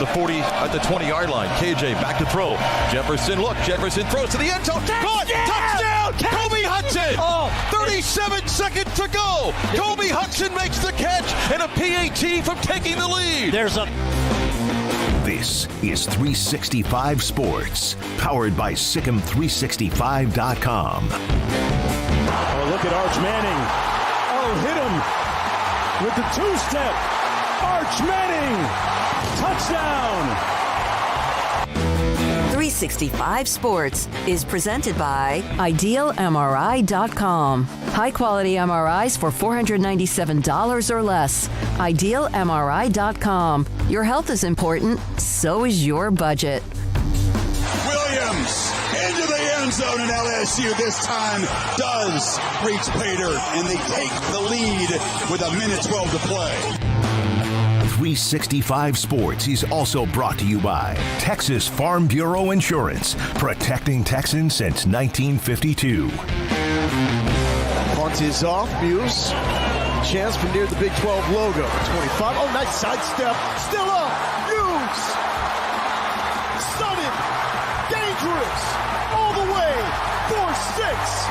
at the 20-yard line. KJ back to throw. Jefferson, Jefferson throws to the end zone. Touchdown! Kobe Hudson! 37 seconds to go. Kobe Hudson makes the catch and a PAT from taking the lead. This is 365 Sports, powered by SicEm365.com. Oh, look at Arch Manning. Oh, hit him with the two-step. Arch Manning, touchdown. 365 Sports is presented by IdealMRI.com. High-quality MRIs for $497 or less. IdealMRI.com. Your health is important, so is your budget. Williams into the end zone, and LSU this time does reach Pater, and they take the lead with 1:12 to play. 365 Sports is also brought to you by Texas Farm Bureau Insurance, protecting Texans since 1952. Punt is off. Muse. Chance from near the Big 12 logo. 25. Oh, nice sidestep. Still up. Muse. Stunning. Dangerous. All the way. 4-6.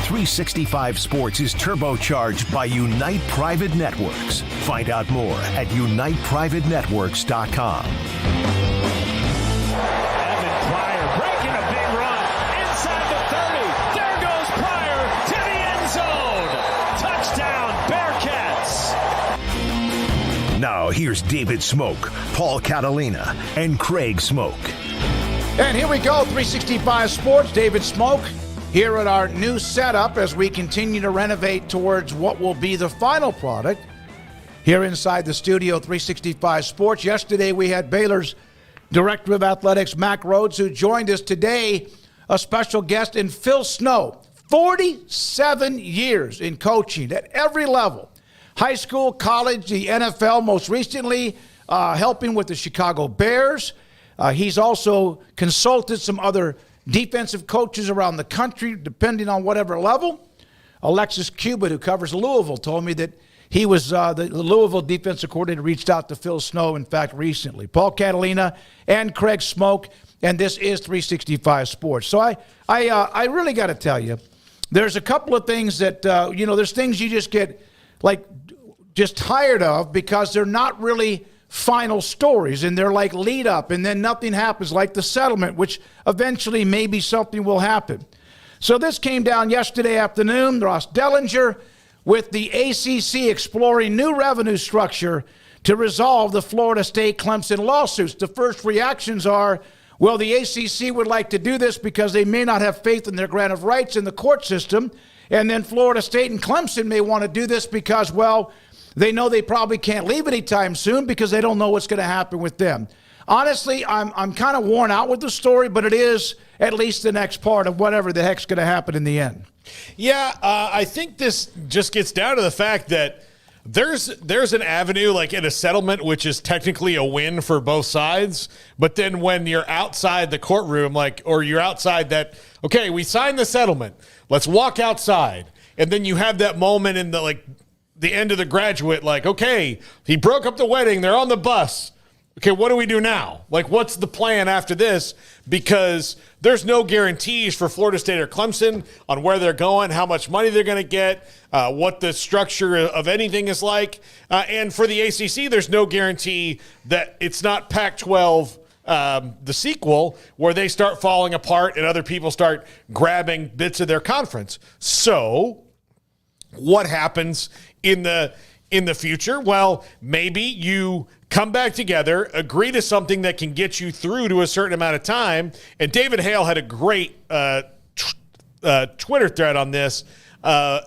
365 Sports is turbocharged by Unite Private Networks. Find out more at uniteprivatenetworks.com. Evan Pryor breaking a big run inside the 30. There goes Pryor to the end zone. Touchdown, Bearcats. Now here's David Smoak, Paul Catalina, and Craig Smoak. And here we go, 365 Sports, David Smoak, here at our new setup as we continue to renovate towards what will be the final product here inside the studio, 365 Sports. Yesterday we had Baylor's Director of Athletics, Mack Rhodes, who joined us today, a special guest in Phil Snow. 47 years in coaching at every level, high school, college, the NFL, most recently helping with the Chicago Bears. He's also consulted some other defensive coaches around the country, depending on whatever level. Alexis Cubitt, who covers Louisville, told me that he was the Louisville defensive coordinator, reached out to Phil Snow, in fact, recently. Paul Catalina and Craig Smoak, and this is 365 Sports. So I really got to tell you, there's a couple of things that, there's things you just get, just tired of because they're not really final stories, and they're like lead up, and then nothing happens, like the settlement, which eventually maybe something will happen. So this came down yesterday afternoon. Ross Dellinger with the ACC exploring new revenue structure to resolve the Florida State Clemson lawsuits. The first reactions are, well, the ACC would like to do this because they may not have faith in their grant of rights in the court system, and then Florida State and Clemson may want to do this because, well, they know they probably can't leave anytime soon because they don't know what's going to happen with them. Honestly, I'm kind of worn out with the story, but it is at least the next part of whatever the heck's going to happen in the end. Yeah, I think this just gets down to the fact that there's an avenue like in a settlement which is technically a win for both sides, but then when you're outside the courtroom, or you're outside that, okay, we signed the settlement, let's walk outside, and then you have that moment in the end of The Graduate, okay, he broke up the wedding, they're on the bus. Okay, what do we do now? What's the plan after this? Because there's no guarantees for Florida State or Clemson on where they're going, how much money they're going to get, what the structure of anything is like. And for the ACC, there's no guarantee that it's not Pac-12, the sequel, where they start falling apart and other people start grabbing bits of their conference. So what happens in the future? Well, maybe you come back together, agree to something that can get you through to a certain amount of time. And David Hale had a great Twitter thread on this,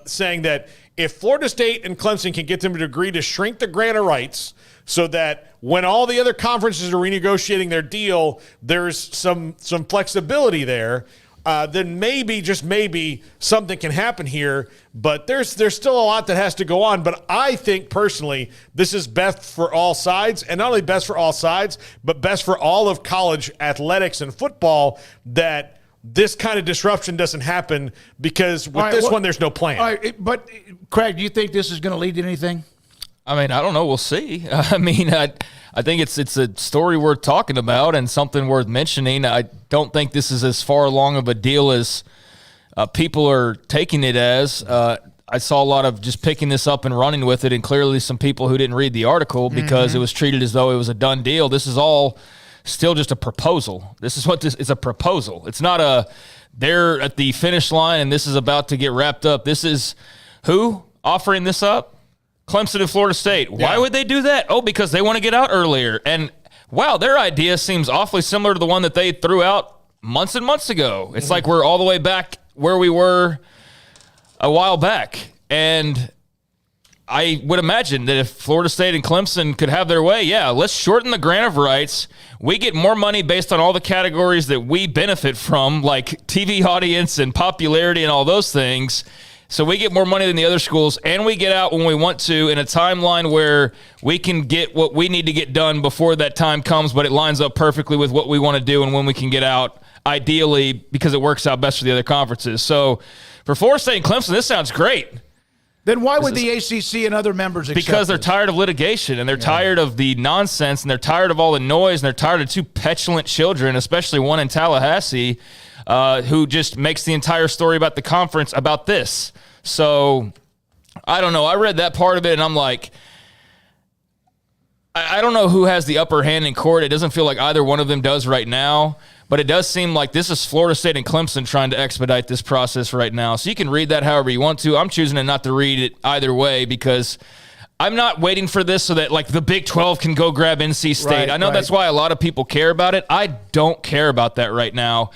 saying that if Florida State and Clemson can get them to agree to shrink the grant of rights so that when all the other conferences are renegotiating their deal, there's some flexibility there, then maybe, just maybe, something can happen here. But there's still a lot that has to go on. But I think, personally, this is best for all sides. And not only best for all sides, but best for all of college athletics and football, that this kind of disruption doesn't happen, because with one, there's no plan. All right, but, Craig, do you think this is going to lead to anything? I mean, I don't know. We'll see. I mean, I think it's a story worth talking about and something worth mentioning. I don't think this is as far along of a deal as people are taking it as. I saw a lot of just picking this up and running with it, and clearly some people who didn't read the article because it was treated as though it was a done deal. This is all still just a proposal. This is what this is, a proposal. It's not they're at the finish line and this is about to get wrapped up. This is who offering this up? Clemson and Florida State. Why would they do that? Oh, because they want to get out earlier. And wow, their idea seems awfully similar to the one that they threw out months and months ago. It's like we're all the way back where we were a while back. And I would imagine that if Florida State and Clemson could have their way, let's shorten the grant of rights. We get more money based on all the categories that we benefit from, like TV audience and popularity and all those things. So we get more money than the other schools, and we get out when we want to in a timeline where we can get what we need to get done before that time comes, but it lines up perfectly with what we want to do and when we can get out, ideally, because it works out best for the other conferences. So for Florida State and Clemson, this sounds great. Then why would the ACC and other members accept Because they're this? tired of litigation, and they're tired of the nonsense, and they're tired of all the noise, and they're tired of two petulant children, especially one in Tallahassee, who just makes the entire story about the conference about this. So, I don't know. I read that part of it, and I'm like, I don't know who has the upper hand in court. It doesn't feel like either one of them does right now, but it does seem like this is Florida State and Clemson trying to expedite this process right now. So you can read that however you want to. I'm choosing not to read it either way because I'm not waiting for this so that like the Big 12 can go grab NC State. I know that's why a lot of people care about it. I don't care about that right now.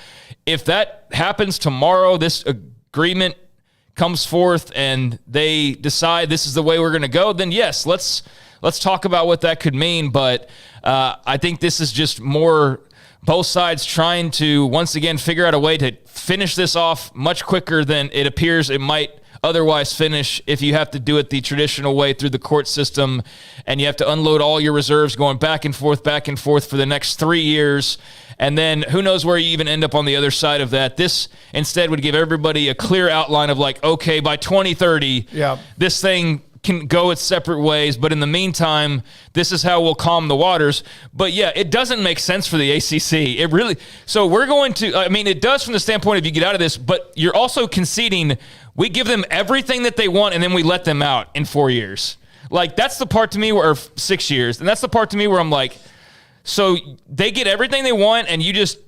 If that happens tomorrow, this agreement comes forth and they decide this is the way we're going to go, then yes, let's talk about what that could mean. But I think this is just more both sides trying to, once again, figure out a way to finish this off much quicker than it appears it might otherwise finish if you have to do it the traditional way through the court system and you have to unload all your reserves going back and forth for the next 3 years. And then who knows where you even end up on the other side of that. This instead would give everybody a clear outline of like, okay, by 2030, this thing can go its separate ways. But in the meantime, this is how we'll calm the waters. But yeah, it doesn't make sense for the ACC. It really, so we're going to, I mean, it does from the standpoint of you get out of this, but you're also conceding we give them everything that they want and then we let them out in 4 years. Like that's the part to me where, or 6 years. And that's the part to me where I'm like, so they get everything they want and you just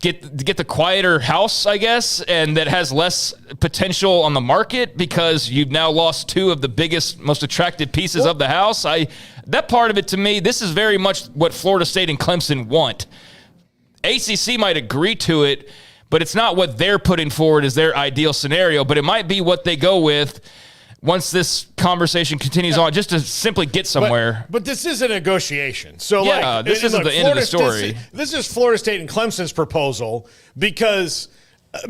get the quieter house, I guess, and that has less potential on the market because you've now lost two of the biggest, most attractive pieces of the house. That part of it to me, this is very much what Florida State and Clemson want. ACC might agree to it, but it's not what they're putting forward as their ideal scenario, but it might be what they go with once this conversation continues on, just to simply get somewhere. But this is a negotiation. So, this isn't the end of the story. This is Florida State and Clemson's proposal because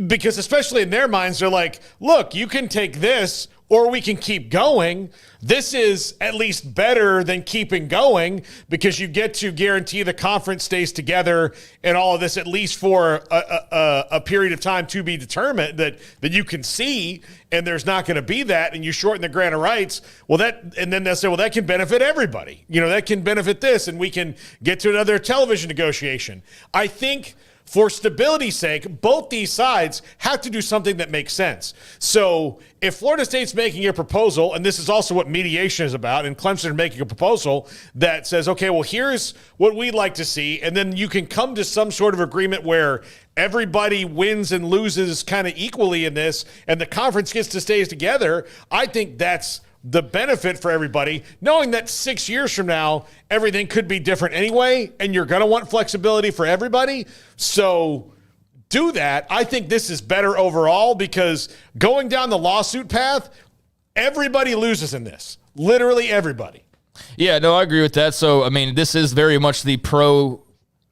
especially in their minds, they're like, look, you can take this or we can keep going. This is at least better than keeping going because you get to guarantee the conference stays together and all of this at least for a period of time to be determined that you can see, and there's not going to be that, and you shorten the grant of rights. And then they'll say, well, that can benefit everybody. That can benefit this, and we can get to another television negotiation. I think for stability's sake, both these sides have to do something that makes sense. So if Florida State's making a proposal, and this is also what mediation is about, and Clemson are making a proposal that says, okay, well, here's what we'd like to see, and then you can come to some sort of agreement where everybody wins and loses kind of equally in this, and the conference gets to stay together, I think that's the benefit for everybody, knowing that 6 years from now, everything could be different anyway, and you're going to want flexibility for everybody. So do that. I think this is better overall because going down the lawsuit path, everybody loses in this. Literally everybody. Yeah, no, I agree with that. So, I mean, this is very much the pro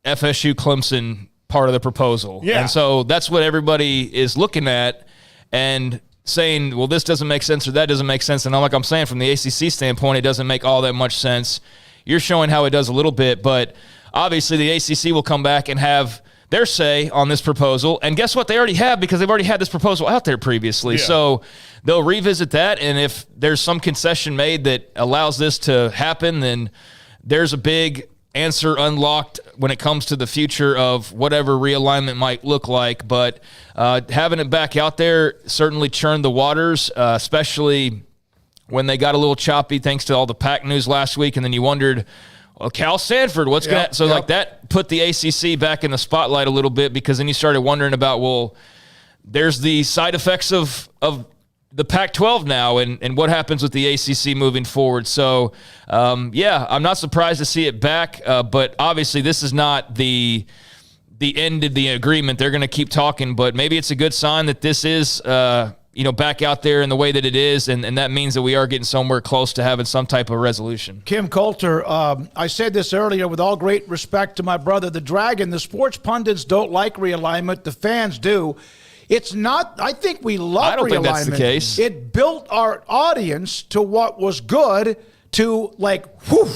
FSU Clemson part of the proposal. Yeah. And so that's what everybody is looking at and saying, well, this doesn't make sense or that doesn't make sense. And I'm saying from the ACC standpoint, it doesn't make all that much sense. You're showing how it does a little bit, but obviously the ACC will come back and have their say on this proposal. And guess what? They already have, because they've already had this proposal out there previously. Yeah. So they'll revisit that. And if there's some concession made that allows this to happen, then there's a big answer unlocked when it comes to the future of whatever realignment might look like. But having it back out there certainly churned the waters, especially when they got a little choppy thanks to all the PAC news last week. And then you wondered, well, Cal Sanford, what's going to – so, like, that put the ACC back in the spotlight a little bit, because then you started wondering about, well, there's the side effects of the Pac-12 now, and what happens with the ACC moving forward. So, I'm not surprised to see it back, but obviously this is not the end of the agreement. They're going to keep talking, but maybe it's a good sign that this is back out there in the way that it is, and that means that we are getting somewhere close to having some type of resolution. Kim Coulter, I said this earlier with all great respect to my brother, the Dragon. The sports pundits don't like realignment. The fans do. It's not, I think we love realignment. I don't think that's the case. It built our audience to what was good to like, whew.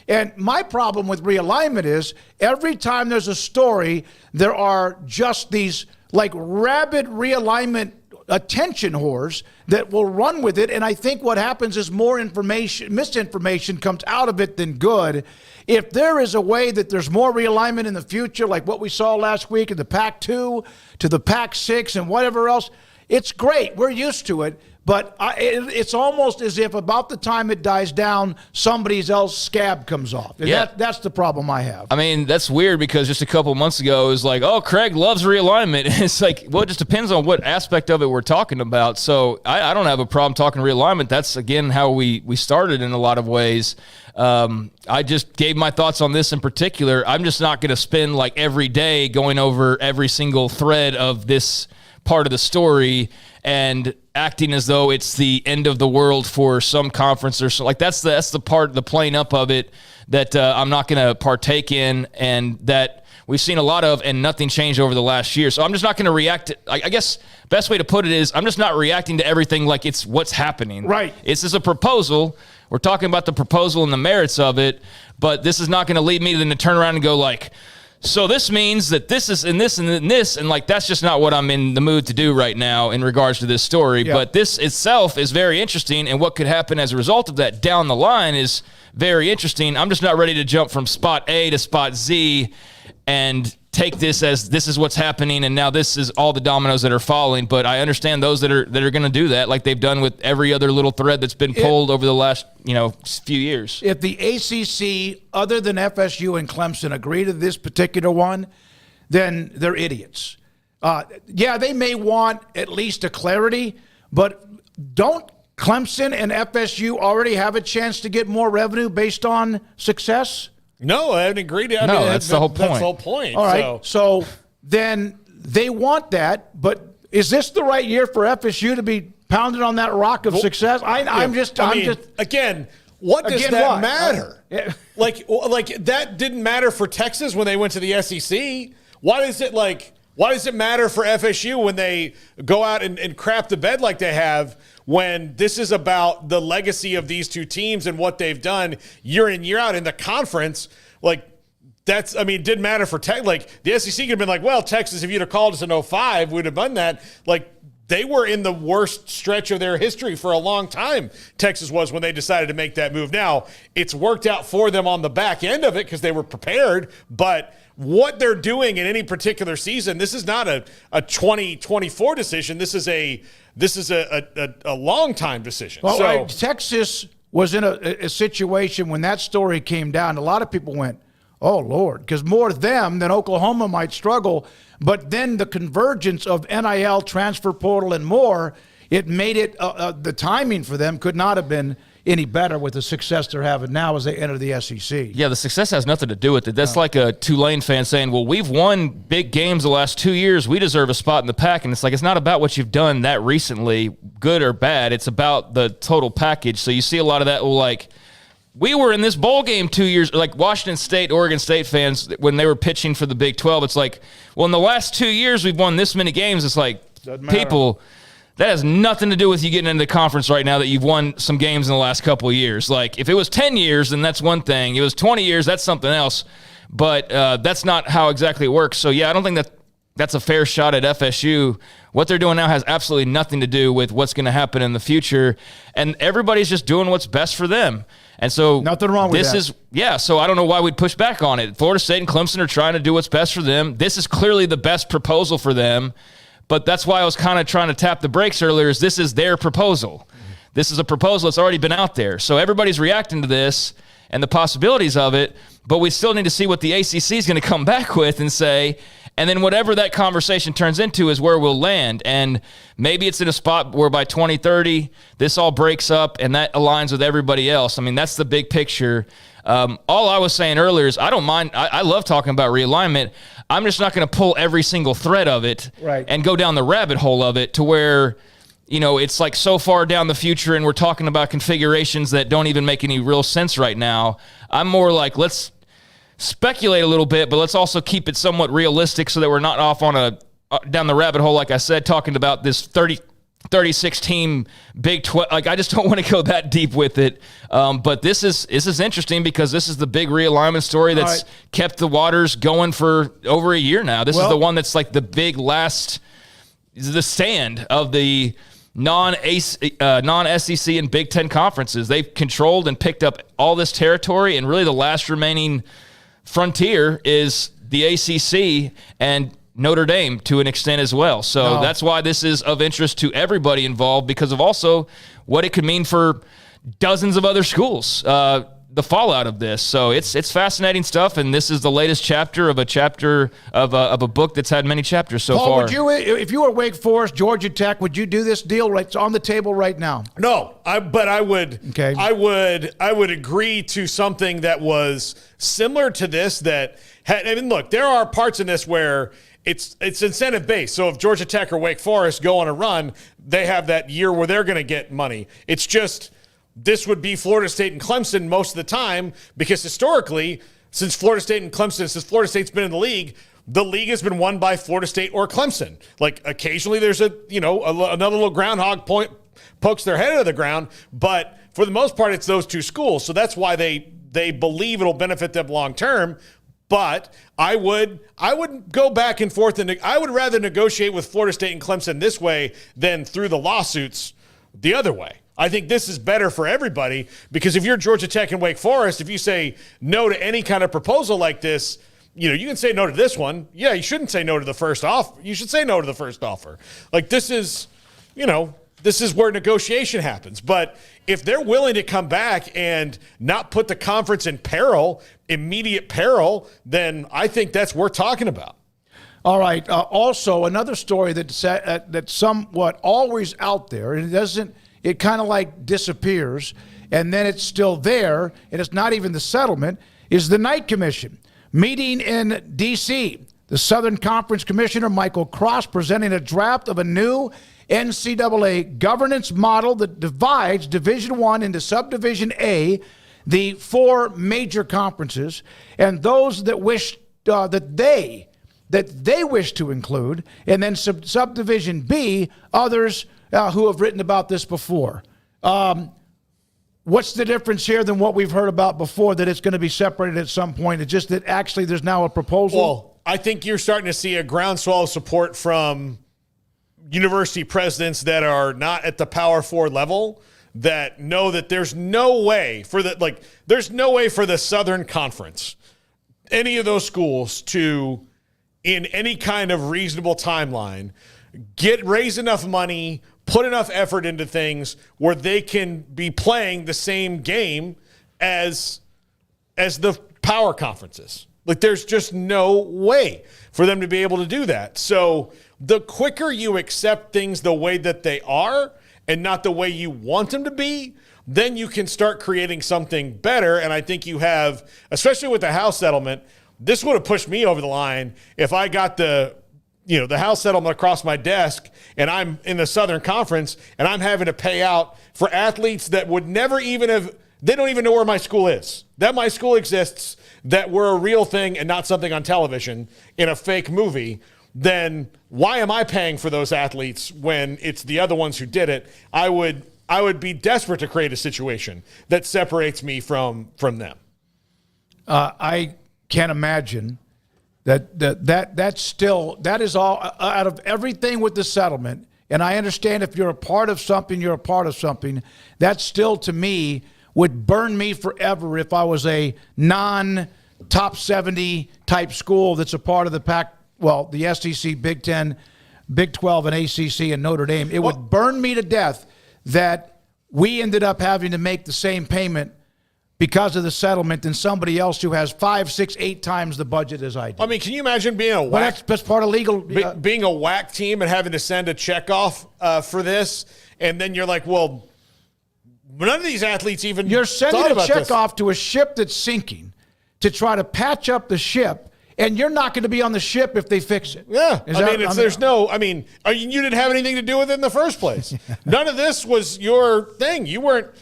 And my problem with realignment is every time there's a story, there are just these like rabid realignment attention whores that will run with it. And I think what happens is more misinformation comes out of it than good. If there is a way that there's more realignment in the future, like what we saw last week in the Pac-2 to the Pac-6 and whatever else, it's great. We're used to it. But it's almost as if about the time it dies down, somebody else's scab comes off. And that's the problem I have. I mean, that's weird, because just a couple months ago, it was like, oh, Craig loves realignment. It's like, well, it just depends on what aspect of it we're talking about. So I don't have a problem talking realignment. That's, again, how we started in a lot of ways. I just gave my thoughts on this in particular. I'm just not going to spend like every day going over every single thread of this part of the story and acting as though it's the end of the world for some conference or so. Like that's the part, the playing up of it that I'm not going to partake in, and that we've seen a lot of, and nothing changed over the last year. So I'm just not going to react. I guess best way to put it is I'm just not reacting to everything like it's what's happening. Right. It's just a proposal. We're talking about the proposal and the merits of it, but this is not going to lead me to then to turn around and go like, so this means that this is and this and this, and like that's just not what I'm in the mood to do right now in regards to this story. Yeah. But this itself is very interesting, and what could happen as a result of that down the line is very interesting. I'm just not ready to jump from spot A to spot Z and take this as this is what's happening, and now this is all the dominoes that are falling. But I understand those that are going to do that, like they've done with every other little thread that's been pulled over the last few years. If the ACC, other than FSU and Clemson, agree to this particular one, then they're idiots. They may want at least a clarity, but don't Clemson and FSU already have a chance to get more revenue based on success? No, I haven't agreed. That's the whole point. That's the whole point. All right. So then they want that, but is this the right year for FSU to be pounded on that rock of success? I'm just again. What does that matter? Like that didn't matter for Texas when they went to the SEC. Why does it matter for FSU when they go out and crap the bed like they have, when this is about the legacy of these two teams and what they've done year in, year out in the conference? Like, it didn't matter for Tech. Like, the SEC could have been like, well, Texas, if you'd have called us in 05, we'd have done that. Like, they were in the worst stretch of their history for a long time, Texas was, when they decided to make that move. Now, it's worked out for them on the back end of it because they were prepared, but what they're doing in any particular season, this is not a 2024 decision. This is a long time decision. Well, Texas was in a situation when that story came down. A lot of people went, oh, Lord, because more them than Oklahoma might struggle. But then the convergence of NIL, transfer portal, and more, it made it the timing for them could not have been any better with the success they're having now as they enter the SEC. Yeah, the success has nothing to do with it. That's like a Tulane fan saying, well, we've won big games the last 2 years. We deserve a spot in the pack. And it's like, it's not about what you've done that recently, good or bad. It's about the total package. So you see a lot of that, like, we were in this bowl game 2 years, like Washington State, Oregon State fans, when they were pitching for the Big 12, it's like, well, in the last 2 years, we've won this many games. It's like, people, that has nothing to do with you getting into the conference right now that you've won some games in the last couple of years. Like, if it was 10 years, then that's one thing. It was 20 years, that's something else. But that's not how exactly it works. So, yeah, I don't think that's a fair shot at FSU. What they're doing now has absolutely nothing to do with what's going to happen in the future. And everybody's just doing what's best for them. And so nothing wrong with that. So I don't know why we'd push back on it. Florida State and Clemson are trying to do what's best for them. This is clearly the best proposal for them. But that's why I was kind of trying to tap the brakes earlier, is this is their proposal. This is a proposal that's already been out there. So everybody's reacting to this and the possibilities of it, but we still need to see what the ACC is going to come back with and say, and then whatever that conversation turns into is where we'll land. And maybe it's in a spot where by 2030, this all breaks up and that aligns with everybody else. I mean, that's the big picture. All I was saying earlier is I don't mind. I love talking about realignment. I'm just not going to pull every single thread of it and go down the rabbit hole of it to where, it's like so far down the future and we're talking about configurations that don't even make any real sense right now. I'm more like, let's speculate a little bit, but let's also keep it somewhat realistic so that we're not off on down the rabbit hole, like I said, talking about this 36 team Big 12. Like, I just don't want to go that deep with it. But this is interesting because this is the big realignment story that's kept the waters going for over a year now. This is the one that's like the big the stand of the non-SEC and Big Ten conferences. They've controlled and picked up all this territory, and really the last remaining frontier is the ACC and Notre Dame to an extent as well. So that's why this is of interest to everybody involved, because of also what it could mean for dozens of other schools, the fallout of this. So it's fascinating stuff, and this is the latest chapter of a book that's had many chapters so Paul, far. would you, if you were Wake Forest, Georgia Tech, would you do this deal? It's on the table right now. No, but I would. Okay. I would agree to something that was similar to this. That had, I mean, look, there are parts in this where it's incentive based. So if Georgia Tech or Wake Forest go on a run, they have that year where they're going to get money. It's just, this would be Florida State and Clemson most of the time, because historically, since Florida State's been in the league has been won by Florida State or Clemson. Like, occasionally there's another little groundhog point pokes their head out of the ground, but for the most part, it's those two schools. So that's why they believe it'll benefit them long term. But I would go back and forth, and I would rather negotiate with Florida State and Clemson this way than through the lawsuits the other way. I think this is better for everybody, because if you're Georgia Tech and Wake Forest, if you say no to any kind of proposal like this, you can say no to this one. Yeah, you shouldn't say no to the first offer. You should say no to the first offer. Like, this is where negotiation happens. But if they're willing to come back and not put the conference in immediate peril, then I think that's worth talking about. All right. Also, another story that's somewhat always out there, and it kind of like disappears, and then it's still there, and it's not even the settlement, is the Knight Commission. Meeting in D.C., the Southern Conference Commissioner, Michael Cross, presenting a draft of a new NCAA governance model that divides Division I into Subdivision A, the four major conferences, and those that wish that they wish to include, and then Subdivision B, others who have written about this before. What's the difference here than what we've heard about before, that it's going to be separated at some point? It's just that actually there's now a proposal? Well, I think you're starting to see a groundswell of support from university presidents that are not at the Power 4 level, that know that there's no way for the Southern Conference, any of those schools, to, in any kind of reasonable timeline, raise enough money, put enough effort into things where they can be playing the same game as the power conferences. Like, there's just no way for them to be able to do that. So the quicker you accept things the way that they are and not the way you want them to be, then you can start creating something better. And I think you have, especially with the House settlement, this would have pushed me over the line if I got the House settlement across my desk and I'm in the Southern Conference and I'm having to pay out for athletes that would never even have, they don't even know where my school is, that my school exists, that we're a real thing and not something on television in a fake movie. Then why am I paying for those athletes when it's the other ones who did it? I would be desperate to create a situation that separates me from them. I can't imagine that is all out of everything with the settlement. And I understand if you're a part of something, you're a part of something. That still, to me, would burn me forever if I was a non-top 70 type school that's a part of the the SEC, Big 10, Big 12, and ACC, and Notre Dame. It would burn me to death that we ended up having to make the same payment because of the settlement than somebody else who has 5, 6, 8 times the budget as I do. I mean, can you imagine being a WAC? Well, that's part of legal. Being a WAC team and having to send a check off for this, and then you're like, well, none of these athletes even You're sending thought a about check this. off to a ship that's sinking to try to patch up the ship, and you're not going to be on the ship if they fix it. Yeah, you didn't have anything to do with it in the first place. None of this was your thing. You weren't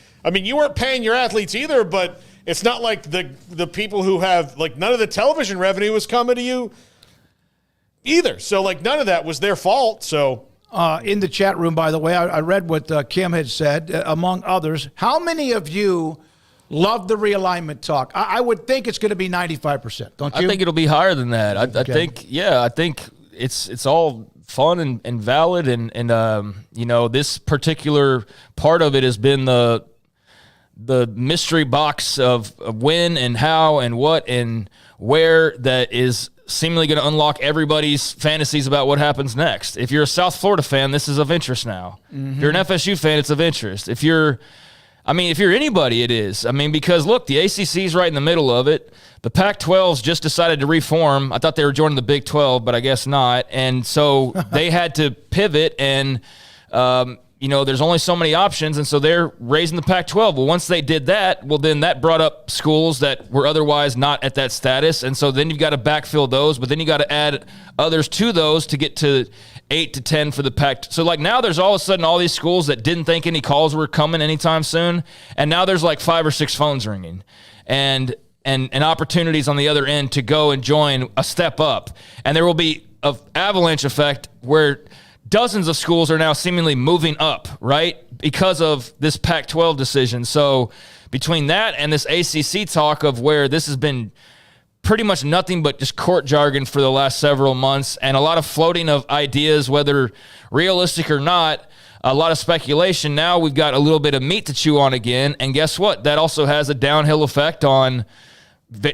paying your athletes either, but it's not like the people who have, like, none of the television revenue was coming to you either. So, like, none of that was their fault. So, in the chat room, by the way, I read what Kim had said, among others. How many of you love the realignment talk? I would think it's going to be 95%, don't you? I think it'll be higher than that. I think it's all fun and valid, and this particular part of it has been the mystery box of when and how and what and where that is seemingly going to unlock everybody's fantasies about what happens next. If you're a South Florida fan, this is of interest now. Mm-hmm. If you're an FSU fan, it's of interest. If you're anybody, it is. I mean, because look, the ACC is right in the middle of it. The Pac-12's just decided to reform. I thought they were joining the Big 12, but I guess not. And so they had to pivot, and there's only so many options, and so they're raising the Pac-12. Well, once they did that, then that brought up schools that were otherwise not at that status, and so then you've got to backfill those, but then you got to add others to those to get to 8 to 10 for the Pac. So, like, now there's all of a sudden all these schools that didn't think any calls were coming anytime soon, and now there's like 5 or 6 phones ringing, and opportunities on the other end to go and join a step up, and there will be an avalanche effect where dozens of schools are now seemingly moving up, right, because of this Pac-12 decision. So between that and this ACC talk of where this has been pretty much nothing but just court jargon for the last several months, and a lot of floating of ideas, whether realistic or not, a lot of speculation. Now we've got a little bit of meat to chew on again, and guess what? That also has a downhill effect on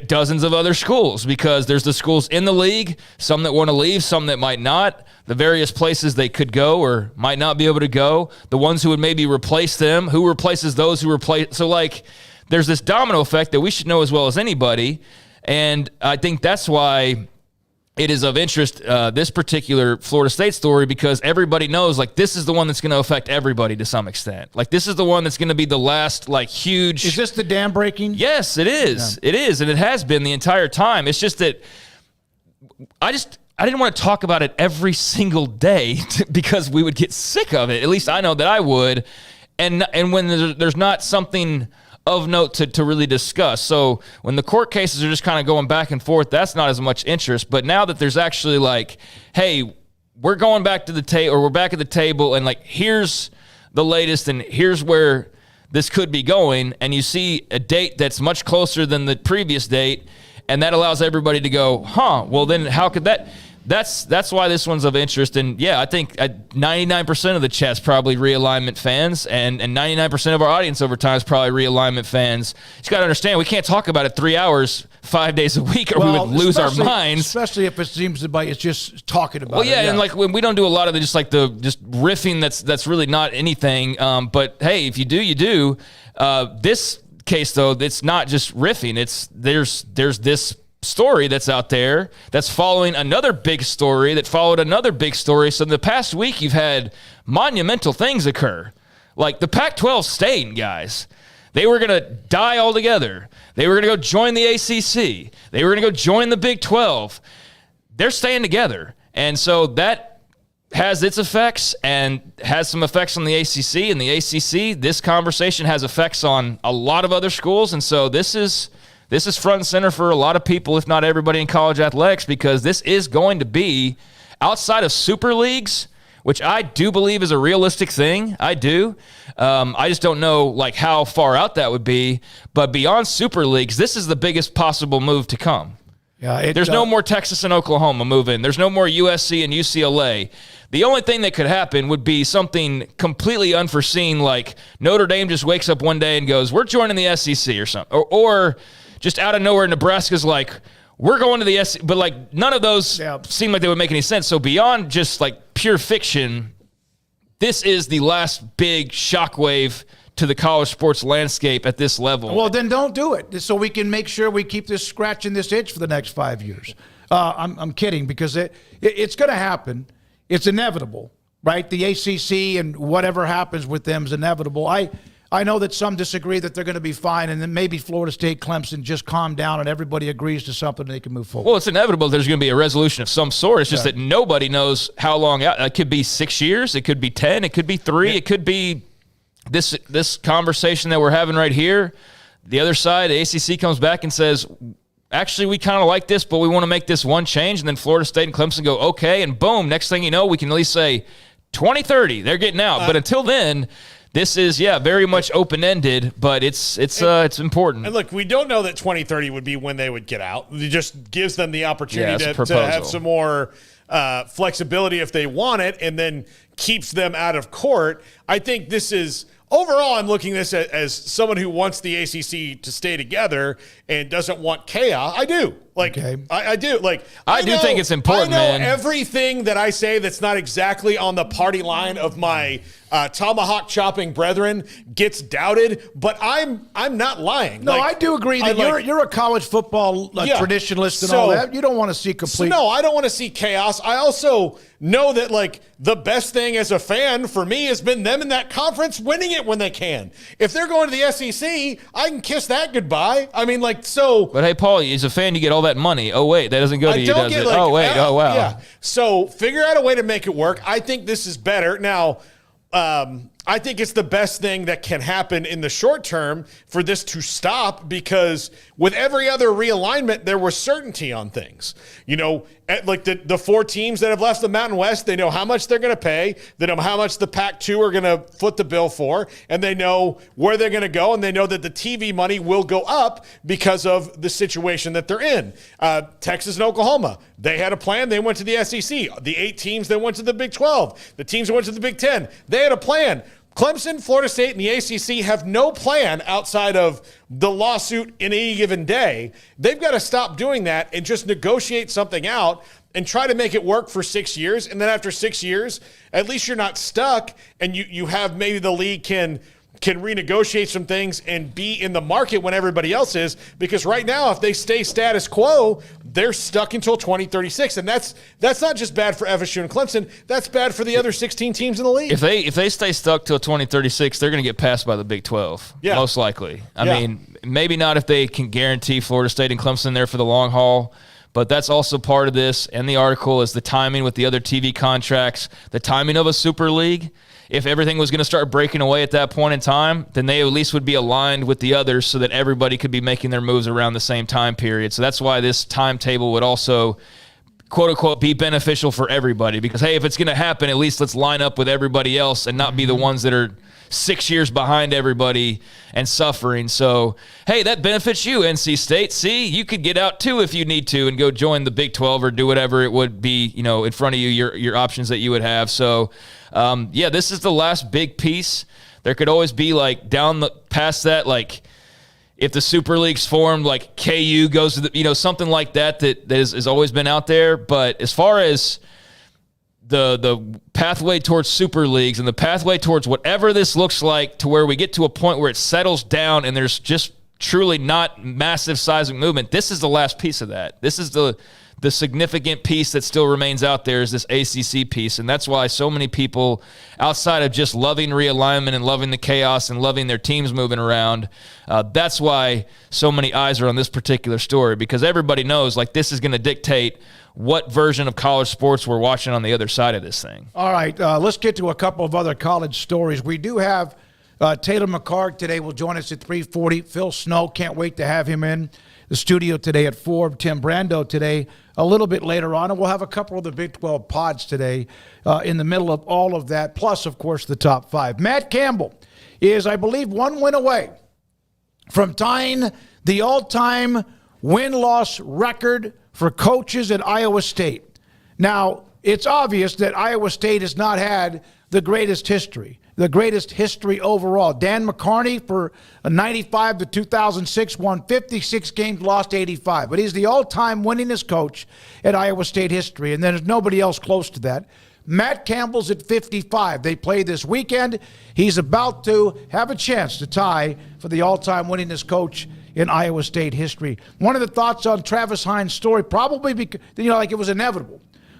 dozens of other schools, because there's the schools in the league, some that want to leave, some that might not, the various places they could go or might not be able to go, the ones who would maybe replace them, who replaces those who replace. So, like, there's this domino effect that we should know as well as anybody, and I think that's why it is of interest, this particular Florida State story, because everybody knows, like, this is the one that's going to affect everybody to some extent. Like, this is the one that's going to be the last, like, huge. Is this the dam breaking? Yes, it is. Yeah. It is, and it has been the entire time. It's just that I didn't want to talk about it every single day because we would get sick of it. At least I know that I would. And when there's not something of note to really discuss. So when the court cases are just kind of going back and forth, that's not as much interest. But now that there's actually, like, hey, we're going back to the table, or we're back at the table, and, like, here's the latest, and here's where this could be going, and you see a date that's much closer than the previous date, and that allows everybody to go, well, then how could that? That's why this one's of interest. And, yeah, I think 99% of the chat's probably realignment fans, and 99% of our audience over time is probably realignment fans. You just got to understand, we can't talk about it 3 hours, 5 days a week, or we would lose our minds. Especially if it seems to be, it's just talking about it. Well, yeah, and, like, when we don't do a lot of the just riffing that's really not anything. But, hey, if you do, you do. This case, though, it's not just riffing. There's this story that's out there that's following another big story that followed another big story. So in the past week, you've had monumental things occur. Like, the Pac-12 staying, guys. They were going to die altogether. They were going to go join the ACC. They were going to go join the Big 12. They're staying together. And so that has its effects and has some effects on the ACC. And the ACC, this conversation has effects on a lot of other schools. And so this is front and center for a lot of people, if not everybody in college athletics, because this is going to be, outside of super leagues, which I do believe is a realistic thing. I do. I just don't know, like, how far out that would be. But beyond super leagues, this is the biggest possible move to come. There's no more Texas and Oklahoma move in. There's no more USC and UCLA. The only thing that could happen would be something completely unforeseen, like Notre Dame just wakes up one day and goes, we're joining the SEC or something. Or just out of nowhere, Nebraska's like, we're going to the SEC. But, like, none of those seem like they would make any sense. So beyond just, like, pure fiction, this is the last big shockwave to the college sports landscape at this level. Well, then don't do it, so we can make sure we keep this scratching this itch for the next 5 years. I'm kidding, because it's going to happen. It's inevitable, right? The ACC and whatever happens with them is inevitable. I know that some disagree that they're going to be fine, and then maybe Florida State, Clemson just calm down and everybody agrees to something and they can move forward. Well, it's inevitable there's going to be a resolution of some sort. It's just that nobody knows how long out. It could be 6 years. It could be 10. It could be 3. It could be this conversation that we're having right here. The other side, the ACC comes back and says, actually, we kind of like this, but we want to make this one change. And then Florida State and Clemson go, okay, and boom, next thing you know, we can at least say 2030, they're getting out. But until then, this is, very much open-ended, but it's important. And look, we don't know that 2030 would be when they would get out. It just gives them the opportunity to have some more flexibility if they want it, and then keeps them out of court. I think this is... Overall, I'm looking at this as someone who wants the ACC to stay together and doesn't want chaos. I do. I do. I do think it's important, I know man. Everything that I say that's not exactly on the party line of my tomahawk chopping brethren gets doubted, but I'm not lying. No, I do agree that you're a college football traditionalist and all that. You don't want to see complete. No, I don't want to see chaos. I also know that the best thing as a fan for me has been them in that conference winning it when they can. If they're going to the SEC, I can kiss that goodbye. I mean, so. But hey, Paul, as a fan, you get all that money. Oh wait, that doesn't go to you, does it? Oh wait, oh wow. Yeah. So figure out a way to make it work. I think this is better now. I think it's the best thing that can happen in the short term for this to stop, because with every other realignment, there was certainty on things. The 4 teams that have left the Mountain West, they know how much they're going to pay. They know how much the Pac-2 are going to foot the bill for, and they know where they're going to go, and they know that the TV money will go up because of the situation that they're in. Texas and Oklahoma, they had a plan. They went to the SEC. The 8 teams that went to the Big 12, the teams that went to the Big 10, they had a plan. Clemson, Florida State, and the ACC have no plan outside of the lawsuit in any given day. They've got to stop doing that and just negotiate something out and try to make it work for 6 years. And then after 6 years, at least you're not stuck, and you have maybe the league can renegotiate some things and be in the market when everybody else is. Because right now, if they stay status quo, they're stuck until 2036. And that's not just bad for FSU and Clemson. That's bad for the other 16 teams in the league. If they stay stuck till 2036, they're going to get passed by the Big 12, most likely. I mean, maybe not if they can guarantee Florida State and Clemson there for the long haul. But that's also part of this, and the article is the timing with the other TV contracts, the timing of a Super League. If everything was going to start breaking away at that point in time, then they at least would be aligned with the others so that everybody could be making their moves around the same time period. So that's why this timetable would also, quote unquote, be beneficial for everybody. Because, hey, if it's going to happen, at least let's line up with everybody else and not be the ones that are 6 years behind everybody and suffering. So, hey, that benefits you, NC State. See, you could get out too if you need to and go join the Big 12 or do whatever it would be, in front of you, your options that you would have. So, this is the last big piece. There could always be past that, if the Super League's formed, KU goes to the, something like that has always been out there. But as far as the pathway towards Super Leagues and the pathway towards whatever this looks like, to where we get to a point where it settles down and there's just truly not massive seismic movement, this is the last piece of that. This is the significant piece that still remains out there, is this ACC piece. And that's why so many people, outside of just loving realignment and loving the chaos and loving their teams moving around, that's why so many eyes are on this particular story, because everybody knows this is going to dictate what version of college sports we're watching on the other side of this thing. All right, let's get to a couple of other college stories. We do have Taylor McCarg today will join us at 3:40. Phil Snow, can't wait to have him in the studio today at 4. Tim Brando today a little bit later on. And we'll have a couple of the Big 12 pods today in the middle of all of that, plus, of course, the top 5. Matt Campbell is, I believe, 1 win away from tying the all-time win-loss record for coaches at Iowa State. Now, it's obvious that Iowa State has not had the greatest history overall. Dan McCarney for a 95 to 2006 won 56 games, lost 85. But he's the all-time winningest coach at Iowa State history, and there's nobody else close to that. Matt Campbell's at 55. They play this weekend. He's about to have a chance to tie for the all-time winningest coach in Iowa State history. One of the thoughts on Travis Hines' story, probably because, like it was inevitable.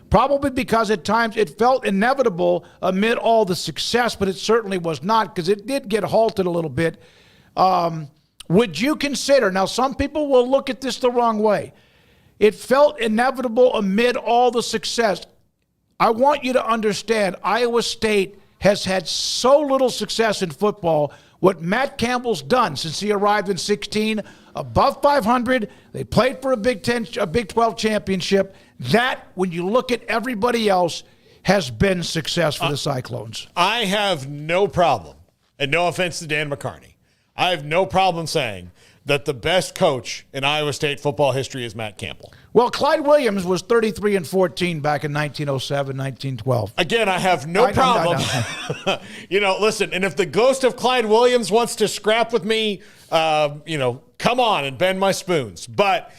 Probably because at times it felt inevitable amid all the success, but it certainly was not, because it did get halted a little bit. Would you consider, now some people will look at this the wrong way, it felt inevitable amid all the success. I want you to understand, Iowa State has had so little success in football. What Matt Campbell's done since he arrived in 16, above 500, they played for a Big 12 championship. That, when you look at everybody else, has been success for the Cyclones. I have no problem, and no offense to Dan McCarney, I have no problem saying that the best coach in Iowa State football history is Matt Campbell. Well, Clyde Williams was 33-14 back in 1907, 1912. Again, I have no problem. Listen, and if the ghost of Clyde Williams wants to scrap with me, come on and bend my spoons. But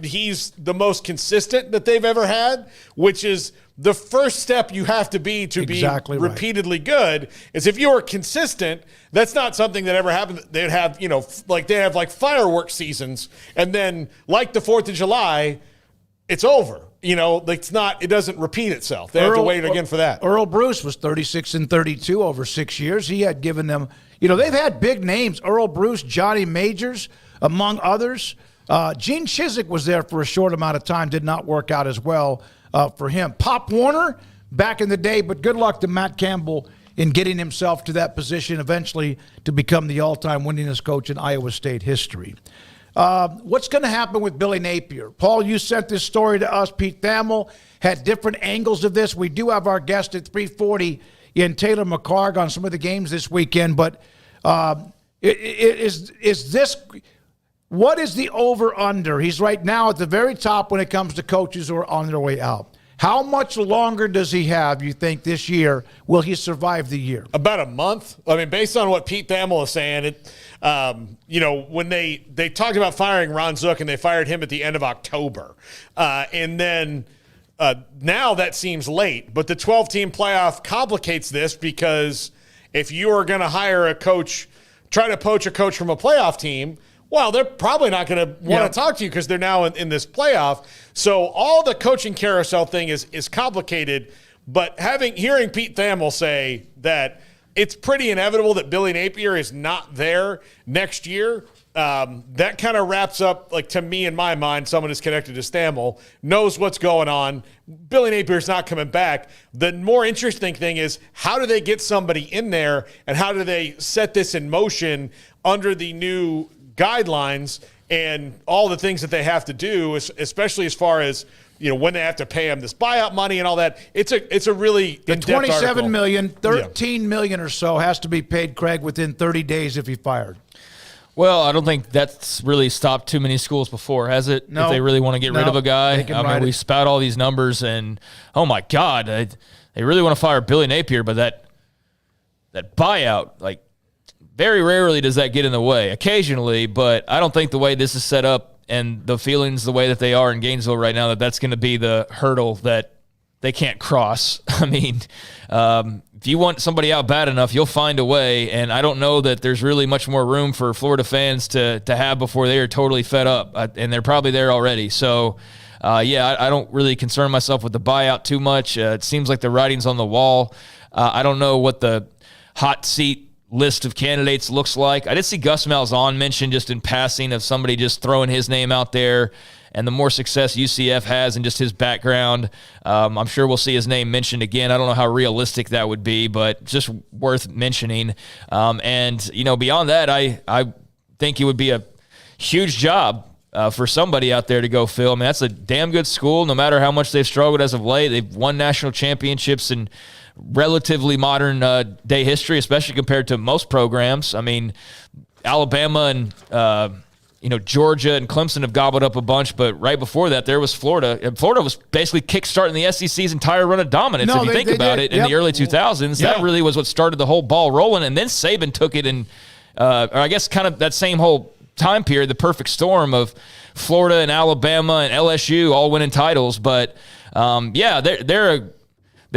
he's the most consistent that they've ever had, which is the first step you have to be exactly be repeatedly good. Is if you're consistent, that's not something that ever happened. They'd have, they have like fireworks seasons, and then like the 4th of July, it's over. It doesn't repeat itself. They have to wait again for that. Earl Bruce was 36-32 over 6 years. He had given them, they've had big names. Earl Bruce, Johnny Majors, among others. Gene Chizik was there for a short amount of time, did not work out as well for him. Pop Warner back in the day, but good luck to Matt Campbell in getting himself to that position eventually to become the all-time winningest coach in Iowa State history. What's going to happen with Billy Napier? Paul, you sent this story to us. Pete Thamel had different angles of this. We do have our guest at 3:40 in Taylor McCarg on some of the games this weekend, but is this... What is the over-under? He's right now at the very top when it comes to coaches who are on their way out. How much longer does he have, you think, this year? Will he survive the year? About a month. I mean, based on what Pete Thamel is saying, when they talked about firing Ron Zook and they fired him at the end of October. And then now that seems late. But the 12-team playoff complicates this, because if you are going to hire a coach, try to poach a coach from a playoff team, well, they're probably not going to want to talk to you because they're now in this playoff. So all the coaching carousel thing is complicated. But hearing Pete Thamel say that it's pretty inevitable that Billy Napier is not there next year, that kind of wraps up, like, to me, in my mind, someone who's connected to Thamel knows what's going on. Billy Napier's not coming back. The more interesting thing is, how do they get somebody in there, and how do they set this in motion under the new guidelines and all the things that they have to do, especially as far as when they have to pay him this buyout money and all that. It's a really the in-depth $27 article. million, $13 million or so has to be paid Craig within 30 days if he fired. Well, I don't think that's really stopped too many schools before, has it? No. If they really want to get rid of a guy. We spout all these numbers, and oh my God, they really want to fire Billy Napier, but that buyout, like, very rarely does that get in the way. Occasionally, but I don't think the way this is set up and the feelings the way that they are in Gainesville right now, that's going to be the hurdle that they can't cross. I mean, if you want somebody out bad enough, you'll find a way, and I don't know that there's really much more room for Florida fans to have before they are totally fed up, and they're probably there already. So, I don't really concern myself with the buyout too much. It seems like the writing's on the wall. I don't know what the hot seat list of candidates looks like. I did see Gus Malzahn mentioned just in passing of somebody just throwing his name out there, and the more success UCF has and just his background, I'm sure we'll see his name mentioned again. I don't know how realistic that would be, but just worth mentioning. And beyond that, I think it would be a huge job for somebody out there to go fill. I mean, that's a damn good school, no matter how much they've struggled as of late. They've won national championships in relatively modern day history, especially compared to most programs. I mean, Alabama and Georgia and Clemson have gobbled up a bunch, but right before that, there was Florida. And Florida was basically kickstarting the SEC's entire run of dominance. If you think about it, in the early 2000s, that really was what started the whole ball rolling. And then Saban took it, and or I guess kind of that same whole time period, the perfect storm of Florida and Alabama and LSU all winning titles. But they're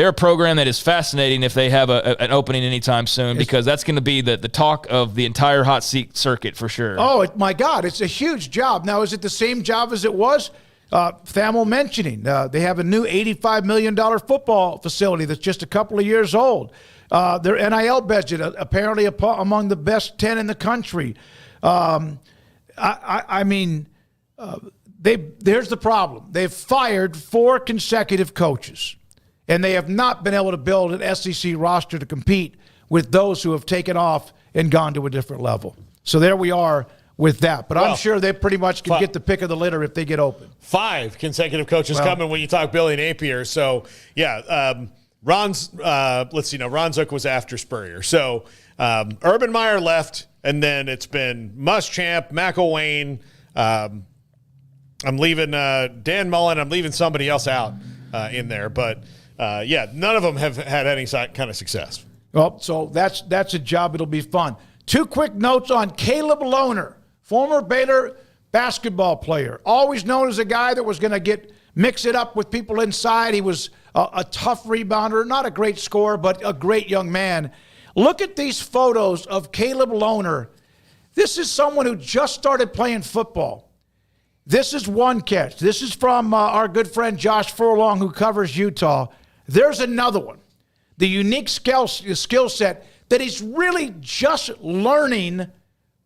a program that is fascinating if they have an opening anytime soon, because that's going to be the talk of the entire hot seat circuit for sure. Oh, my God. It's a huge job. Now, is it the same job as it was? Thamel mentioning they have a new $85 million football facility that's just a couple of years old. Their NIL budget, apparently among the best 10 in the country. Here's the problem. They've fired 4 consecutive coaches. And they have not been able to build an SEC roster to compete with those who have taken off and gone to a different level. So there we are with that. But I'm sure they pretty much can get the pick of the litter if they get open. 5 consecutive coaches coming when you talk Billy Napier. So, Ron Zook was after Spurrier. So, Urban Meyer left, and then it's been Muschamp, McElwain. I'm leaving Dan Mullen. I'm leaving somebody else out in there. But none of them have had any kind of success. Well, so that's a job. It'll be fun. 2 quick notes on Caleb Lohner, former Baylor basketball player, always known as a guy that was going to mix it up with people inside. He was a tough rebounder, not a great scorer, but a great young man. Look at these photos of Caleb Lohner. This is someone who just started playing football. This is one catch. This is from our good friend Josh Furlong, who covers Utah. There's another one. The unique skill set that he's really just learning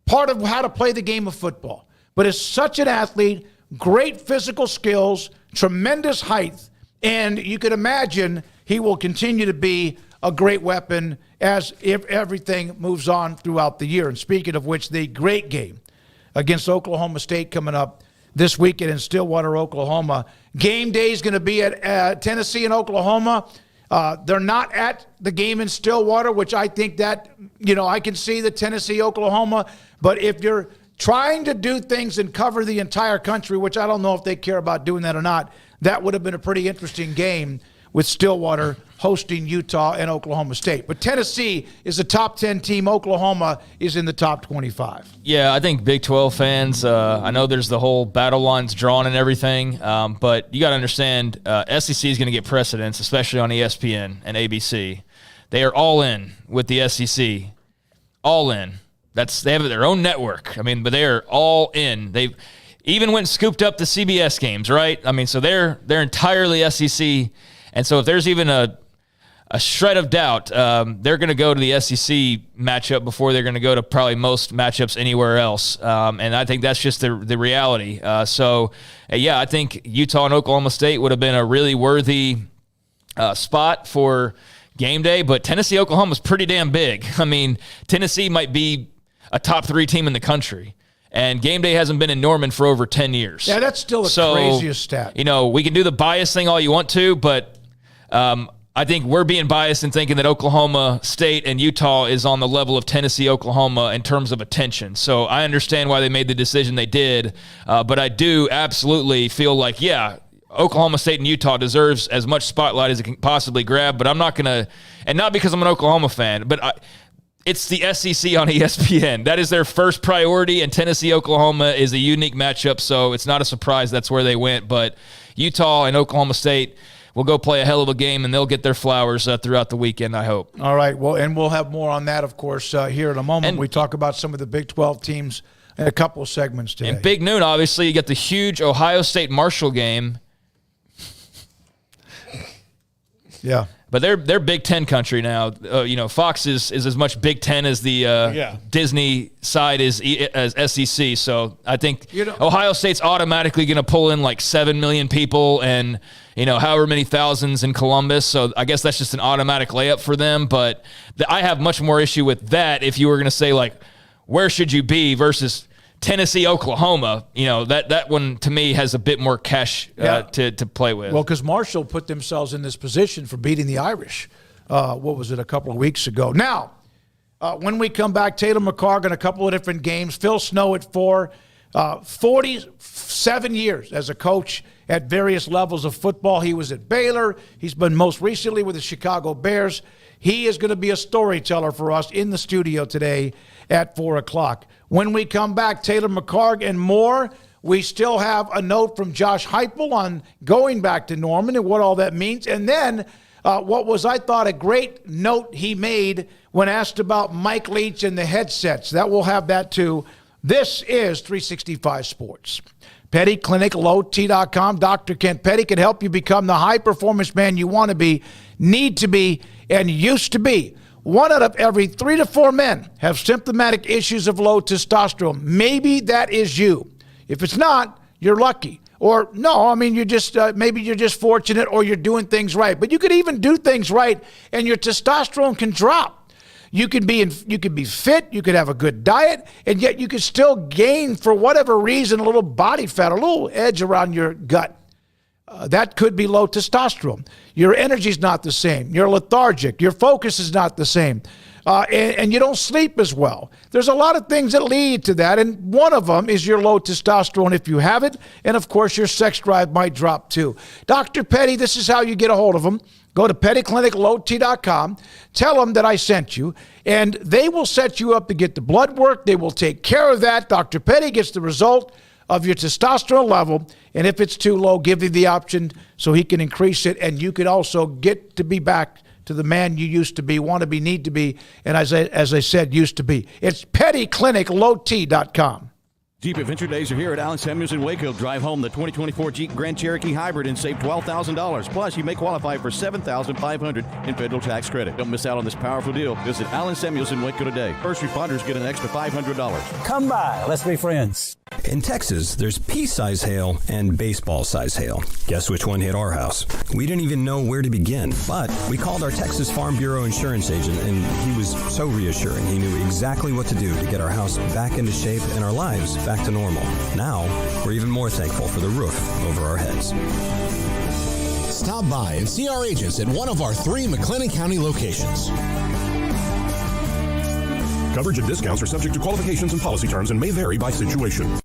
part of how to play the game of football. But is such an athlete, great physical skills, tremendous height, and you can imagine he will continue to be a great weapon as if everything moves on throughout the year. And speaking of which, the great game against Oklahoma State coming up this weekend in Stillwater, Oklahoma. Game day is going to be at Tennessee and Oklahoma. They're not at the game in Stillwater, which I think that, I can see the Tennessee, Oklahoma. But if you're trying to do things and cover the entire country, which I don't know if they care about doing that or not, that would have been a pretty interesting game with Stillwater hosting Utah and Oklahoma State. But Tennessee is a top 10 team. Oklahoma is in the top 25. Yeah, I think Big 12 fans, I know there's the whole battle lines drawn and everything, but you got to understand SEC is going to get precedence, especially on ESPN and ABC. They are all in with the SEC. All in. They have their own network. But they are all in. They even went and scooped up the CBS games, right? So they're entirely SEC. And so if there's even a shred of doubt, they're going to go to the SEC matchup before they're going to go to probably most matchups anywhere else. And I think that's just the reality. I think Utah and Oklahoma State would have been a really worthy spot for game day. But Tennessee-Oklahoma is pretty damn big. Tennessee might be a top 3 team in the country. And game day hasn't been in Norman for over 10 years. Yeah, that's still the craziest stat. We can do the bias thing all you want to, but I think we're being biased in thinking that Oklahoma State and Utah is on the level of Tennessee, Oklahoma in terms of attention. So I understand why they made the decision they did, but I do absolutely feel like, Oklahoma State and Utah deserves as much spotlight as it can possibly grab, but I'm not going to, and not because I'm an Oklahoma fan, but it's the SEC on ESPN. That is their first priority, and Tennessee-Oklahoma is a unique matchup, so it's not a surprise that's where they went. But Utah and Oklahoma State will go play a hell of a game, and they'll get their flowers throughout the weekend, I hope. All right, well, and we'll have more on that, of course, here in a moment. And we talk about some of the Big 12 teams in a couple of segments today. And Big Noon, obviously, you get the huge Ohio State-Marshall game. Yeah. But they're Big Ten country now. Fox is as much Big Ten as the Disney side is as SEC. So I think Ohio State's automatically going to pull in like 7 million people and however many thousands in Columbus. So I guess that's just an automatic layup for them. But I have much more issue with that if you were going to say like, where should you be versus Tennessee, Oklahoma, that one to me has a bit more cash to play with. Well, because Marshall put themselves in this position for beating the Irish. What was it, a couple of weeks ago? Now, when we come back, Taylor McCargan, a couple of different games. Phil Snow at 4. 47 years as a coach at various levels of football. He was at Baylor. He's been most recently with the Chicago Bears. He is going to be a storyteller for us in the studio today at 4 o'clock. When we come back, Taylor McCarg and more. We still have a note from Josh Heupel on going back to Norman and what all that means. And then what was, I thought, a great note he made when asked about Mike Leach and the headsets. That we'll have that too. This is 365 Sports. Petty Clinic, LowT.com. Dr. Kent Petty can help you become the high-performance man you want to be, need to be, and used to be. 1 out of every 3 to 4 men have symptomatic issues of low testosterone. Maybe that is you. If it's not, you're lucky. Or no, I mean, you're just maybe you're just fortunate, or you're doing things right. But you could even do things right, and your testosterone can drop. You could be fit, you could have a good diet, and yet you could still gain, for whatever reason, a little body fat, a little edge around your gut. That could be low testosterone. Your energy's not the same. You're lethargic. Your focus is not the same. And you don't sleep as well. There's a lot of things that lead to that, and one of them is your low testosterone if you have it, and of course your sex drive might drop too. Dr. Petty, this is how you get a hold of him. Go to pettycliniclowt.com, tell them that I sent you, and they will set you up to get the blood work. They will take care of that. Dr. Petty gets the result of your testosterone level, and if it's too low, give you the option so he can increase it, and you can also get to be back to the man you used to be, want to be, need to be, and as I said, used to be. It's pettycliniclowt.com. Jeep Adventure Days are here at Allen Samuels in Waco. Drive home the 2024 Jeep Grand Cherokee Hybrid and save $12,000. Plus, you may qualify for $7,500 in federal tax credit. Don't miss out on this powerful deal. Visit Allen Samuels in Waco today. First responders get an extra $500. Come by. Let's be friends. In Texas, there's pea-size hail and baseball-size hail. Guess which one hit our house? We didn't even know where to begin, but we called our Texas Farm Bureau insurance agent, and he was so reassuring. He knew exactly what to do to get our house back into shape and our lives back to normal. Now, we're even more thankful for the roof over our heads. Stop by and see our agents at one of our 3 McLennan County locations. Coverage and discounts are subject to qualifications and policy terms and may vary by situation.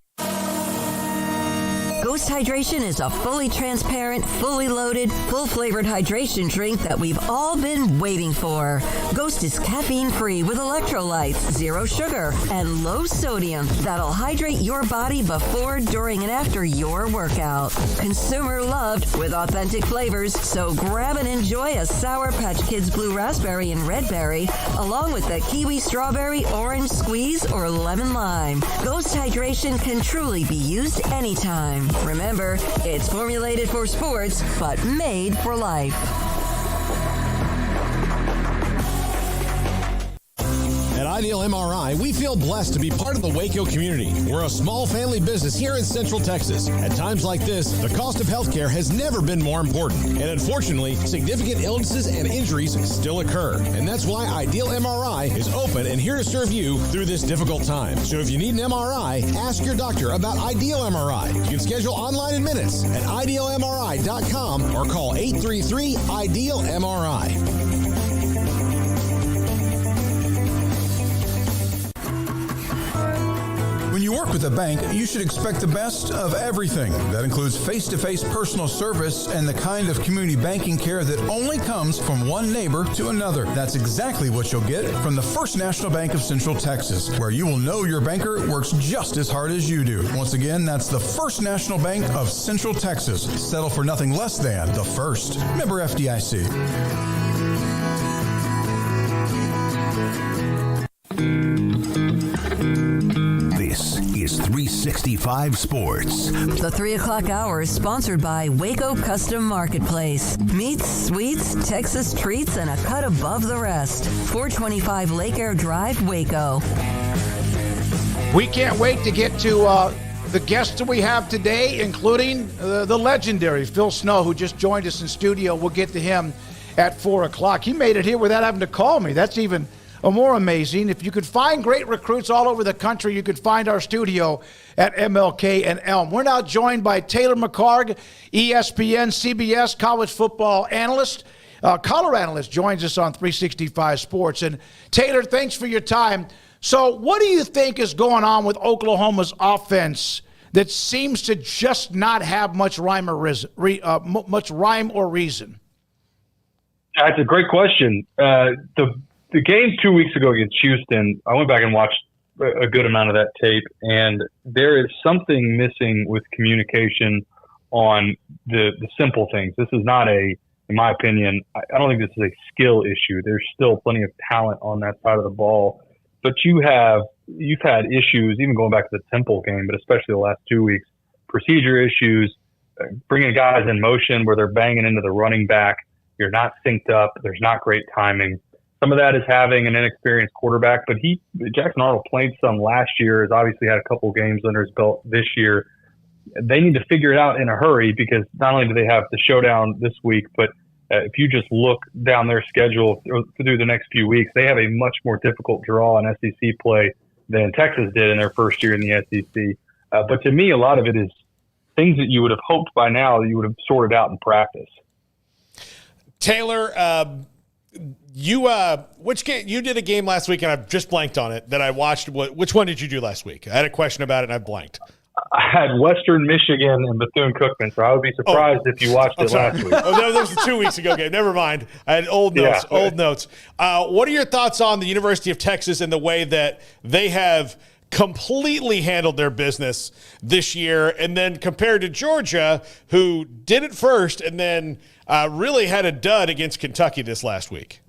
Ghost Hydration is a fully transparent, fully loaded, full-flavored hydration drink that we've all been waiting for. Ghost is caffeine-free with electrolytes, 0 sugar, and low sodium that'll hydrate your body before, during, and after your workout. Consumer loved with authentic flavors, so grab and enjoy a Sour Patch Kids Blue Raspberry and Red Berry, along with the Kiwi Strawberry, Orange Squeeze, or Lemon Lime. Ghost Hydration can truly be used anytime. Remember, it's formulated for sports, but made for life. At Ideal MRI, we feel blessed to be part of the Waco community. We're a small family business here in Central Texas. At times like this, the cost of healthcare has never been more important. And unfortunately, significant illnesses and injuries still occur. And that's why Ideal MRI is open and here to serve you through this difficult time. So if you need an MRI, ask your doctor about Ideal MRI. You can schedule online in minutes at idealmri.com or call 833-IDEAL-MRI. When you work with a bank, you should expect the best of everything. That includes face-to-face personal service and the kind of community banking care that only comes from one neighbor to another. That's exactly what you'll get from the First National Bank of Central Texas, where you will know your banker works just as hard as you do. Once again, that's the First National Bank of Central Texas. Settle for nothing less than the first. Member FDIC. This is 365 Sports. The 3 o'clock hour is sponsored by Waco Custom Marketplace. Meats, sweets, Texas treats, and a cut above the rest. 425 Lake Air Drive, Waco. We can't wait to get to the guests that we have today, including the legendary Phil Snow, who just joined us in studio. We'll get to him at 4 o'clock. He made it here without having to call me. That's even more amazing. If you could find great recruits all over the country, you could find our studio at MLK and Elm. We're now joined by Taylor McCarg, ESPN, CBS college football analyst. Color analyst joins us on 365 Sports. And Taylor, thanks for your time. So what do you think is going on with Oklahoma's offense that seems to just not have much rhyme or reason? That's a great question. The game 2 weeks ago against Houston, I went back and watched a good amount of that tape, and there is something missing with communication on the simple things. This is not in my opinion, I don't think this is a skill issue. There's still plenty of talent on that side of the ball, but you've had issues, even going back to the Temple game, but especially the last 2 weeks, procedure issues, bringing guys in motion where they're banging into the running back. You're not synced up. There's not great timing. Some of that is having an inexperienced quarterback, but Jackson Arnold played some last year, has obviously had a couple of games under his belt this year. They need to figure it out in a hurry because not only do they have the showdown this week, but if you just look down their schedule through the next few weeks, they have a much more difficult draw in SEC play than Texas did in their first year in the SEC. But to me, a lot of it is things that you would have hoped by now that you would have sorted out in practice. Taylor, which game you did a game last week, and I've just blanked on it that I watched. Which one did you do last week? I had a question about it, and I blanked. I had Western Michigan and Bethune-Cookman, so I would be surprised if you watched it last week. Oh, that was the 2 weeks ago game. Never mind. I had old notes. Yeah. Old notes. What are your thoughts on the University of Texas and the way that they have completely handled their business this year, and then compared to Georgia, who did it first and then really had a dud against Kentucky this last week?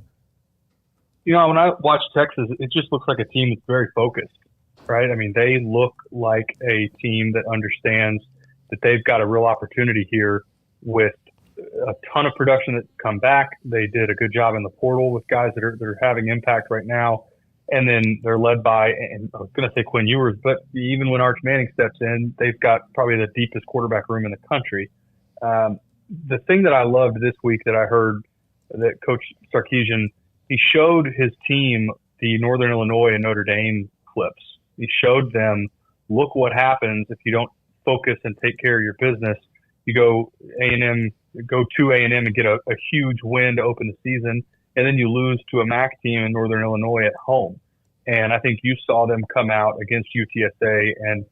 You know, when I watch Texas, it just looks like a team that's very focused, right? I mean, they look like a team that understands that they've got a real opportunity here with a ton of production that's come back. They did a good job in the portal with guys that are having impact right now. And then they're led by, and I was going to say Quinn Ewers, but even when Arch Manning steps in, they've got probably the deepest quarterback room in the country. The thing that I loved this week that I heard that Coach Sarkisian, he showed his team the Northern Illinois and Notre Dame clips. He showed them, look what happens if you don't focus and take care of your business. You go to A&M and get a huge win to open the season, and then you lose to a MAC team in Northern Illinois at home. And I think you saw them come out against UTSA and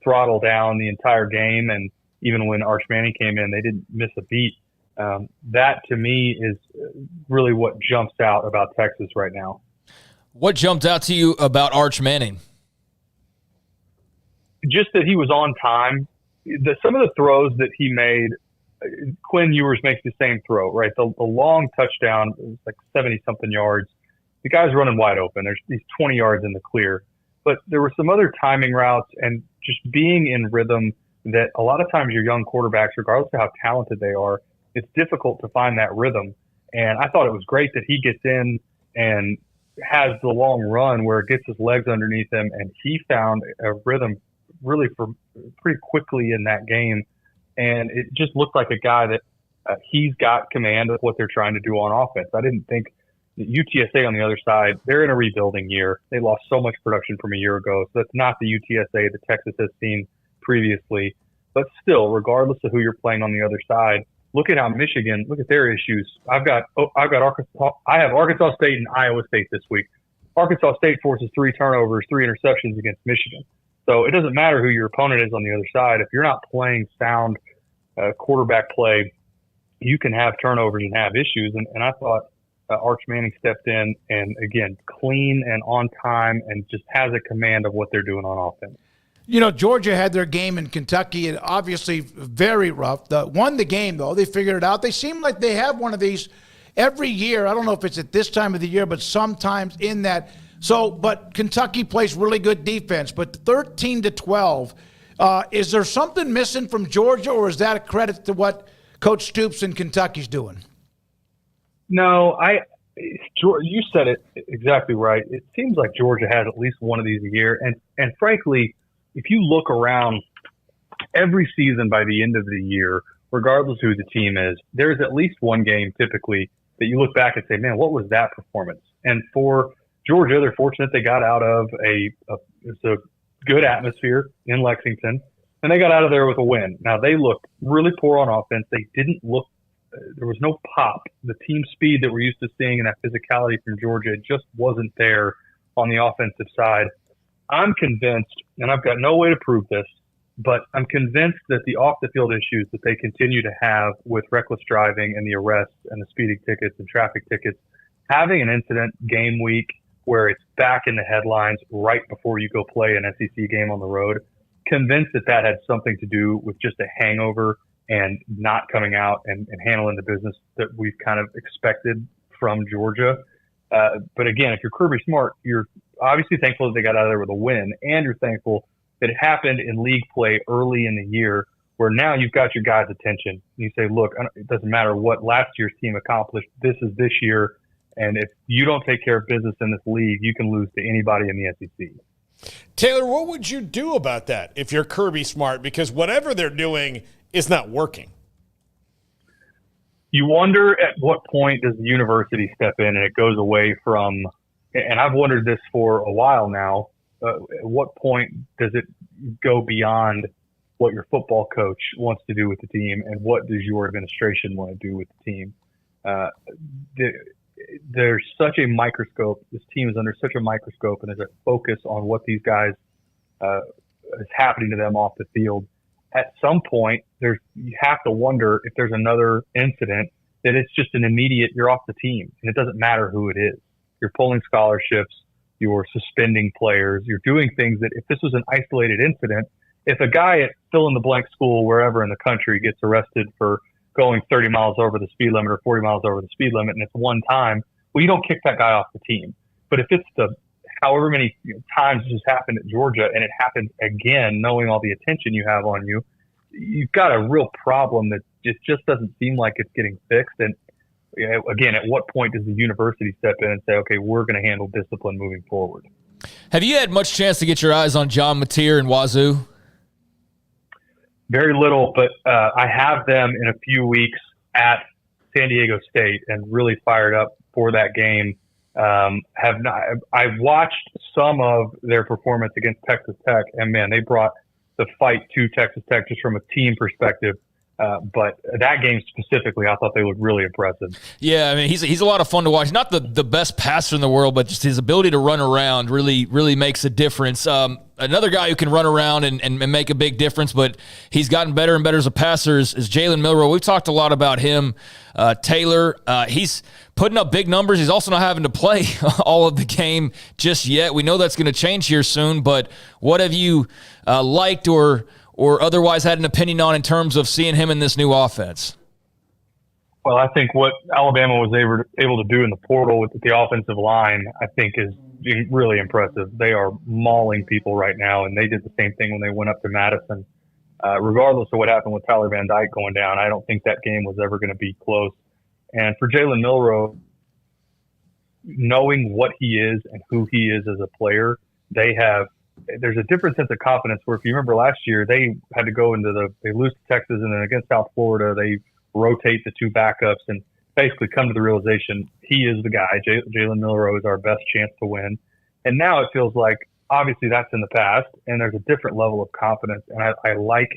throttle down the entire game. And even when Arch Manning came in, they didn't miss a beat. That, to me, is really what jumps out about Texas right now. What jumped out to you about Arch Manning? Just that he was on time. Some of the throws that he made, Quinn Ewers makes the same throw, right? The long touchdown is like 70-something yards. The guy's running wide open. He's 20 yards in the clear. But there were some other timing routes and just being in rhythm that a lot of times your young quarterbacks, regardless of how talented they are, it's difficult to find that rhythm. And I thought it was great that he gets in and has the long run where it gets his legs underneath him, and he found a rhythm really for pretty quickly in that game. And it just looked like a guy that he's got command of what they're trying to do on offense. I didn't think UTSA on the other side, they're in a rebuilding year. They lost so much production from a year ago. So that's not the UTSA that Texas has seen previously. But still, regardless of who you're playing on the other side, look at how Michigan, look at their issues. I have Arkansas State and Iowa State this week. Arkansas State forces 3 turnovers, 3 interceptions against Michigan. So it doesn't matter who your opponent is on the other side. If you're not playing sound quarterback play, you can have turnovers and have issues. And I thought Arch Manning stepped in and, again, clean and on time and just has a command of what they're doing on offense. You know, Georgia had their game in Kentucky, and obviously very rough. Won the game, though. They figured it out. They seem like they have one of these every year. I don't know if it's at this time of the year, but sometimes in that. So, but Kentucky plays really good defense. But 13-12, is there something missing from Georgia, or is that a credit to what Coach Stoops and Kentucky's doing? No, you said it exactly right. It seems like Georgia has at least one of these a year. And frankly, if you look around every season by the end of the year, regardless of who the team is, there's at least one game typically that you look back and say, man, what was that performance? And for Georgia, they're fortunate they got out of it's a good atmosphere in Lexington, and they got out of there with a win. Now, they looked really poor on offense. They didn't look there was no pop. The team speed that we're used to seeing and that physicality from Georgia just wasn't there on the offensive side. I'm convinced, and I've got no way to prove this, but I'm convinced that the off-the-field issues that they continue to have with reckless driving and the arrests and the speeding tickets and traffic tickets, having an incident game week where it's back in the headlines right before you go play an SEC game on the road, convinced that that had something to do with just a hangover and not coming out and handling the business that we've kind of expected from Georgia. But again, if you're Kirby Smart, you're obviously thankful that they got out of there with a win, and you're thankful that it happened in league play early in the year where now you've got your guys' attention. You say, look, it doesn't matter what last year's team accomplished. This is this year. And if you don't take care of business in this league, you can lose to anybody in the SEC. Taylor, what would you do about that if you're Kirby Smart? Because whatever they're doing is not working. You wonder at what point does the university step in and it goes away from, and I've wondered this for a while now, at what point does it go beyond what your football coach wants to do with the team and what does your administration want to do with the team? There's such a microscope. This team is under such a microscope, and there's a focus on what these guys is happening to them off the field. At some point, you have to wonder if there's another incident that it's just an immediate, you're off the team, and it doesn't matter who it is. You're pulling scholarships, you're suspending players, you're doing things that if this was an isolated incident, if a guy at fill-in-the-blank school wherever in the country gets arrested for going 30 miles over the speed limit or 40 miles over the speed limit, and it's one time, well, you don't kick that guy off the team. But if it's the however many times this has happened at Georgia and it happens again, knowing all the attention you have on you, you've got a real problem that just doesn't seem like it's getting fixed. And again, at what point does the university step in and say, okay, we're going to handle discipline moving forward? Have you had much chance to get your eyes on John Mateer and Wazoo? Very little, but I have them in a few weeks at San Diego State and really fired up for that game. I've watched some of their performance against Texas Tech, and man, they brought the fight to Texas Tech just from a team perspective. But that game specifically, I thought they looked really impressive. Yeah, I mean, he's a lot of fun to watch. Not the best passer in the world, but just his ability to run around really makes a difference. Another guy who can run around and make a big difference, but he's gotten better and better as a passer is Jalen Milroe. We've talked a lot about him. Taylor, he's putting up big numbers. He's also not having to play all of the game just yet. We know that's going to change here soon, but what have you liked or otherwise had an opinion on in terms of seeing him in this new offense? Well, I think what Alabama was able to do in the portal with the offensive line, I think is really impressive. They are mauling people right now, and they did the same thing when they went up to Madison. Regardless of what happened with Tyler Van Dyke going down, I don't think that game was ever going to be close. And for Jalen Milroe, knowing what he is and who he is as a player, there's a different sense of confidence where if you remember last year, they had to go they lose to Texas, and then against South Florida, they rotate the two backups and basically come to the realization he is the guy. Jalen Milroe is our best chance to win. And now it feels like obviously that's in the past, and there's a different level of confidence. And I like,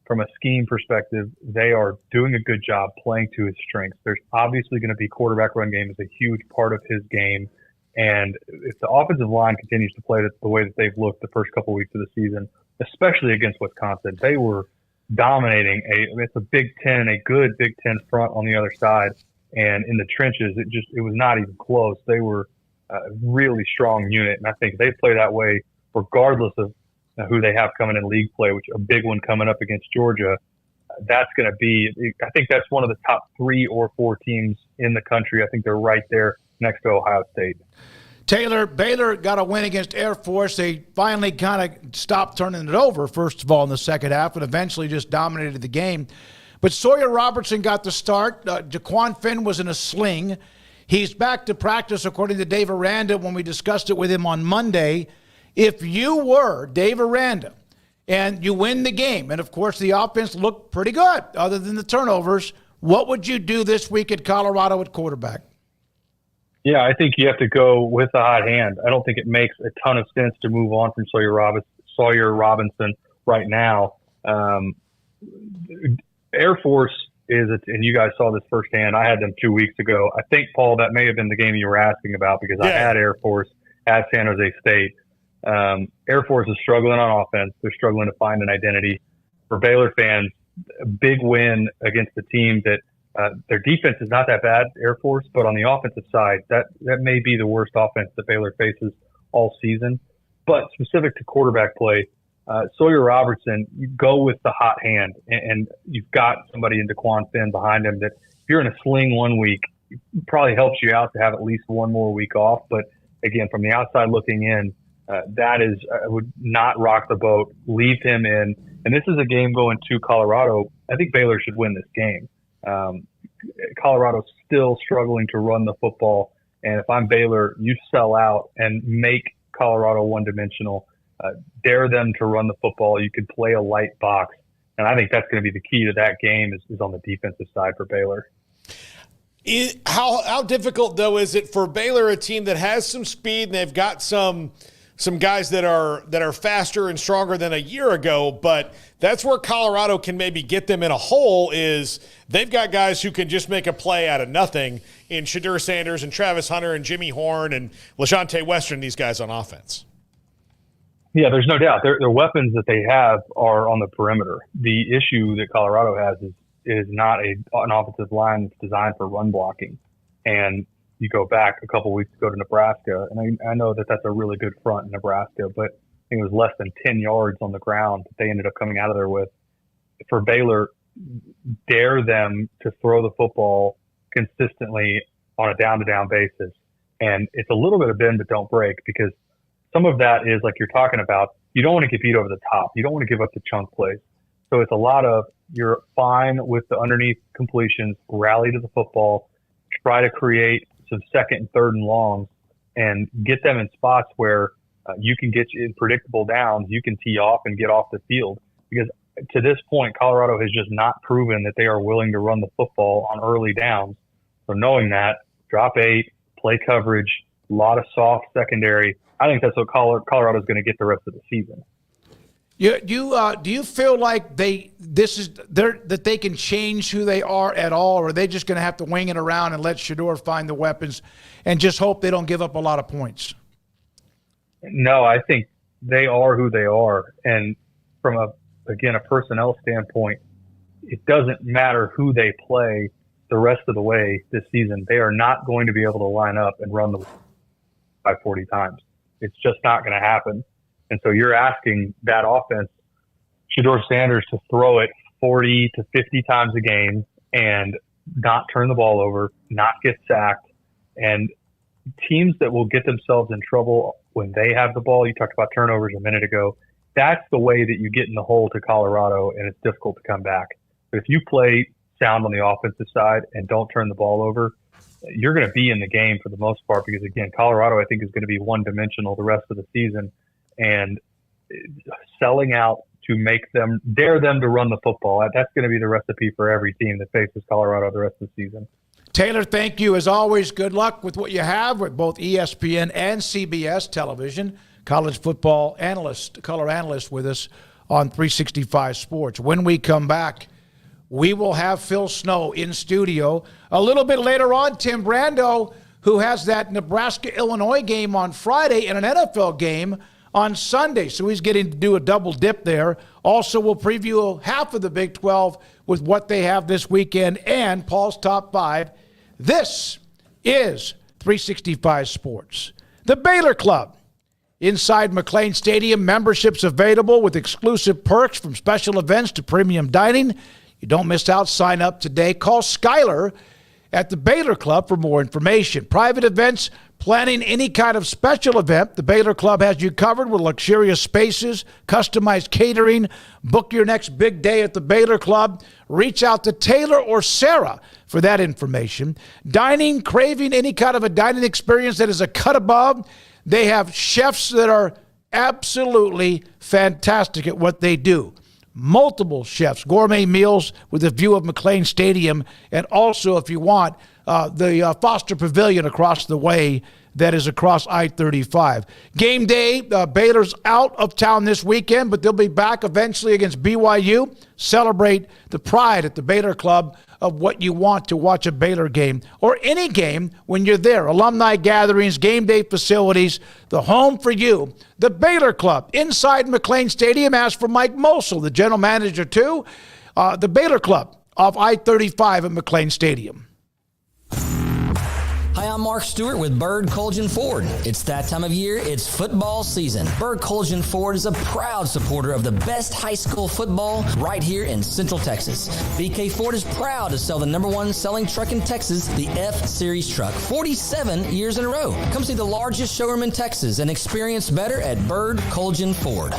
from a scheme perspective, they are doing a good job playing to his strengths. There's obviously going to be quarterback run game is a huge part of his game. And if the offensive line continues to play the way that they've looked the first couple of weeks of the season, especially against Wisconsin, they were dominating it's a Big Ten, a good Big Ten front on the other side. And in the trenches, it was not even close. They were a really strong unit. And I think they play that way regardless of who they have coming in league play, which a big one coming up against Georgia. That's going to be, I think that's one of the top 3 or 4 teams in the country. I think they're right there next to Ohio State. Taylor, Baylor got a win against Air Force. They finally kind of stopped turning it over, first of all, in the second half, and eventually just dominated the game. But Sawyer Robertson got the start. Jaquan Finn was in a sling. He's back to practice, according to Dave Aranda, when we discussed it with him on Monday. If you were Dave Aranda and you win the game, and, of course, the offense looked pretty good other than the turnovers, what would you do this week at Colorado at quarterback? Yeah, I think you have to go with a hot hand. I don't think it makes a ton of sense to move on from Sawyer Robinson right now. Air Force and you guys saw this firsthand. I had them 2 weeks ago. I think, Paul, that may have been the game you were asking about because I had Air Force at San Jose State. Air Force is struggling on offense. They're struggling to find an identity. For Baylor fans, a big win against a team that their defense is not that bad, Air Force, but on the offensive side, that may be the worst offense that Baylor faces all season. But specific to quarterback play, Sawyer Robertson, you go with the hot hand, and you've got somebody in DeQuan Finn behind him that if you're in a sling 1 week, it probably helps you out to have at least one more week off. But again, from the outside looking in, that is, I would not rock the boat. Leave him in. And this is a game going to Colorado. I think Baylor should win this game. Colorado's still struggling to run the football. And if I'm Baylor, you sell out and make Colorado one-dimensional. Dare them to run the football. You could play a light box. And I think that's going to be the key to that game is on the defensive side for Baylor. How difficult, though, is it for Baylor, a team that has some speed and they've got some guys that are faster and stronger than a year ago, but that's where Colorado can maybe get them in a hole is they've got guys who can just make a play out of nothing in Shadur Sanders and Travis Hunter and Jimmy Horn and LaShawnte Western, these guys on offense. Yeah, there's no doubt. Their weapons that they have are on the perimeter. The issue that Colorado has is not an offensive line that's designed for run blocking. And you go back a couple weeks ago to Nebraska, and I know that that's a really good front in Nebraska, but I think it was less than 10 yards on the ground that they ended up coming out of there with. For Baylor, dare them to throw the football consistently on a down-to-down basis. And it's a little bit of bend but don't break, because some of that is like you're talking about, you don't want to get beat over the top. You don't want to give up the chunk plays. So it's a lot of you're fine with the underneath completions, rally to the football, try to create some second and third and longs, and get them in spots where you can get you in predictable downs. You can tee off and get off the field, because to this point, Colorado has just not proven that they are willing to run the football on early downs. So knowing that, drop 8, play coverage, a lot of soft secondary. I think that's what Colorado is going to get the rest of the season. Do you feel like that they can change who they are at all, or are they just going to have to wing it around and let Shadur find the weapons and just hope they don't give up a lot of points? No, I think they are who they are. And from a personnel standpoint, it doesn't matter who they play the rest of the way this season. They are not going to be able to line up and run the by 40 times. It's just not going to happen. And so you're asking that offense, Shadur Sanders, to throw it 40 to 50 times a game and not turn the ball over, not get sacked. And teams that will get themselves in trouble when they have the ball, you talked about turnovers a minute ago, that's the way that you get in the hole to Colorado, and it's difficult to come back. But if you play sound on the offensive side and don't turn the ball over, you're going to be in the game for the most part, because, again, Colorado, I think, is going to be one-dimensional the rest of the season. And selling out to make them, dare them to run the football, that's going to be the recipe for every team that faces Colorado the rest of the season. Taylor, thank you. As always, good luck with what you have with both ESPN and CBS television. College football analyst, color analyst with us on 365 Sports. When we come back, we will have Phil Snow in studio. A little bit later on, Tim Brando, who has that Nebraska-Illinois game on Friday and an NFL game on Sunday. So he's getting to do a double dip there. Also, we'll preview half of the Big 12 with what they have this weekend and Paul's Top 5. This is 365 Sports. The Baylor Club. Inside McLean Stadium, memberships available with exclusive perks from special events to premium dining. You don't miss out. Sign up today. Call Skylar at the Baylor Club for more information. Private events, planning any kind of special event, the Baylor Club has you covered with luxurious spaces, customized catering. Book your next big day at the Baylor Club. Reach out to Taylor or Sarah for that information. Dining, craving any kind of a dining experience that is a cut above. They have chefs that are absolutely fantastic at what they do. Multiple chefs, gourmet meals with a view of McLean Stadium, and also, if you want, the Foster Pavilion across the way that is across I-35. Game day, Baylor's out of town this weekend, but they'll be back eventually against BYU. Celebrate the pride at the Baylor Club of what you want to watch a Baylor game or any game when you're there. Alumni gatherings, game day facilities, the home for you. The Baylor Club inside McLean Stadium. Ask for Mike Mosel, the general manager too. The Baylor Club off I-35 at McLean Stadium. Hi, I'm Mark Stewart with Bird Colgan Ford. It's that time of year, it's football season. Bird Colgan Ford is a proud supporter of the best high school football right here in Central Texas. BK Ford is proud to sell the #1 selling truck in Texas, the F-Series truck, 47 years in a row. Come see the largest showroom in Texas and experience better at Bird Colgan Ford.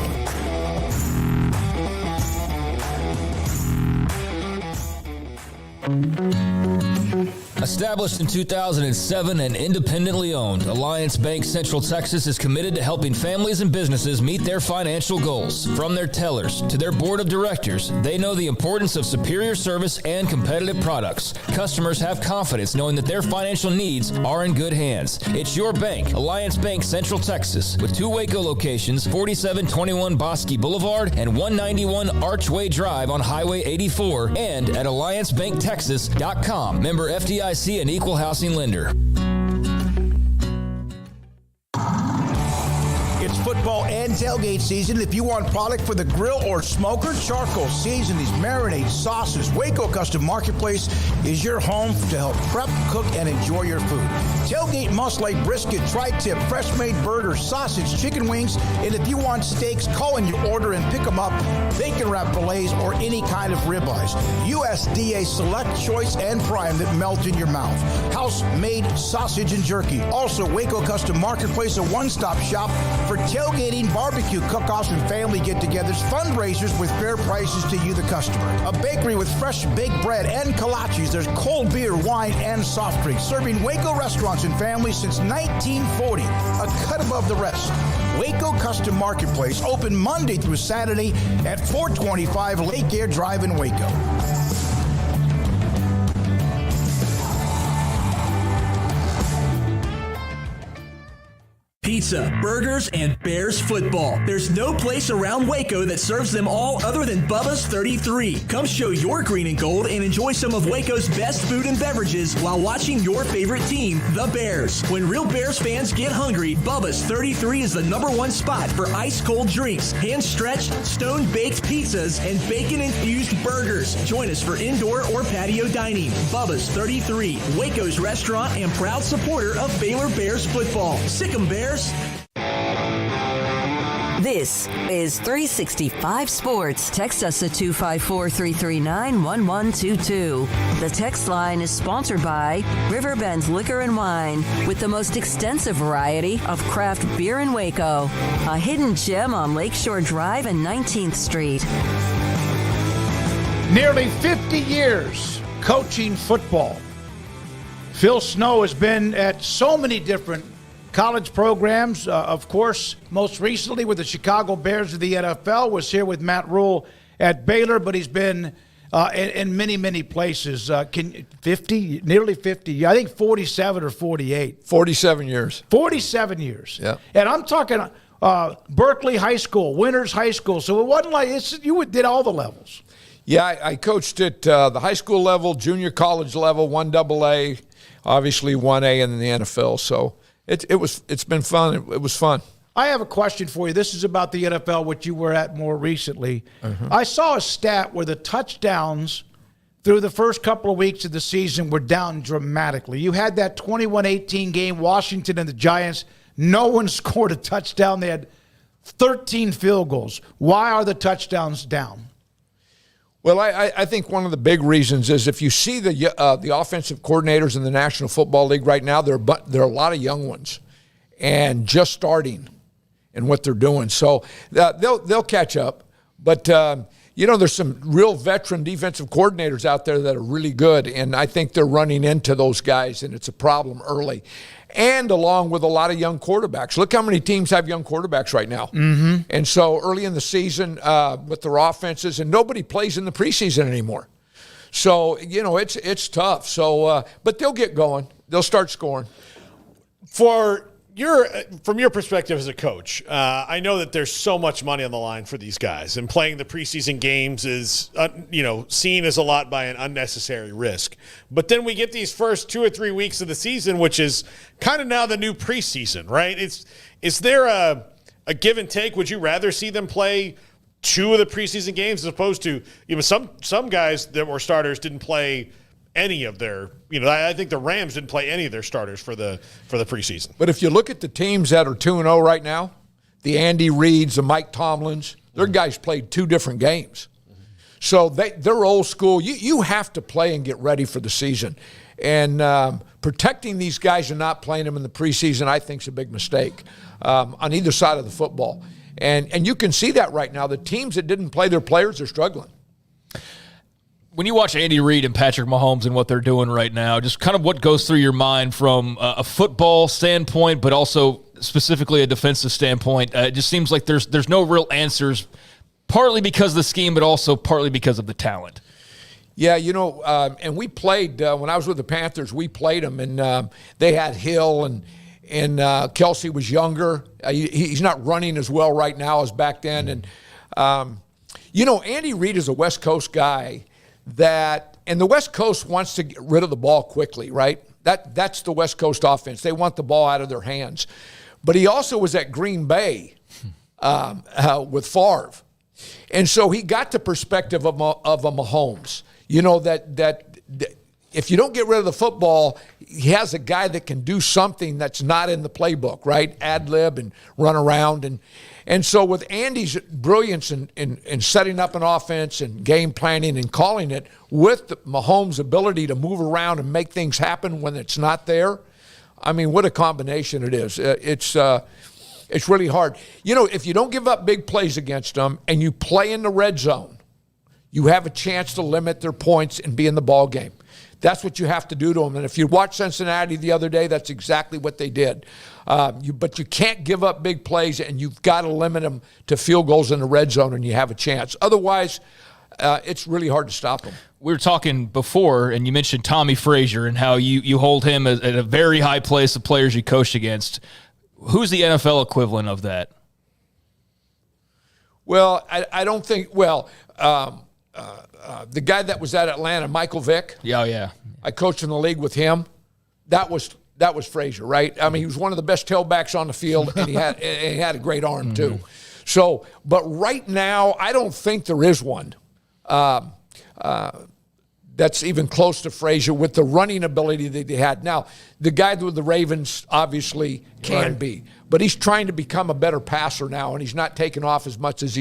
Established in 2007 and independently owned, Alliance Bank Central Texas is committed to helping families and businesses meet their financial goals. From their tellers to their board of directors, they know the importance of superior service and competitive products. Customers have confidence knowing that their financial needs are in good hands. It's your bank, Alliance Bank Central Texas, with 2 Waco locations, 4721 Bosque Boulevard and 191 Archway Drive on Highway 84, and at AllianceBankTexas.com. Member FDIC and equal housing lender. It's football and tailgate season. If you want product for the grill or smoker, charcoal, seasonings, marinades, sauces, Waco Custom Marketplace is your home to help prep, cook, and enjoy your food. Tailgate must-like brisket, tri-tip, fresh-made burgers, sausage, chicken wings, and if you want steaks, call in your order and pick them up. Bacon wrap fillets or any kind of ribeyes. USDA Select, Choice, and Prime that melt in your mouth. House-made sausage and jerky. Also, Waco Custom Marketplace, a one-stop shop for tailgating, barbecue cook-offs, and family get-togethers, fundraisers with fair prices to you, the customer. A bakery with fresh baked bread and kolaches. There's cold beer, wine, and soft drinks. Serving Waco restaurants and families since 1940. A cut above the rest. Waco Custom Marketplace, open Monday through Saturday at 425 Lake Air Drive in Waco. Pizza, burgers, and Bears football. There's no place around Waco that serves them all other than Bubba's 33. Come show your green and gold and enjoy some of Waco's best food and beverages while watching your favorite team, the Bears. When real Bears fans get hungry, Bubba's 33 is the #1 spot for ice-cold drinks, hand-stretched, stone-baked pizzas, and bacon-infused burgers. Join us for indoor or patio dining. Bubba's 33, Waco's restaurant and proud supporter of Baylor Bears football. Sick 'em, Bears. This is 365 Sports. Text us at 254-339-1122. The text line is sponsored by Riverbend's Liquor and Wine, with the most extensive variety of craft beer in Waco. A hidden gem on Lakeshore Drive and 19th Street. Nearly 50 years coaching football. Phil Snow has been at so many different college programs, of course, most recently with the Chicago Bears of the NFL, was here with Matt Rule at Baylor, but he's been in many, many places. Nearly 50, I think 47 or 48. 47 years. 47 years. Yeah. And I'm talking Berkeley High School, Winters High School, so it wasn't like you did all the levels. Yeah, I coached at the high school level, junior college level, 1AA, obviously 1A, and then the NFL, so it's been fun. It was fun. I have a question for you. This is about the NFL, which you were at more recently. Uh-huh. I saw a stat where the touchdowns through the first couple of weeks of the season were down dramatically. You had that 21-18 game, Washington and the Giants. No one scored a touchdown. They had 13 field goals. Why are the touchdowns down? Well, I think one of the big reasons is if you see the offensive coordinators in the National Football League right now, there are a lot of young ones and just starting in what they're doing. So they'll catch up. But, there's some real veteran defensive coordinators out there that are really good, and I think they're running into those guys, and it's a problem early. And along with a lot of young quarterbacks. Look how many teams have young quarterbacks right now. Mm-hmm. And so early in the season with their offenses, and nobody plays in the preseason anymore. So, it's tough. So, but they'll get going. They'll start scoring. From your perspective as a coach, I know that there's so much money on the line for these guys, and playing the preseason games is, seen as a lot by an unnecessary risk. But then we get these first 2 or 3 weeks of the season, which is kind of now the new preseason, right? Is there a give and take? Would you rather see them play 2 of the preseason games as opposed to some guys that were starters didn't play any of their, I think the Rams didn't play any of their starters for the preseason. But if you look at the teams that are 2-0 right now, the Andy Reids, the Mike Tomlins, their guys played 2 different games. So they're old school. You have to play and get ready for the season. And protecting these guys and not playing them in the preseason, I think, is a big mistake on either side of the football. And you can see that right now. The teams that didn't play their players are struggling. When you watch Andy Reid and Patrick Mahomes and what they're doing right now, just kind of what goes through your mind from a football standpoint, but also specifically a defensive standpoint, it just seems like there's no real answers, partly because of the scheme, but also partly because of the talent. Yeah, and we played, when I was with the Panthers, we played them, and they had Hill, and Kelsey was younger. He's not running as well right now as back then. And, Andy Reid is a West Coast guy, and the West Coast wants to get rid of the ball quickly, right? That's the West Coast offense. They want the ball out of their hands. But he also was at Green Bay with Favre. And so he got the perspective of a Mahomes. That if you don't get rid of the football, he has a guy that can do something that's not in the playbook, right? Ad-lib and run around. And so with Andy's brilliance in setting up an offense and game planning and calling it, with Mahomes' ability to move around and make things happen when it's not there, I mean, what a combination it is. It's really hard. If you don't give up big plays against them and you play in the red zone, you have a chance to limit their points and be in the ball game. That's what you have to do to them. And if you watch Cincinnati the other day, that's exactly what they did. But you can't give up big plays, and you've got to limit them to field goals in the red zone, and you have a chance. Otherwise, it's really hard to stop them. We were talking before, and you mentioned Tommy Frazier and how you hold him at a very high place of players you coached against. Who's the NFL equivalent of that? Well, I don't think – the guy that was at Atlanta, Michael Vick. Yeah. I coached in the league with him. That was Frazier, right? I mean, he was one of the best tailbacks on the field, and he had a great arm too. So, but right now, I don't think there is one that's even close to Frazier with the running ability that he had. Now, the guy with the Ravens obviously can be, but he's trying to become a better passer now, and he's not taking off as much as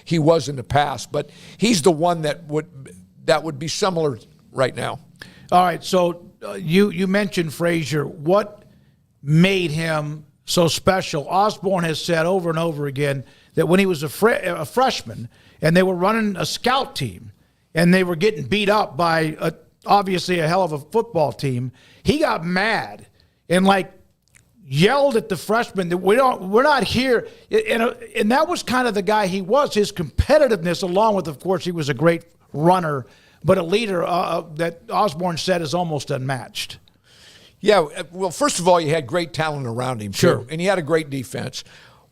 he was in the past. But he's the one that would be similar right now. All right, so you mentioned Frazier. What made him so special? Osborne has said over and over again that when he was a freshman and they were running a scout team and they were getting beat up by obviously a hell of a football team, he got mad and yelled at the freshmen that we're not here. And that was kind of the guy he was, his competitiveness, along with, of course, he was a great runner, but a leader that Osborne said is almost unmatched. Yeah, well, first of all, you had great talent around him, sure, too, and he had a great defense.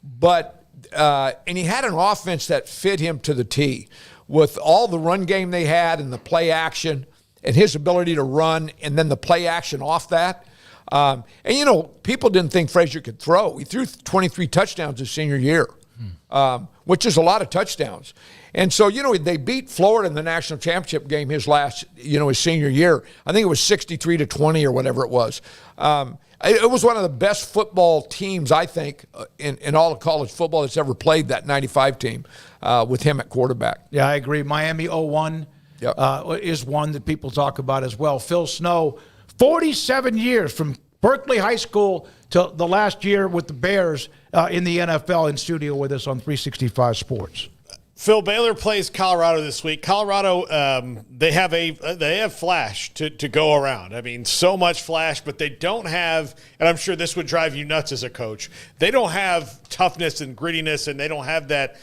But and he had an offense that fit him to the T, with all the run game they had and the play action and his ability to run and then the play action off that. And, people didn't think Frazier could throw. He threw 23 touchdowns his senior year, which is a lot of touchdowns. And so, they beat Florida in the national championship game his senior year. I think it was 63-20 or whatever it was. It was one of the best football teams, I think, in all of college football that's ever played, that 95 team with him at quarterback. Yeah, I agree. Miami 01 is one that people talk about as well. Phil Snow, 47 years from Berkeley High School to the last year with the Bears in the NFL, in studio with us on 365 Sports. Phil, Baylor plays Colorado this week. Colorado, they have flash to go around. I mean, so much flash, but they don't have, and I'm sure this would drive you nuts as a coach, they don't have toughness and grittiness, and they don't have that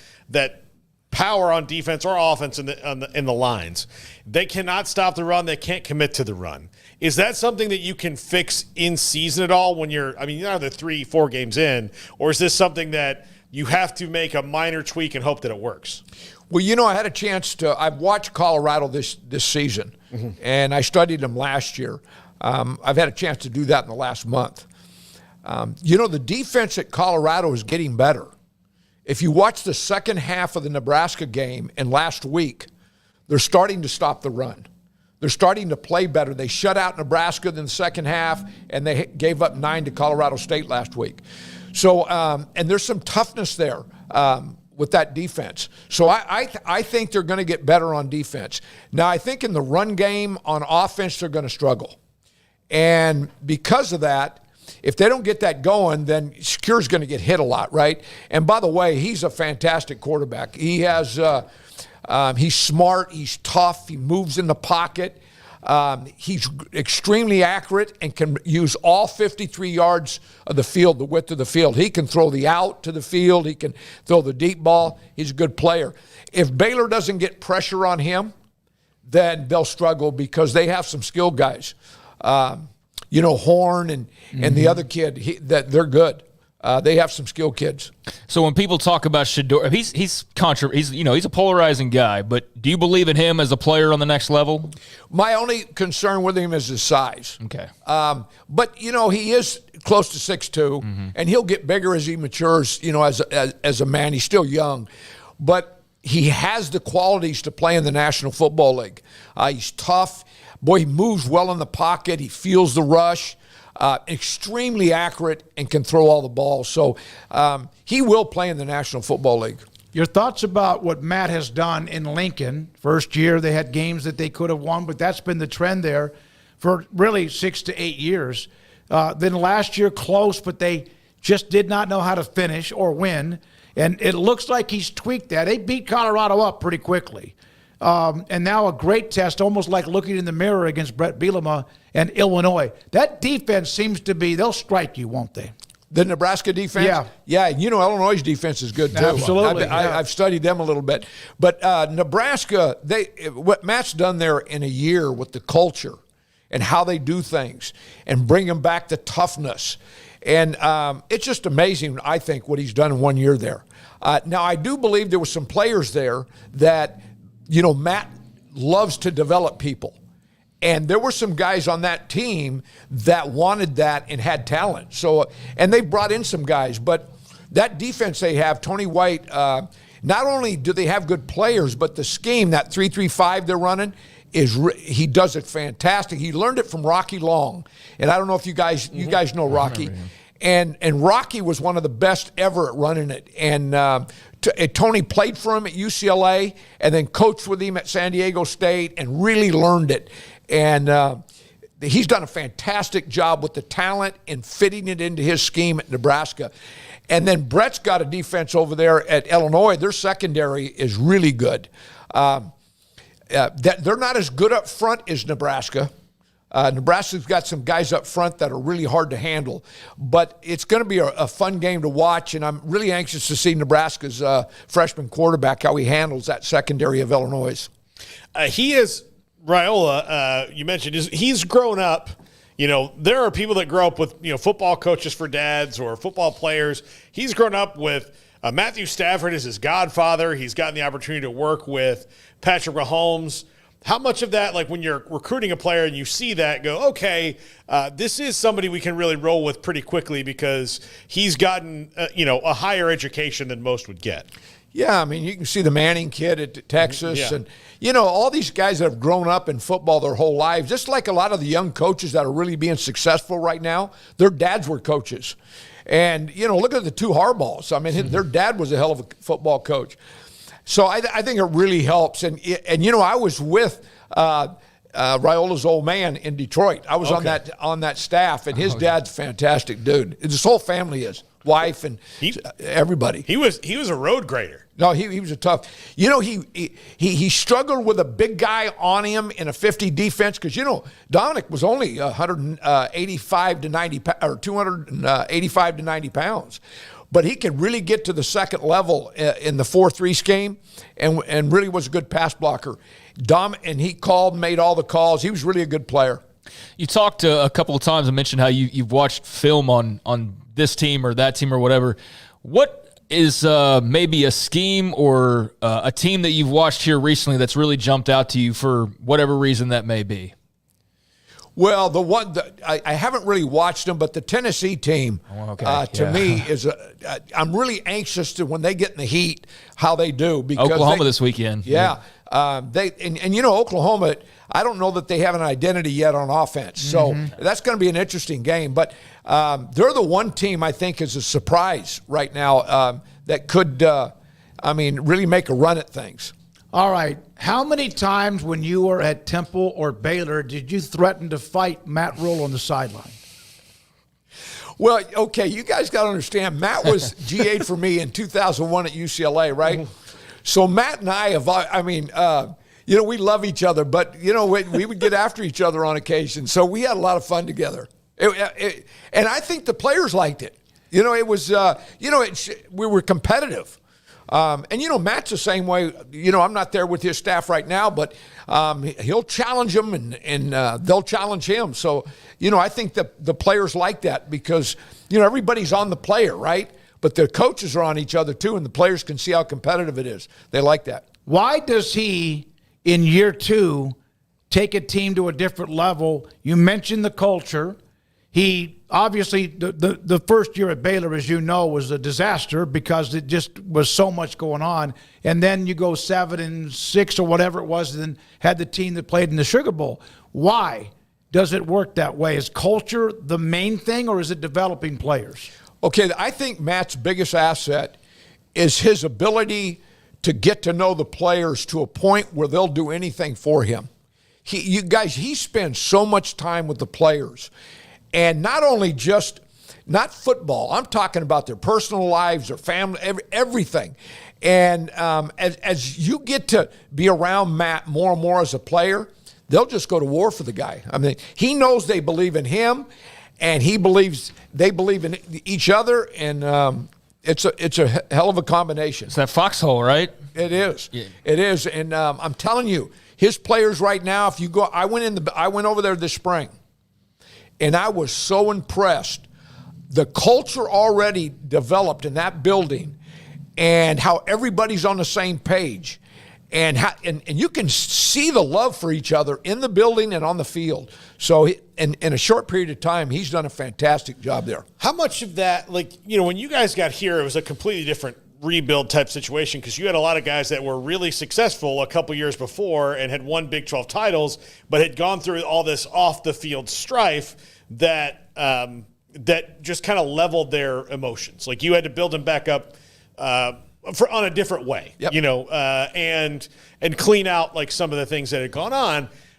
power on defense or offense in the lines. They cannot stop the run. They can't commit to the run. Is that something that you can fix in season at all when you're either 3-4 games in, or is this something that you have to make a minor tweak and hope that it works? Well, I had a chance I've watched Colorado this season, and I studied them last year. I've had a chance to do that in the last month. The defense at Colorado is getting better. If you watch the second half of the Nebraska game and last week, they're starting to stop the run. They're starting to play better. They shut out Nebraska in the second half, and they gave up 9 to Colorado State last week. So, and there's some toughness there with that defense. So I think they're going to get better on defense. Now, I think in the run game on offense, they're going to struggle. And because of that, if they don't get that going, then Secure's going to get hit a lot, right? And by the way, he's a fantastic quarterback. He has, he's smart, he's tough, he moves in the pocket. He's extremely accurate and can use all 53 yards of the field, the width of the field. He can throw the out to the field. He can throw the deep ball. He's a good player. If Baylor doesn't get pressure on him, then they'll struggle because they have some skilled guys. Horn and the other kid, that they're good. They have some skilled kids. So when people talk about Shedeur, he's a polarizing guy, but do you believe in him as a player on the next level? My only concern with him is his size. Okay. But he is close to 6'2", and he'll get bigger as he matures, as a man. He's still young. But he has the qualities to play in the National Football League. He's tough. Boy, he moves well in the pocket. He feels the rush. Extremely accurate and can throw all the balls. So he will play in the National Football League. Your thoughts about what Matt has done in Lincoln? First year they had games that they could have won, but that's been the trend there for really 6 to 8 years. Then last year close, but they just did not know how to finish or win. And it looks like he's tweaked that. They beat Colorado up pretty quickly. And now a great test, almost like looking in the mirror against Brett Bielema and Illinois. That defense seems to be, they'll strike you, won't they? The Nebraska defense? Yeah. Yeah, Illinois' defense is good, too. Absolutely. I've studied them a little bit. But Nebraska, what Matt's done there in a year with the culture and how they do things and bring them back to toughness. And it's just amazing, I think, what he's done in 1 year there. Now, I do believe there were some players there that Matt loves to develop people. And there were some guys on that team that wanted that and had talent. So, and they brought in some guys. But that defense they have, Tony White, not only do they have good players, but the scheme, that 3-3-5 they're running, he does it fantastic. He learned it from Rocky Long. And I don't know if you guys know Rocky. And Rocky was one of the best ever at running it. And Tony played for him at UCLA and then coached with him at San Diego State and really learned it. And he's done a fantastic job with the talent and fitting it into his scheme at Nebraska. And then Brett's got a defense over there at Illinois. Their secondary is really good. They're not as good up front as Nebraska. Nebraska's got some guys up front that are really hard to handle. But it's going to be a fun game to watch, and I'm really anxious to see Nebraska's freshman quarterback, how he handles that secondary of Illinois. He is, Raiola, you mentioned, he's grown up. There are people that grow up with, football coaches for dads or football players. He's grown up with Matthew Stafford as his godfather. He's gotten the opportunity to work with Patrick Mahomes. How much of that, like when you're recruiting a player and you see that, go, okay, this is somebody we can really roll with pretty quickly because he's gotten, a higher education than most would get? Yeah, I mean, you can see the Manning kid at Texas and, all these guys that have grown up in football their whole lives, just like a lot of the young coaches that are really being successful right now, their dads were coaches. And, look at the two Harbaughs. I mean, their dad was a hell of a football coach. So I think it really helps. And I was with Raiola's old man in Detroit. I was on that staff, and his dad's a fantastic dude. His whole family is. Wife and everybody. He was a road grader. No, he was a tough. He struggled with a big guy on him in a 50 defense because Dominic was only 185 to 90 or 285 to 90 pounds. but he could really get to the second level in the 4-3 scheme and really was a good pass blocker. And he made all the calls. He was really a good player. You talked a couple of times and mentioned how you've watched film on this team or that team or whatever. What is maybe a scheme or a team that you've watched here recently that's really jumped out to you for whatever reason that may be? Well, the one that I haven't really watched them, but the Tennessee team to me is I'm really anxious to when they get in the heat how they do because Oklahoma this weekend. Yeah, Oklahoma. I don't know that they have an identity yet on offense, so that's going to be an interesting game. But they're the one team I think is a surprise right now that could, really make a run at things. All right. How many times when you were at Temple or Baylor did you threaten to fight Matt Rule on the sideline? Well, okay, you guys got to understand, Matt was GA'd for me in 2001 at UCLA, right? So Matt and I have, we love each other, but, we would get after each other on occasion. So we had a lot of fun together. And I think the players liked it. It was, we were competitive. Matt's the same way. I'm not there with his staff right now, but he'll challenge them and they'll challenge him. So, I think that the players like that because, everybody's on the player, right? But the coaches are on each other too, and the players can see how competitive it is. They like that. Why does he, in year 2, take a team to a different level? You mentioned the culture. He obviously, the first year at Baylor, as you know, was a disaster because it just was so much going on. And then you go 7-6 or whatever it was, and then had the team that played in the Sugar Bowl. Why does it work that way? Is culture the main thing, or is it developing players? Okay, I think Matt's biggest asset is his ability to get to know the players to a point where they'll do anything for him. He spends so much time with the players. And not only not football, I'm talking about their personal lives, their family, everything. And as you get to be around Matt more and more as a player, they'll just go to war for the guy. He knows they believe in him, and they believe in each other, and it's a hell of a combination. It's that foxhole, right? It is. Yeah. It is, and I'm telling you, his players right now. If you go, I went over there this spring. And I was so impressed. The culture already developed in that building and how everybody's on the same page. And you can see the love for each other in the building and on the field. So in a short period of time, he's done a fantastic job there. How much of that, when you guys got here, it was a completely different rebuild type situation because you had a lot of guys that were really successful a couple years before and had won Big 12 titles, but had gone through all this off the field strife that just kind of leveled their emotions. Like you had to build them back up on a different way, yep. And clean out like some of the things that had gone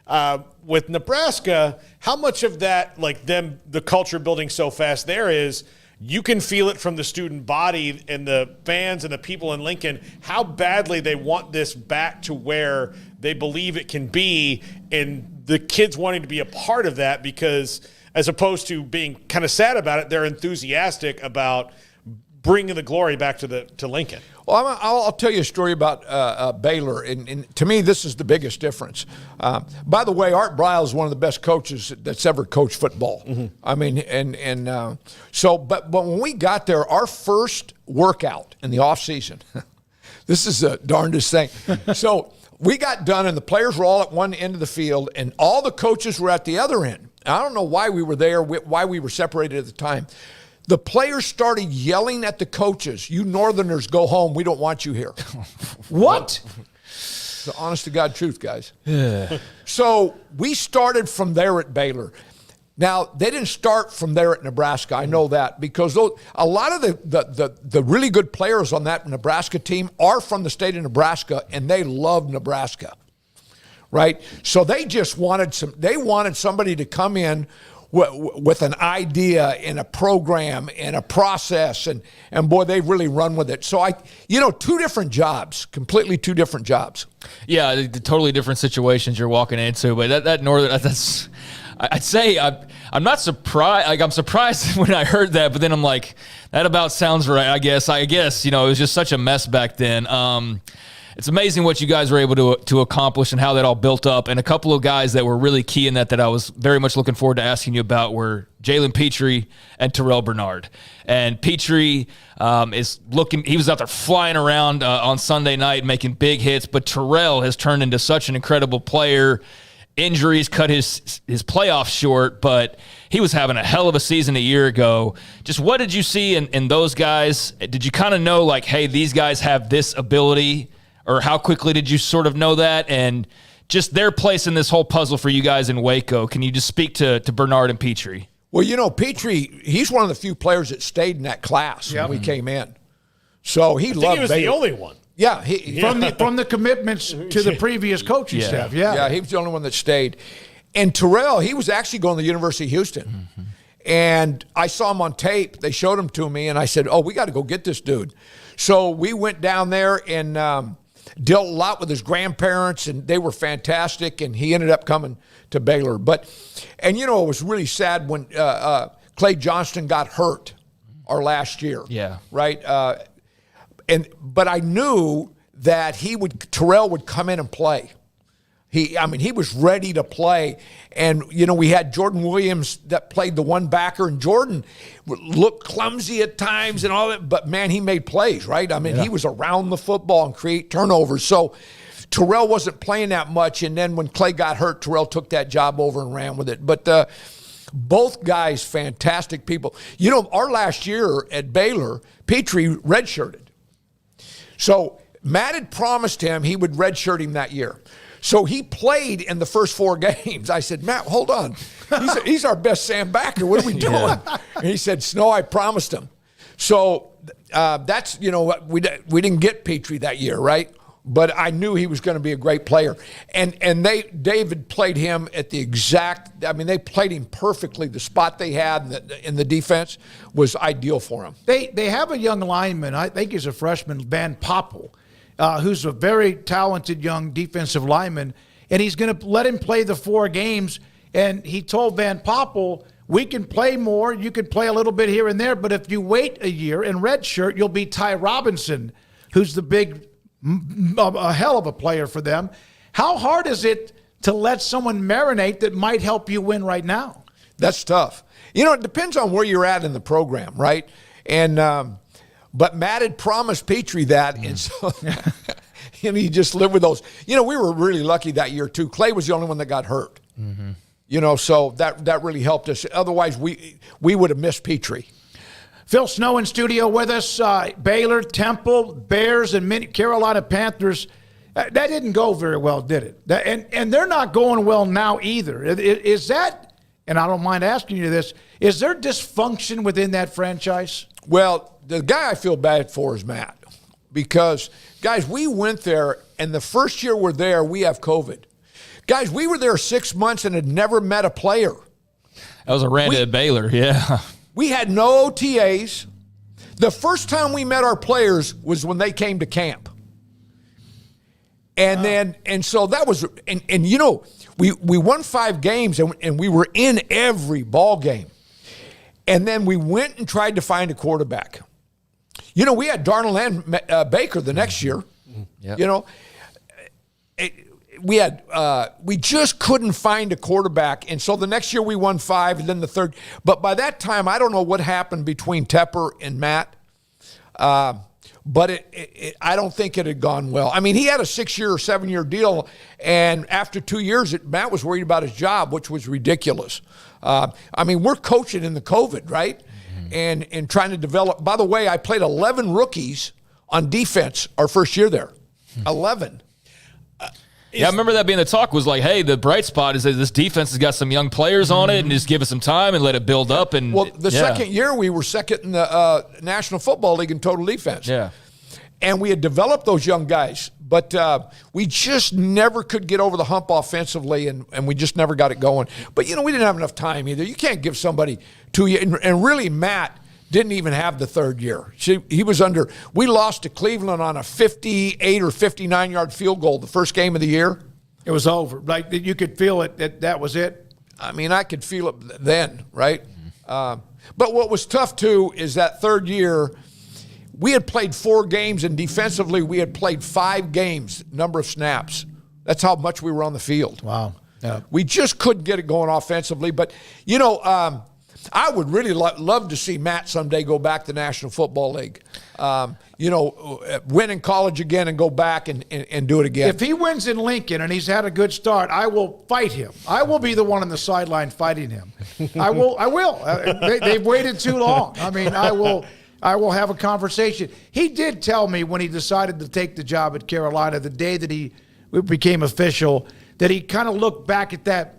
on. With Nebraska, how much of that, the culture building so fast there is, you can feel it from the student body and the fans and the people in Lincoln, how badly they want this back to where they believe it can be, and the kids wanting to be a part of that because as opposed to being kind of sad about it, they're enthusiastic about bringing the glory back to Lincoln. Well, I'll tell you a story about Baylor, and to me, this is the biggest difference. By the way, Art Briles is one of the best coaches that's ever coached football. Mm-hmm. But when we got there, our first workout in the off season, this is the darndest thing. So we got done, and the players were all at one end of the field, and all the coaches were at the other end. I don't know why we were there, why we were separated at the time. The players started yelling at the coaches, "You Northerners, go home. We don't want you here." What? The honest to God truth, guys. So we started from there at Baylor. Now, they didn't start from there at Nebraska. I know that because a lot of the really good players on that Nebraska team are from the state of Nebraska, and they love Nebraska, right? So they just wanted somebody to come in with an idea and a program and a process, and boy, they've really run with it. So two different jobs, completely two different jobs. Yeah, the totally different situations you're walking into, but that Northern, that's I'd say I'm not surprised. Like, I'm surprised when I heard that, but then I'm like, that about sounds right. I guess it was just such a mess back then. It's amazing what you guys were able to accomplish and how that all built up. And a couple of guys that were really key in that I was very much looking forward to asking you about were Jalen Petrie and Terrell Bernard. And Petrie he was out there flying around on Sunday night making big hits, but Terrell has turned into such an incredible player. Injuries cut his playoffs short, but he was having a hell of a season a year ago. Just what did you see in those guys? Did you kind of know, like, hey, these guys have this ability? Or how quickly did you sort of know that? And just their place in this whole puzzle for you guys in Waco. Can you just speak to Bernard and Petrie? Well, Petrie, he's one of the few players that stayed in that class when we came in. So he loved he was the only one. Yeah. From the commitments to the previous coaching staff. Yeah, he was the only one that stayed. And Terrell, he was actually going to the University of Houston. Mm-hmm. And I saw him on tape. They showed him to me, and I said, we got to go get this dude. So we went down there and dealt a lot with his grandparents, and they were fantastic, and he ended up coming to Baylor. It was really sad when Clay Johnston got hurt our last year. Yeah. Right? But I knew that Terrell would come in and play. He was ready to play. And, we had Jordan Williams that played the one backer, and Jordan looked clumsy at times and all that, but, man, he made plays, right? He was around the football and create turnovers. So Terrell wasn't playing that much, and then when Clay got hurt, Terrell took that job over and ran with it. But both guys, fantastic people. Our last year at Baylor, Petrie redshirted. So Matt had promised him he would redshirt him that year. So he played in the first 4 games. I said, Matt, hold on. He's our best Sam backer. What are we doing? Yeah. And he said, Snow, I promised him. So that's, we didn't get Petrie that year, right? But I knew he was going to be a great player. And David played him at the exact, they played him perfectly. The spot they had in the defense was ideal for him. They have a young lineman, I think he's a freshman, Van Poppel, who's a very talented young defensive lineman, and he's going to let him play the 4 games. And he told Van Poppel, we can play more, you can play a little bit here and there, but if you wait a year in redshirt, you'll be Ty Robinson, who's a hell of a player for them. How hard is it to let someone marinate that might help you win right now? That's tough. It depends on where you're at in the program, right? And but Matt had promised Petrie that, and so he just lived with those. We were really lucky that year too. Clay was the only one that got hurt. Mm-hmm. So that really helped us. Otherwise, we would have missed Petrie. Phil Snow in studio with us. Baylor, Temple, Bears, and Carolina Panthers. That didn't go very well, did it? And they're not going well now either. Is that, and I don't mind asking you this, is there dysfunction within that franchise? Well, the guy I feel bad for is Matt. Because, guys, we went there, and the first year we're there, we have COVID. Guys, we were there 6 months and had never met a player. That was Aranda at Baylor, yeah. We had no OTAs. The first time we met our players was when they came to camp. And so that was, we won 5 games and we were in every ball game. And then we went and tried to find a quarterback. We had Darnell and Baker the next year. Yep. We just couldn't find a quarterback. And so the next year we won 5 and then the third. But by that time, I don't know what happened between Tepper and Matt. But I don't think it had gone well. He had a 6-year or 7-year deal. And after 2 years, Matt was worried about his job, which was ridiculous. We're coaching in the COVID, right? Mm-hmm. And trying to develop. By the way, I played 11 rookies on defense our first year there. 11. Yeah, I remember that being the talk was like, hey, the bright spot is that this defense has got some young players on it and just give it some time and let it build up. And the second year we were second in the National Football League in total defense. Yeah. And we had developed those young guys, but we just never could get over the hump offensively, and we just never got it going. But, we didn't have enough time either. You can't give somebody 2 years. And really, Matt didn't even have the third year. We lost to Cleveland on a 58 or 59-yard field goal the first game of the year. It was over. Like, you could feel it, that was it. I mean, I could feel it then, right? But what was tough, too, is that third year, we had played 4 games, and defensively we had played 5 games, number of snaps. That's how much we were on the field. Wow. Yeah. We just couldn't get it going offensively. But, you know, I would really love to see Matt someday go back to the National Football League. You know, win in college again and go back and do it again. If he wins in Lincoln and he's had a good start, I will fight him. I will be the one on the sideline fighting him. I will. They've waited too long. I mean, I will have a conversation. He did tell me when he decided to take the job at Carolina, the day that he became official, that he kind of looked back at that.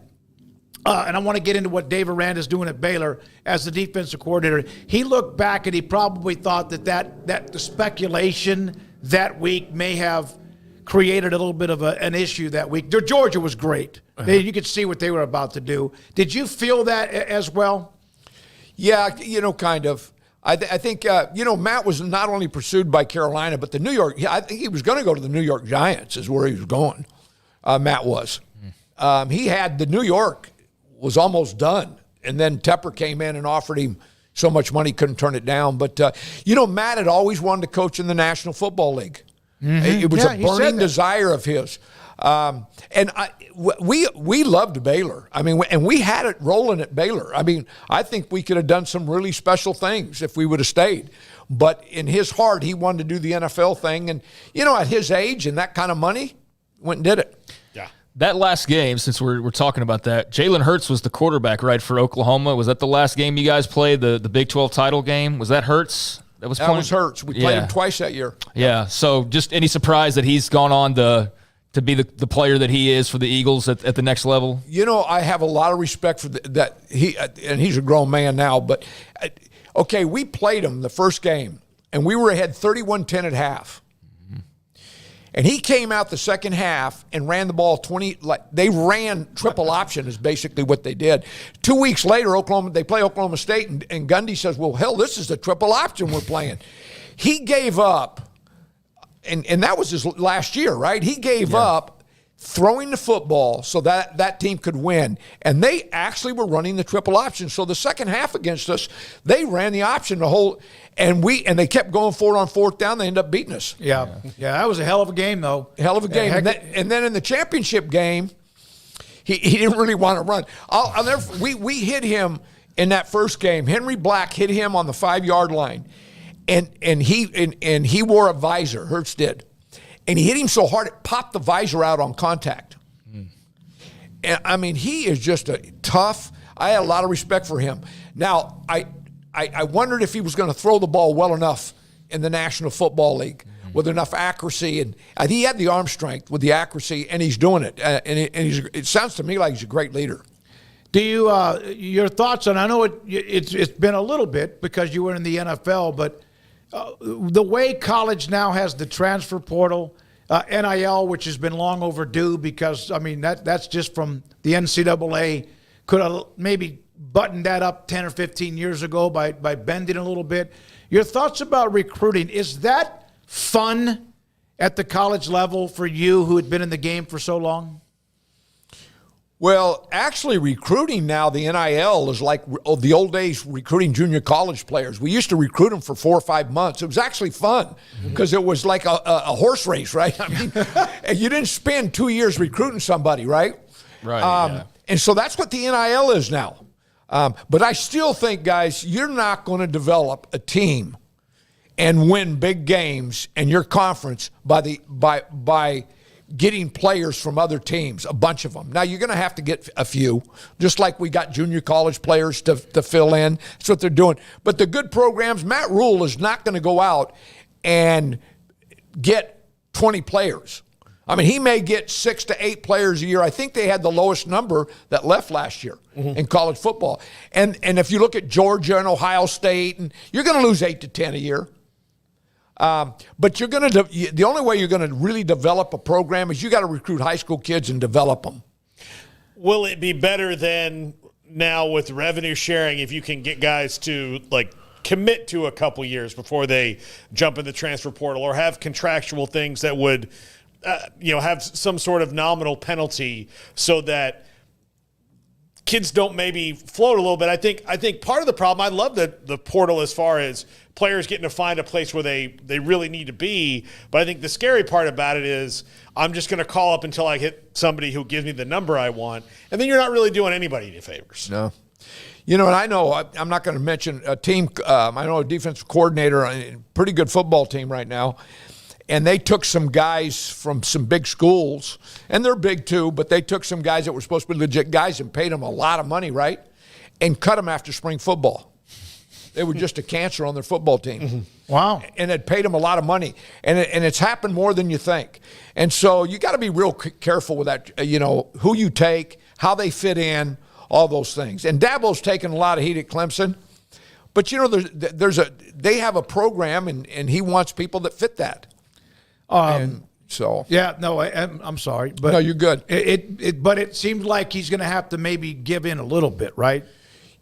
And I want to get into what Dave Aranda's doing at Baylor as the defensive coordinator. He looked back and he probably thought that the speculation that week may have created a little bit of an issue that week. Georgia was great. You could see what they were about to do. Did you feel that as well? Yeah, you know, kind of. I think, you know, Matt was not only pursued by Carolina, but the New York, I think he was going to go to the New York Giants is where he was going. Matt was. He had the New York was almost done. And then Tepper came in and offered him so much money, couldn't turn it down. But, you know, Matt had always wanted to coach in the National Football League. Mm-hmm. It was a burning desire of his. And we loved Baylor. I mean, and we had it rolling at Baylor. I mean, I think we could have done some really special things if we would have stayed. But in his heart, he wanted to do the NFL thing. And, you know, at his age and that kind of money, went and did it. That last game, since we're talking about that, Jalen Hurts was the quarterback, right, for Oklahoma. Was that the last game you guys played, the Big 12 title game? Was that Hurts? That was Hurts. We played him twice that year. Yeah, so just any surprise that he's gone on to be the player that he is for the Eagles at the next level? You know, I have a lot of respect for that. And he's a grown man now. But, okay, we played him the first game, and we were ahead 31-10 at half. And he came out the second half and ran the ball 20. They ran triple option is basically what they did. 2 weeks later, they play Oklahoma State, and Gundy says, well, hell, this is the triple option we're playing. He gave up, and that was his last year, right? He gave up throwing the football so that team could win. And they actually were running the triple option. So the second half against us, they ran the option the whole – and they kept going for it on fourth down. They ended up beating us. Yeah, that was a hell of a game, though. Hell of a game. And then in the championship game, he didn't really want to run. We hit him in that first game. Henry Black hit him on the 5-yard line, and he wore a visor. Hurts did, and he hit him so hard it popped the visor out on contact. And I mean, he is just a tough. I had a lot of respect for him. Now I wondered if he was going to throw the ball well enough in the National Football League with enough accuracy. And he had the arm strength with the accuracy, and he's doing it. And it sounds to me like he's a great leader. Do you your thoughts on? I know it's been a little bit because you were in the NFL, but the way college now has the transfer portal, NIL, which has been long overdue because I mean that's just from the NCAA, could have maybe buttoned that up 10 or 15 years ago by bending a little bit. Your thoughts about recruiting, is that fun at the college level for you who had been in the game for so long? Well, actually recruiting now, the NIL is like the old days recruiting junior college players. We used to recruit them for 4 or 5 months. It was actually fun because it was like a horse race, right? I mean, you didn't spend 2 years recruiting somebody, right? Right. And so that's what the NIL is now. But I still think, guys, you're not going to develop a team and win big games in your conference by getting players from other teams, a bunch of them. Now, you're going to have to get a few, just like we got junior college players to fill in. That's what they're doing. But the good programs, Matt Rule is not going to go out and get 20 players. I mean, he may get 6 to 8 players a year. I think they had the lowest number that left last year in college football. And if you look at Georgia and Ohio State, and you're going to lose 8 to 10 a year. But you're going to the only way you're going to really develop a program is you got to recruit high school kids and develop them. Will it be better than now with revenue sharing if you can get guys to like commit to a couple years before they jump in the transfer portal, or have contractual things that would have some sort of nominal penalty so that kids don't maybe float a little bit. I think part of the problem, I love the portal as far as players getting to find a place where they really need to be. But I think the scary part about it is I'm just going to call up until I hit somebody who gives me the number I want. And then you're not really doing anybody any favors. No. And I know I'm not going to mention a team. I know a defensive coordinator on a pretty good football team right now. And they took some guys from some big schools, and they're big too, but they took some guys that were supposed to be legit guys and paid them a lot of money, right? And cut them after spring football. They were just a cancer on their football team. Mm-hmm. Wow. And it paid them a lot of money. And it's happened more than you think. And so you got to be real careful with that, who you take, how they fit in, all those things. And Dabo's taken a lot of heat at Clemson. But, they have a program, and he wants people that fit that. I'm sorry, but no, you're good. But it seems like he's going to have to maybe give in a little bit, right?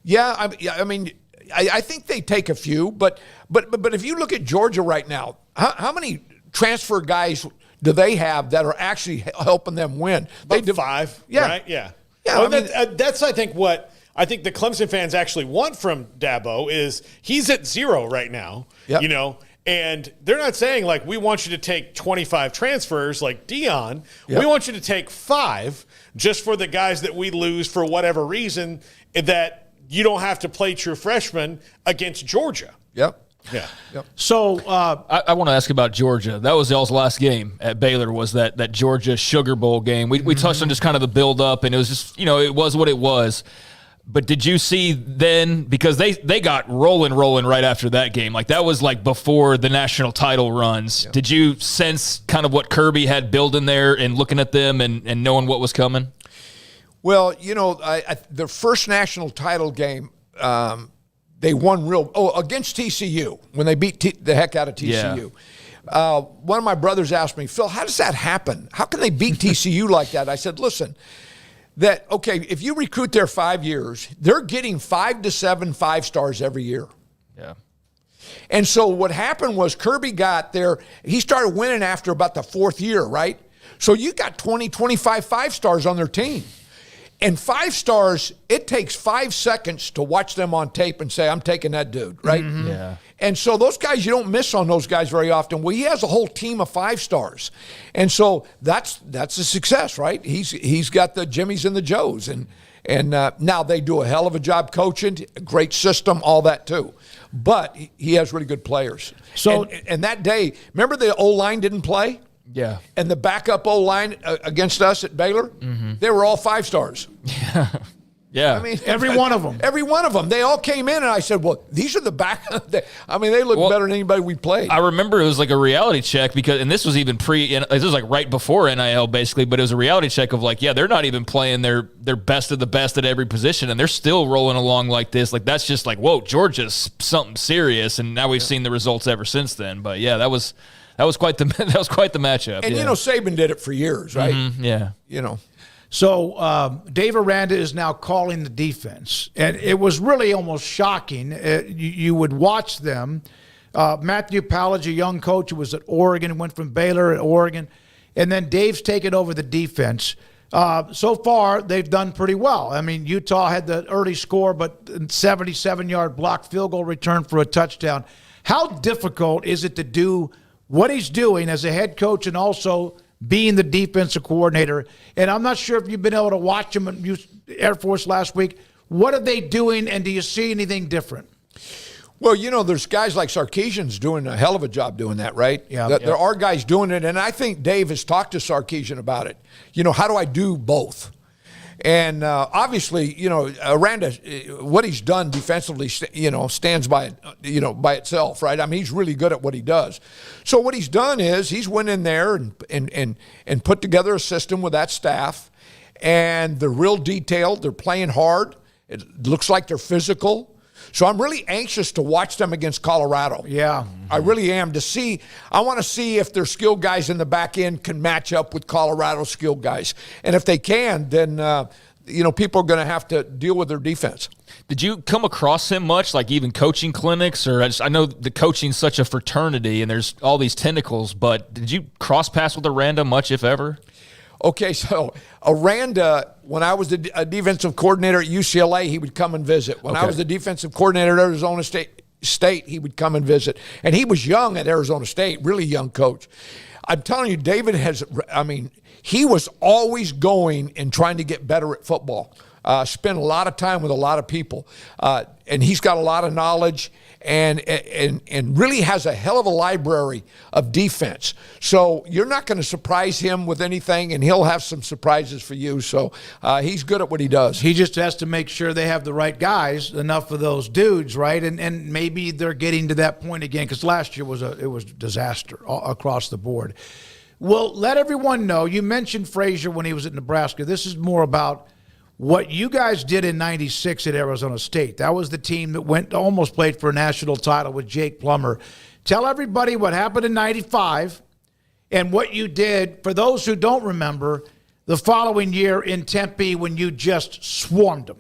Yeah, I think they take a few, but if you look at Georgia right now, how many transfer guys do they have that are actually helping them win? About 5, right? Yeah. Well, that's I think what the Clemson fans actually want from Dabo is he's at 0 right now. Yep. And they're not saying, like, we want you to take 25 transfers like Dion. Yep. We want you to take 5 just for the guys that we lose for whatever reason, that you don't have to play true freshmen against Georgia. Yep. Yeah. Yep. So I want to ask about Georgia. That was y'all's last game at Baylor, was that Georgia Sugar Bowl game. We touched on just kind of the build-up, and it was just, it was what it was. But did you see then, because they got rolling right after that game, like that was like before the national title runs. Yeah. Did you sense kind of what Kirby had built in there and looking at them and knowing what was coming? Well, the first national title game, they won against TCU when they beat the heck out of TCU. Yeah. One of my brothers asked me, Phil, how does that happen? How can they beat TCU like that? I said, listen, if you recruit there 5 years, they're getting 5 to 7 5-stars every year. Yeah. And so what happened was Kirby got there. He started winning after about the 4th year, right? So you got 20, 25 5-stars on their team. And 5-stars, it takes 5 seconds to watch them on tape and say, I'm taking that dude, right? Mm-hmm. Yeah. And so those guys, you don't miss on those guys very often. Well, he has a whole team of 5-stars. And so that's a success, right? He's got the Jimmies and the Joes. And now they do a hell of a job coaching, a great system, all that too. But he has really good players. So and that day, remember the O-line didn't play? Yeah. And the backup O-line against us at Baylor, they were all 5-stars. Yeah. Yeah. I mean, every one of them. Every one of them. They all came in, and I said, well, these are the backup. They look better than anybody we played. I remember it was like a reality check and this was even this was like right before NIL basically, but it was a reality check of like, yeah, they're not even playing their best of the best at every position, and they're still rolling along like this. Like, that's just like, whoa, Georgia's something serious, and now we've seen the results ever since then. But yeah, that was quite the matchup. And Saban did it for years, right? Mm-hmm, yeah. So Dave Aranda is now calling the defense, and it was really almost shocking. You would watch them. Matthew Pallage, a young coach who was at Oregon, went from Baylor at Oregon, and then Dave's taken over the defense. So far, they've done pretty well. I mean, Utah had the early score, but 77-yard blocked field goal return for a touchdown. How difficult is it to do what he's doing as a head coach and also being the defensive coordinator? And I'm not sure if you've been able to watch them at Air Force last week. What are they doing, and do you see anything different? Well, there's guys like Sarkisian's doing a hell of a job doing that, right? Yeah. There are guys doing it, and I think Dave has talked to Sarkisian about it. How do I do both? And obviously, Aranda, what he's done defensively, stands by itself, right? I mean, he's really good at what he does. So what he's done is he's went in there and put together a system with that staff, and they're real detailed. They're playing hard. It looks like they're physical. So I'm really anxious to watch them against Colorado. Yeah. I really am, I want to see if their skilled guys in the back end can match up with Colorado's skilled guys. And if they can, then, people are going to have to deal with their defense. Did you come across him much, like even coaching clinics? Or I know the coaching's such a fraternity and there's all these tentacles, but did you cross paths with Aranda much, if ever? Okay, so Aranda, when I was a defensive coordinator at UCLA, he would come and visit. When I was the defensive coordinator at Arizona State, he would come and visit. And he was young at Arizona State, really young coach. I'm telling you, David he was always going and trying to get better at football. Spent a lot of time with a lot of people. And he's got a lot of knowledge and really has a hell of a library of defense. So you're not going to surprise him with anything, and he'll have some surprises for you. So he's good at what he does. He just has to make sure they have the right guys, enough of those dudes, right? And maybe they're getting to that point again, because last year it was a disaster across the board. Well, let everyone know, you mentioned Frazier when he was at Nebraska. This is more about what you guys did in '96 at Arizona State. That was the team that almost played for a national title with Jake Plummer. Tell everybody what happened in '95 and what you did, for those who don't remember, the following year in Tempe when you just swarmed them.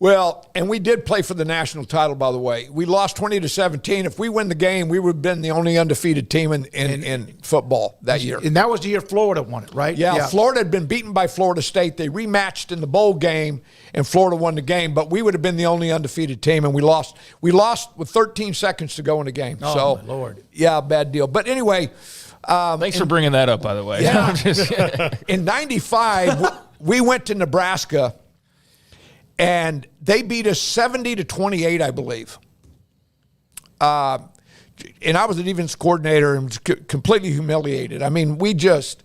Well, and we did play for the national title, by the way. We lost 20-17. If we win the game, we would have been the only undefeated team in football that year. And that was the year Florida won it, right? Yeah, Florida had been beaten by Florida State. They rematched in the bowl game, and Florida won the game. But we would have been the only undefeated team, and we lost. We lost with 13 seconds to go in the game. Oh, my Lord. Yeah, bad deal. But anyway. Thanks for bringing that up, by the way. Yeah. In '95, we went to Nebraska, and they beat us 70-28, I believe. And I was the defense coordinator and was completely humiliated. I mean, we just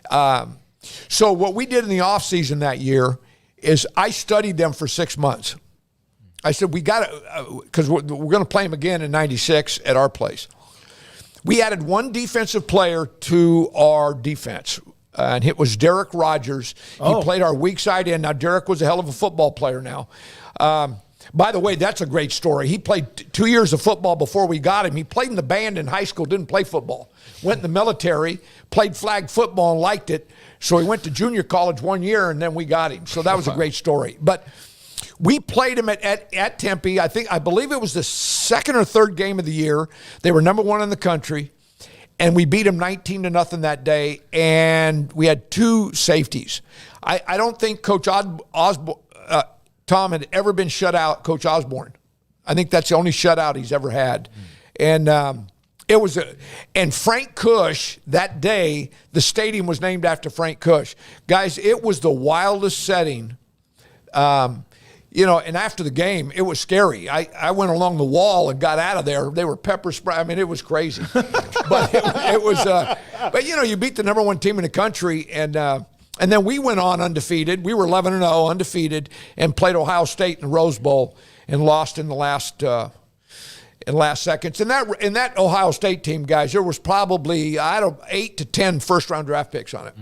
so what we did in the offseason that year is I studied them for 6 months. I said, we got to, because we're going to play them again in '96 at our place. We added one defensive player to our defense. And it was Derek Rogers. He played our weak side end. Now, Derek was a hell of a football player now. By the way, that's a great story. He played 2 years of football before we got him. He played in the band in high school, didn't play football. Went in the military, played flag football and liked it. So he went to junior college 1 year, and then we got him. So that was a great story. But we played him at Tempe. I believe it was the second or third game of the year. They were number one in the country. And we beat them 19-0 that day, and we had two safeties. I don't think Coach Tom had ever been shut out, Coach Osborne. I think that's the only shutout he's ever had. And and Frank Cush, that day, the stadium was named after Frank Cush. Guys, it was the wildest setting. And after the game, it was scary. I went along the wall and got out of there. They were pepper spray. I mean, it was crazy. But it was. But you beat the number one team in the country, and then we went on undefeated. We were 11-0, undefeated, and played Ohio State in the Rose Bowl and lost in the last seconds. And that Ohio State team, guys, there was probably 8 to 10 first-round draft picks on it.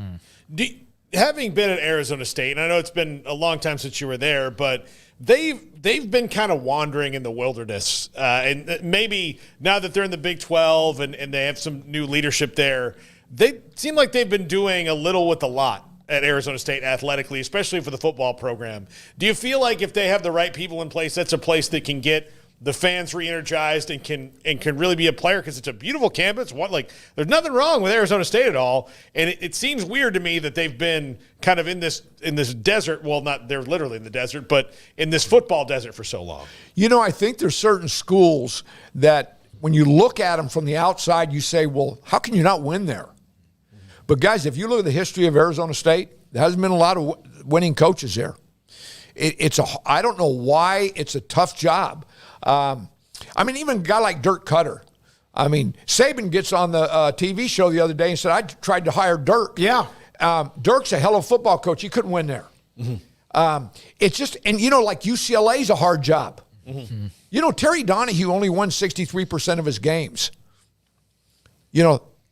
Having been at Arizona State, and I know it's been a long time since you were there, but they've been kind of wandering in the wilderness. And maybe now that they're in the Big 12 and they have some new leadership there, they seem like they've been doing a little with a lot at Arizona State athletically, especially for the football program. Do you feel like if they have the right people in place, that's a place that can get the fans re-energized and can really be a player, because it's a beautiful campus? There's nothing wrong with Arizona State at all, and it seems weird to me that they've been kind of in this desert. Well, not they're literally in the desert, but in this football desert for so long. I think there's certain schools that when you look at them from the outside, you say, well, how can you not win there? But guys, if you look at the history of Arizona State, there hasn't been a lot of winning coaches there. I don't know why it's a tough job. Even a guy like Dirk Cutter. Saban gets on the TV show the other day and said, I tried to hire Dirk. Yeah. Dirk's a hell of a football coach. He couldn't win there. Mm-hmm. It's just, like UCLA's a hard job. Mm-hmm. Terry Donahue only won 63% of his games.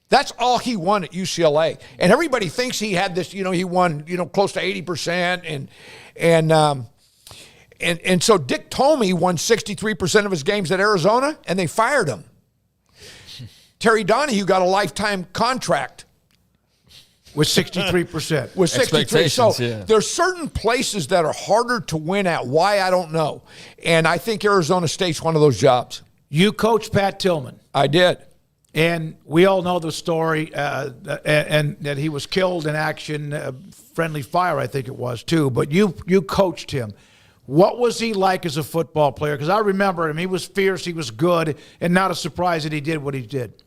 That's all he won at UCLA. And everybody thinks he had this, he won, close to 80%. And so Dick Tomey won 63% of his games at Arizona, and they fired him. Terry Donahue got a lifetime contract. With 63%. With 63%. So there's certain places that are harder to win at. Why, I don't know. And I think Arizona State's one of those jobs. You coached Pat Tillman. I did. And we all know the story, and that he was killed in action, friendly fire, I think it was, too. But you coached him. What was he like as a football player? Because I remember him. He was fierce. He was good. And not a surprise that he did what he did.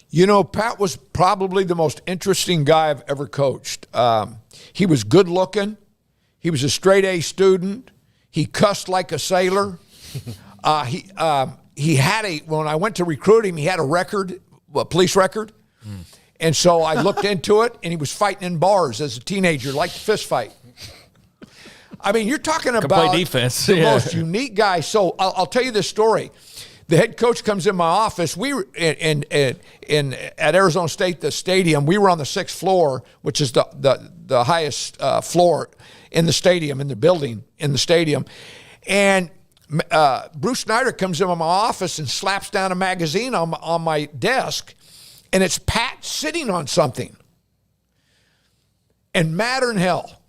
You know, Pat was probably the most interesting guy I've ever coached. He was good looking. He was a straight A student. He cussed like a sailor. He had when I went to recruit him, he had a police record. And so I looked into it, and he was fighting in bars as a teenager, liked to fist fight. I mean, you're talking about defense. the most unique guy. So I'll tell you this story. The head coach comes in my office. We were at Arizona State, the stadium. We were on the 6th floor, which is the highest floor in the stadium, in the building, in the stadium. And Bruce Snyder comes into my office and slaps down a magazine on my desk, and it's Pat sitting on something. And madder than hell.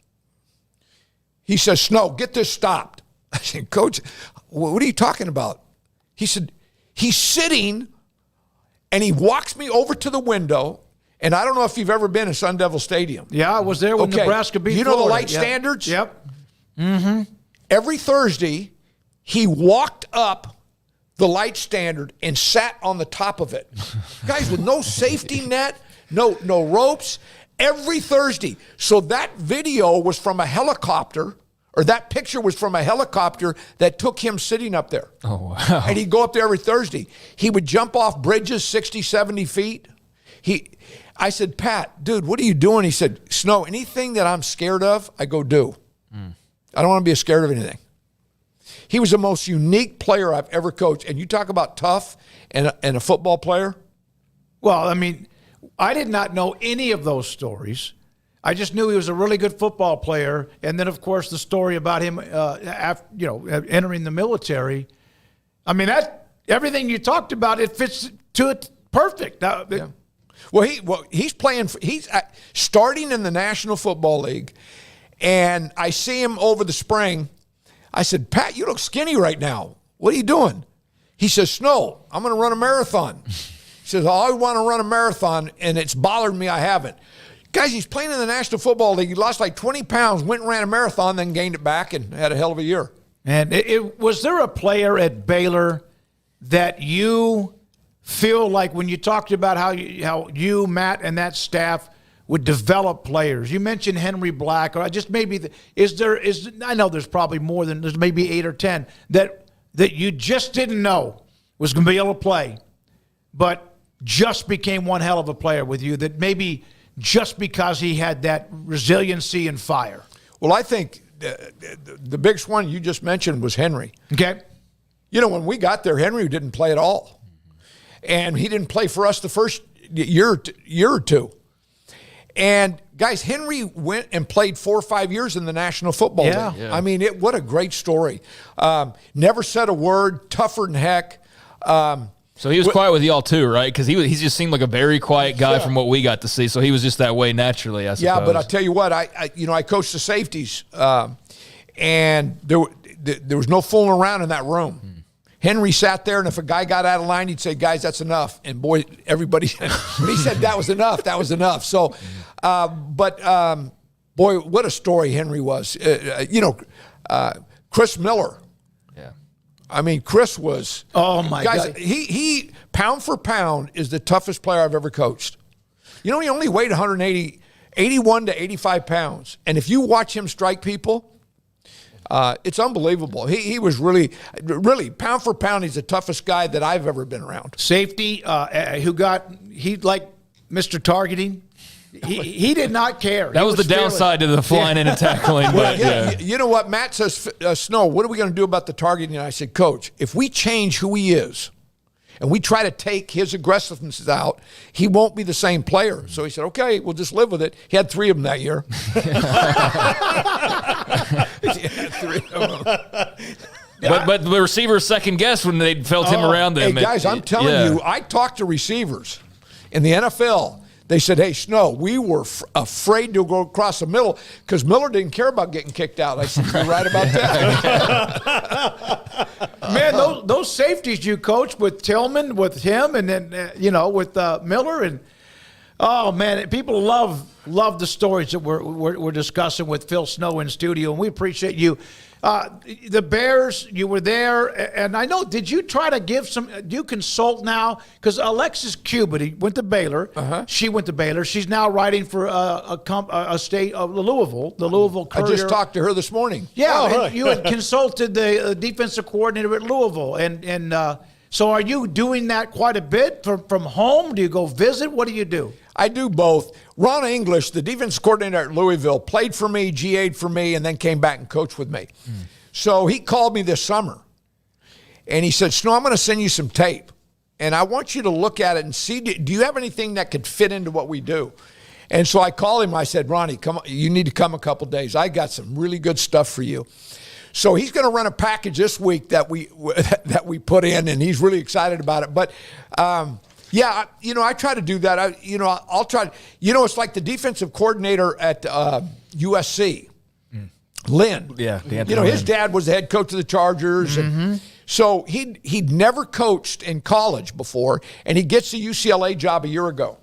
He says, Snow, get this stopped. I said, Coach, what are you talking about? He said, he's sitting, and he walks me over to the window, and I don't know if you've ever been in Sun Devil Stadium. Yeah, I was there when Nebraska beat You know Florida. the light standards? Yep. Mm-hmm. Every Thursday, he walked up the light standard and sat on the top of it. Guys, with no safety net, no ropes, every Thursday. So that video was from a helicopter, or that picture was from a helicopter that took him sitting up there. Oh, wow. And he'd go up there every Thursday. He would jump off bridges 60, 70 feet. I said, Pat, dude, what are you doing? He said, Snow, anything that I'm scared of, I go do. I don't want to be scared of anything. He was the most unique player I've ever coached. And you talk about tough and a football player. Well, I mean, I did not know any of those stories. I just knew he was a really good football player. And then, of course, the story about him entering the military. I mean, everything you talked about, it fits to it perfect. Yeah. He's playing. He's starting in the National Football League, and I see him over the spring. I said, Pat, you look skinny right now. What are you doing? He says, Snow, I'm going to run a marathon. He says, I want to run a marathon, and it's bothered me I haven't. Guys, he's playing in the National Football League. He lost like 20 pounds, went and ran a marathon, then gained it back and had a hell of a year. And was there a player at Baylor that you feel like when you talked about how you, Matt, and that staff would develop players? You mentioned Henry Black, or just maybe I know there's probably more than there's maybe 8 or 10 that you just didn't know was going to be able to play, but just became one hell of a player with you, that maybe just because he had that resiliency and fire. Well, I think the biggest one you just mentioned was Henry. Okay. You know, when we got there, Henry didn't play at all. And he didn't play for us the first year or two. And, guys, Henry went and played 4 or 5 years in the National Football League. Yeah. I mean, what a great story. Never said a word, tougher than heck. So he was quiet with y'all too, right? Because he just seemed like a very quiet guy from what we got to see. So he was just that way naturally, I suppose. Yeah, but I tell you what, I coached the safeties, and there was no fooling around in that room. Henry sat there, and if a guy got out of line, he'd say, guys, that's enough. And, boy, everybody – when he said that was enough, that was enough. So, boy, what a story Henry was. Chris Miller. Yeah. I mean, Chris was – oh, my guys, God. He pound for pound is the toughest player I've ever coached. You know, he only weighed 81 to 85 pounds. And if you watch him strike people – it's unbelievable. He was really, pound for pound, he's the toughest guy that I've ever been around. Safety, he like Mr. Targeting. He did not care. That was the downside to the flying in and tackling. Well, but, you know what? Matt says, Snow, what are we going to do about the targeting? And I said, Coach, if we change who he is and we try to take his aggressiveness out, he won't be the same player. So he said, okay, we'll just live with it. He had 3 of them that year. But the receivers second guessed when they felt him around them. Hey, guys, I'm telling you, I talked to receivers in the NFL They said, hey, Snow, we were afraid to go across the middle because Miller didn't care about getting kicked out. I said, you're right about that. Man, those safeties you coached with Tillman, with him, and then, with Miller. And, oh, man, people love the stories that we're discussing with Phil Snow in studio, and we appreciate you. The Bears, you were there, and I know, did you try to do you consult now? Because Alexis Cuban went to Baylor. She went to Baylor. She's now writing for a state of Louisville, the Louisville Courier. I just talked to her this morning. Yeah, and you had consulted the defensive coordinator at Louisville. And so are you doing that quite a bit from home? Do you go visit? What do you do? I do both. Ron English, the defense coordinator at Louisville, played for me, GA'd for me, and then came back and coached with me. So he called me this summer, and he said, Snow, I'm going to send you some tape, and I want you to look at it and see, do you have anything that could fit into what we do? And so I called him. I said, Ronnie, come on, you need to come a couple days. I got some really good stuff for you. So he's going to run a package this week that we put in, and he's really excited about it. But yeah, I try to do that. I'll try. It's like the defensive coordinator at USC, Lynn. Yeah, his dad was the head coach of the Chargers, and so he'd never coached in college before, and he gets the UCLA job a year ago,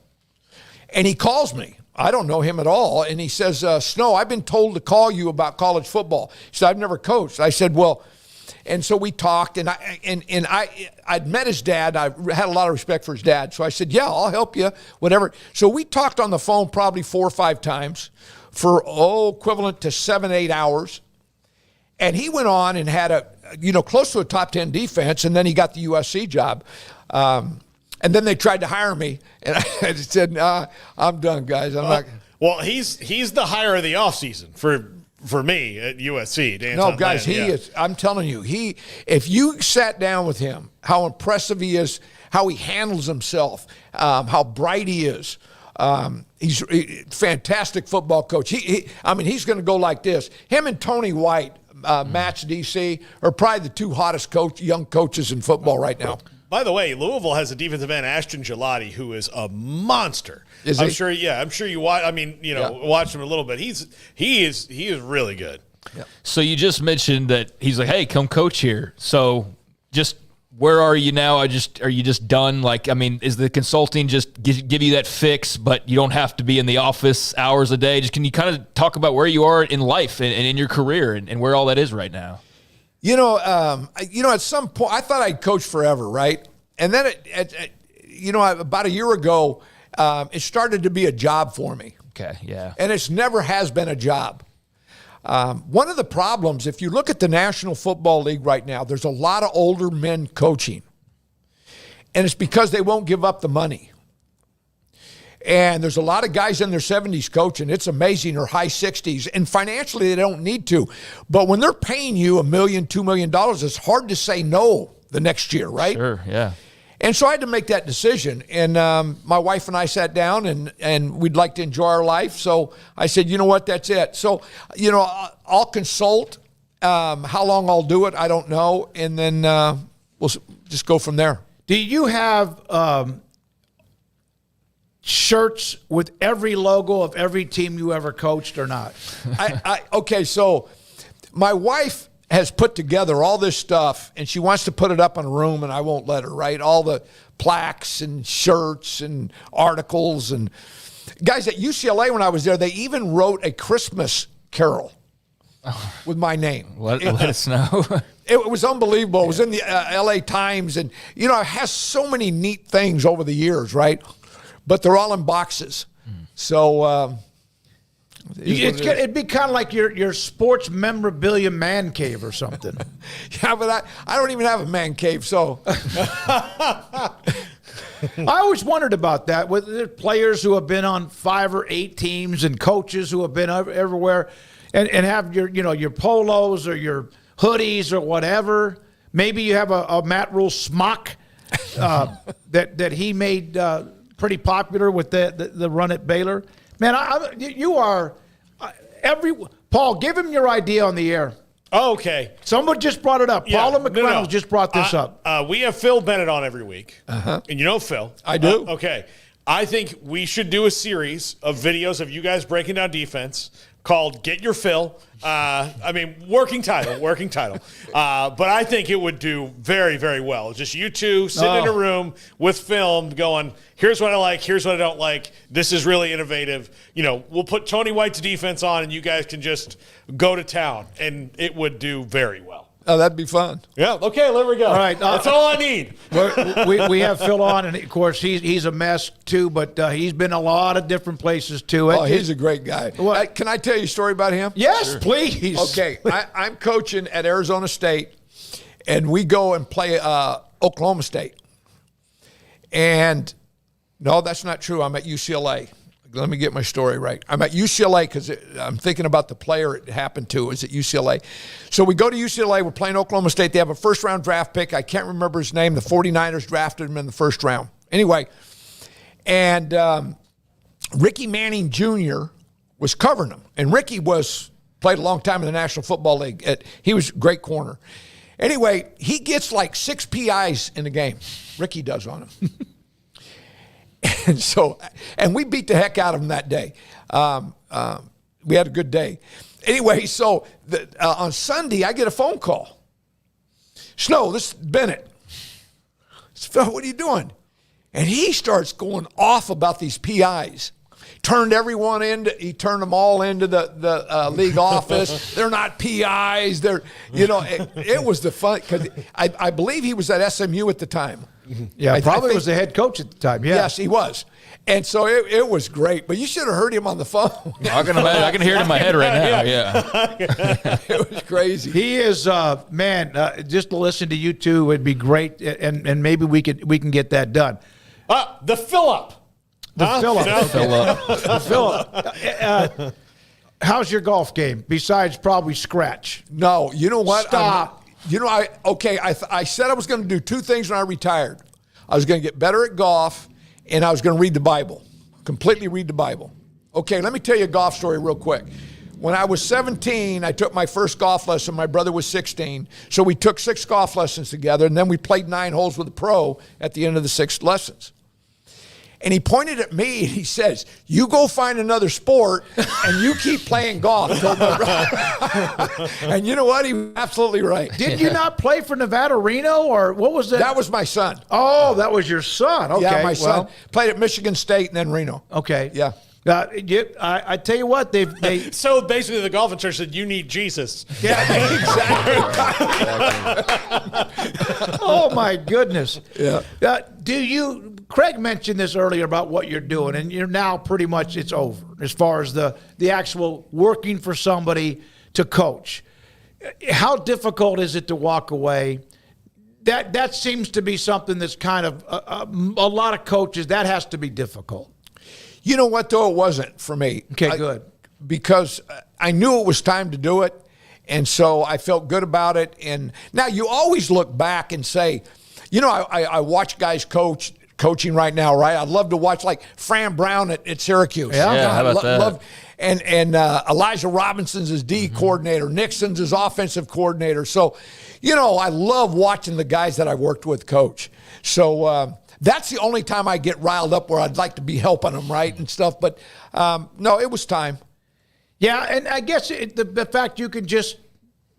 and he calls me. I don't know him at all, and he says, Snow, I've been told to call you about college football. He said, I've never coached. I said, well. And so we talked, and I'd met his dad. I had a lot of respect for his dad. So I said, yeah, I'll help you, whatever. So we talked on the phone probably 4 or 5 times for, equivalent to 7-8 hours. And he went on and had close to a top 10 defense, and then he got the USC job. And then they tried to hire me, and I said, I'm done, guys. I'm not. Well, he's the hire of the offseason for me at USC. No, guys, he is. I'm telling you, if you sat down with him, how impressive he is, how he handles himself, how bright he is. He's a fantastic football coach. He's going to go like this. Him and Tony White, Matt's DC, are probably the 2 hottest young coaches in football right now. By the way, Louisville has a defensive end, Ashton Gelati, who is a monster. Is he? I'm sure you watch. Watch him a little bit. He is really good. Yeah. So you just mentioned that he's like, hey, come coach here. So just where are you now? Are you just done? Is the consulting just give you that fix, but you don't have to be in the office hours a day? Just can you kind of talk about where you are in life and in your career and where all that is right now? At some point, I thought I'd coach forever, right? And then, about a year ago, it started to be a job for me. Okay, yeah. And it's never has been a job. One of the problems, if you look at the National Football League right now, there's a lot of older men coaching. And it's because they won't give up the money. And there's a lot of guys in their 70s coaching. It's amazing, or high 60s. And financially, they don't need to. But when they're paying you $1 million, $2 million, it's hard to say no the next year, right? Sure, yeah. And so I had to make that decision. And my wife and I sat down, and we'd like to enjoy our life. So I said, you know what, that's it. So, I'll consult. How long I'll do it, I don't know. And then we'll just go from there. Do you have shirts with every logo of every team you ever coached or not? Okay, so my wife has put together all this stuff, and she wants to put it up in a room, and I won't let her, right? All the plaques and shirts and articles. And guys, at UCLA when I was there, they even wrote a Christmas carol with my name. Let us know. It was unbelievable. It was in the LA Times, and, it has so many neat things over the years, right? But they're all in boxes. So it'd be kind of like your sports memorabilia man cave or something. Yeah, but I don't even have a man cave, so. I always wondered about that. With the players who have been on 5 or 8 teams and coaches who have been everywhere and have your polos or your hoodies or whatever. Maybe you have a Matt Rule smock that he made pretty popular with the run at Baylor. Man, you are Paul, give him your idea on the air. Oh, okay. Someone just brought it up. Yeah, Paula McReynolds just brought this up. We have Phil Bennett on every week. And you know Phil. I do. Okay. I think we should do a series of videos of you guys breaking down defense called Get Your Fill. Working title. But I think it would do very, very well. Just you two sitting in a room with film going, here's what I like, here's what I don't like. This is really innovative. We'll put Tony White's defense on and you guys can just go to town, and it would do very well. Oh, that'd be fun. Yeah. Okay, there we go. All right. That's all I need. we have Phil on, and of course he's a mess too, but he's been a lot of different places too. Oh, he's a great guy. Can I tell you a story about him? Yes, please. Okay, I'm coaching at Arizona State, and we go and play Oklahoma State. And no, that's not true. I'm at UCLA. Let me get my story right. I'm at UCLA because I'm thinking about the player it happened to is at UCLA. So we go to UCLA. We're playing Oklahoma State. They have a first-round draft pick. I can't remember his name. The 49ers drafted him in the first round. Anyway, and Ricky Manning Jr. was covering him. And Ricky played a long time in the National Football League. He was a great corner. Anyway, he gets like 6 PIs in the game. Ricky does on him. And we beat the heck out of them that day. We had a good day. Anyway, so on Sunday, I get a phone call. Snow, this is Bennett. Phil, what are you doing? And he starts going off about these PIs. He turned them all into the league office. They're not PIs. It was the fun, because I believe he was at SMU at the time. Yeah, probably was the head coach at the time. Yeah. Yes, he was. And so it was great. But you should have heard him on the phone. I can hear it in my head right now. Yeah. It was crazy. He is, just to listen to you two would be great. And maybe we can get that done. The fill-up. The fill-up. How's your golf game besides probably scratch? No, you know what? Stop. I said I was going to do 2 things when I retired. I was going to get better at golf, and I was going to read the Bible, completely read the Bible. Okay, let me tell you a golf story real quick. When I was 17, I took my first golf lesson. My brother was 16. So we took 6 golf lessons together, and then we played 9 holes with a pro at the end of the 6 lessons. And he pointed at me and he says, you go find another sport and you keep playing golf. And you know what? He was absolutely right. Did you not play for Nevada Reno, or what was that? That was my son. Oh, that was your son. Okay. Yeah, my son. Played at Michigan State and then Reno. Okay. Yeah. I tell you what, they So basically the golf instructor said, you need Jesus. Yeah, exactly. Oh, my goodness. Yeah. Craig mentioned this earlier about what you're doing, and you're now pretty much it's over as far as the actual working for somebody to coach. How difficult is it to walk away? That seems to be something that's kind of a lot of coaches, that has to be difficult. You know what, though? It wasn't for me. Okay, good. Because I knew it was time to do it, and so I felt good about it. And now you always look back and say, I watch guys coaching right now, right? I'd love to watch like Fran Brown at Syracuse. Yeah, how about that? And Elijah Robinson's his D coordinator. Nixon's his offensive coordinator. So, I love watching the guys that I worked with coach. So that's the only time I get riled up where I'd like to be helping them, right, and stuff. But, no, it was time. Yeah, and I guess the fact you can just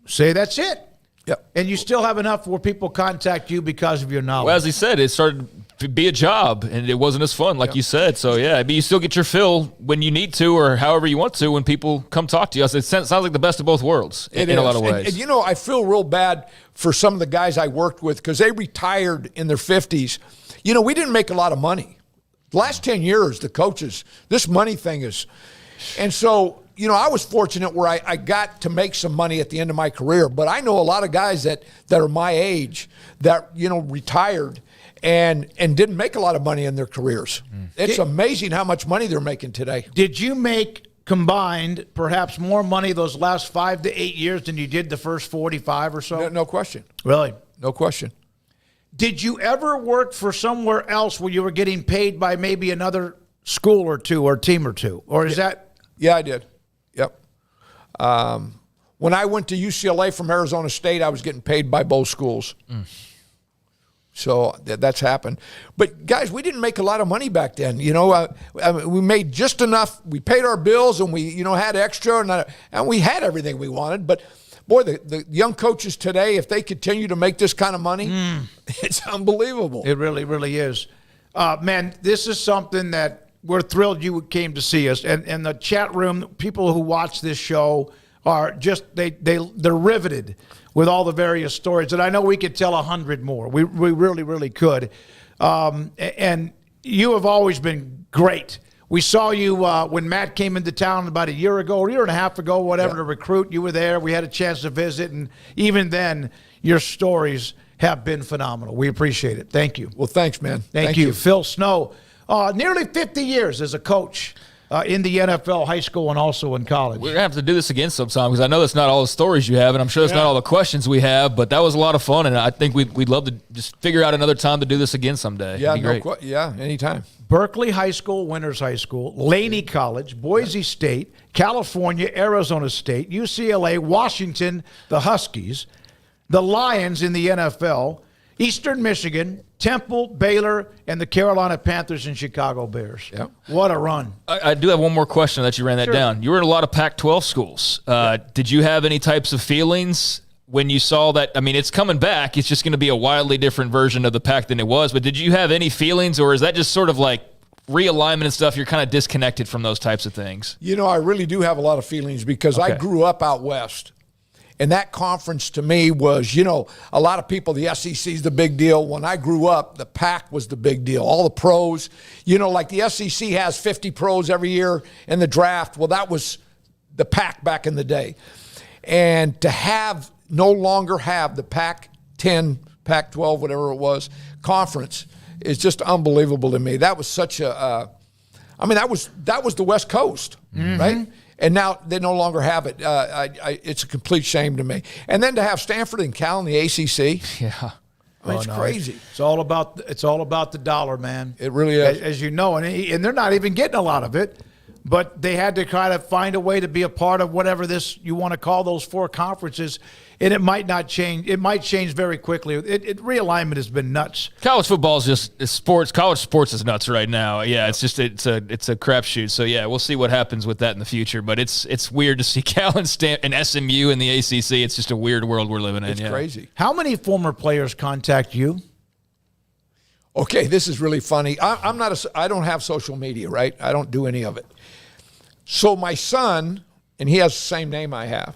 say that's it. Yep. And you still have enough where people contact you because of your knowledge. Well, as he said, it started to be a job, and it wasn't as fun, like you said. So, yeah, you still get your fill when you need to or however you want to when people come talk to you. It sounds like the best of both worlds in a lot of ways. And, I feel real bad for some of the guys I worked with because they retired in their 50s. We didn't make a lot of money. The last 10 years, the coaches, this money thing is – and so – I was fortunate where I got to make some money at the end of my career, but I know a lot of guys that are my age that, retired and didn't make a lot of money in their careers. It's amazing how much money they're making today. Did you make combined perhaps more money those last 5 to 8 years than you did the first 45 or so? No question. Really? No question. Did you ever work for somewhere else where you were getting paid by maybe another school or two or team or two? Or is that? Yeah, I did. Yep. When I went to UCLA from Arizona State, I was getting paid by both schools. So that's happened. But, guys, we didn't make a lot of money back then. You know, we made just enough. We paid our bills, and we, you know, had extra, and we had everything we wanted. But, boy, the young coaches today, if they continue to make this kind of money, it's unbelievable. It really, really is. Man, this is something that we're thrilled you came to see us. And the chat room, people who watch this show are just, they're riveted with all the various stories. And I know we could tell 100 more. We really, really could. And you have always been great. We saw you when Matt came into town about a year ago, or a year and a half ago, whatever, to recruit. You were there. We had a chance to visit. And even then, your stories have been phenomenal. We appreciate it. Thank you. Well, thanks, man. Thank you. Phil Snow, nearly 50 years as a coach in the NFL, high school, and also in college. We're going to have to do this again sometime because I know that's not all the stories you have, and I'm sure that's not all the questions we have, but that was a lot of fun, and I think we'd love to just figure out another time to do this again someday. Yeah, It'd be great. Anytime. Berkeley High School, Winters High School, Laney College, Boise State, California, Arizona State, UCLA, Washington, the Huskies, the Lions in the NFL, Eastern Michigan, Temple, Baylor, and the Carolina Panthers and Chicago Bears. Yep. What a run. I do have one more question that you ran that down. You were in a lot of Pac-12 schools. Did you have any types of feelings when you saw that? I mean, it's coming back. It's just going to be a wildly different version of the Pac than it was. But did you have any feelings, or is that just sort of like realignment and stuff? You're kind of disconnected from those types of things. You know, I really do have a lot of feelings because I grew up out west. And that conference to me was, you know, a lot of people, the SEC is the big deal. When I grew up, the Pac was the big deal. All the pros, you know, like the SEC has 50 pros every year in the draft. Well, that was the Pac back in the day. And to no longer have the Pac-10, Pac-12, whatever it was, conference is just unbelievable to me. That was such that was the West Coast, right? And now they no longer have it. It's a complete shame to me. And then to have Stanford and Cal in the ACC, it's crazy. It's all about the dollar, man. It really is, as you know, and they're not even getting a lot of it. But they had to kind of find a way to be a part of whatever you want to call those four conferences, and it might not change. It might change very quickly. Realignment has been nuts. College football is just sports. College sports is nuts right now. Yeah, it's a crapshoot. So yeah, we'll see what happens with that in the future. But it's weird to see Cal and SMU in the ACC. It's just a weird world we're living in. It's crazy. How many former players contact you? Okay, this is really funny. I don't have social media, right? I don't do any of it. So my son, and he has the same name I have,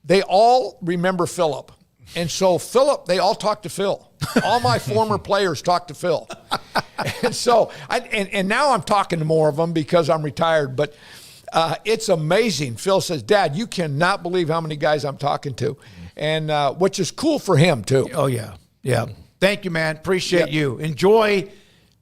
they all remember Philip. And so Philip, they all talk to Phil. All my former players talk to Phil. And so, and now I'm talking to more of them because I'm retired. But it's amazing. Phil says, Dad, you cannot believe how many guys I'm talking to. And which is cool for him, too. Oh, yeah. Yeah. Thank you, man. Appreciate you. Enjoy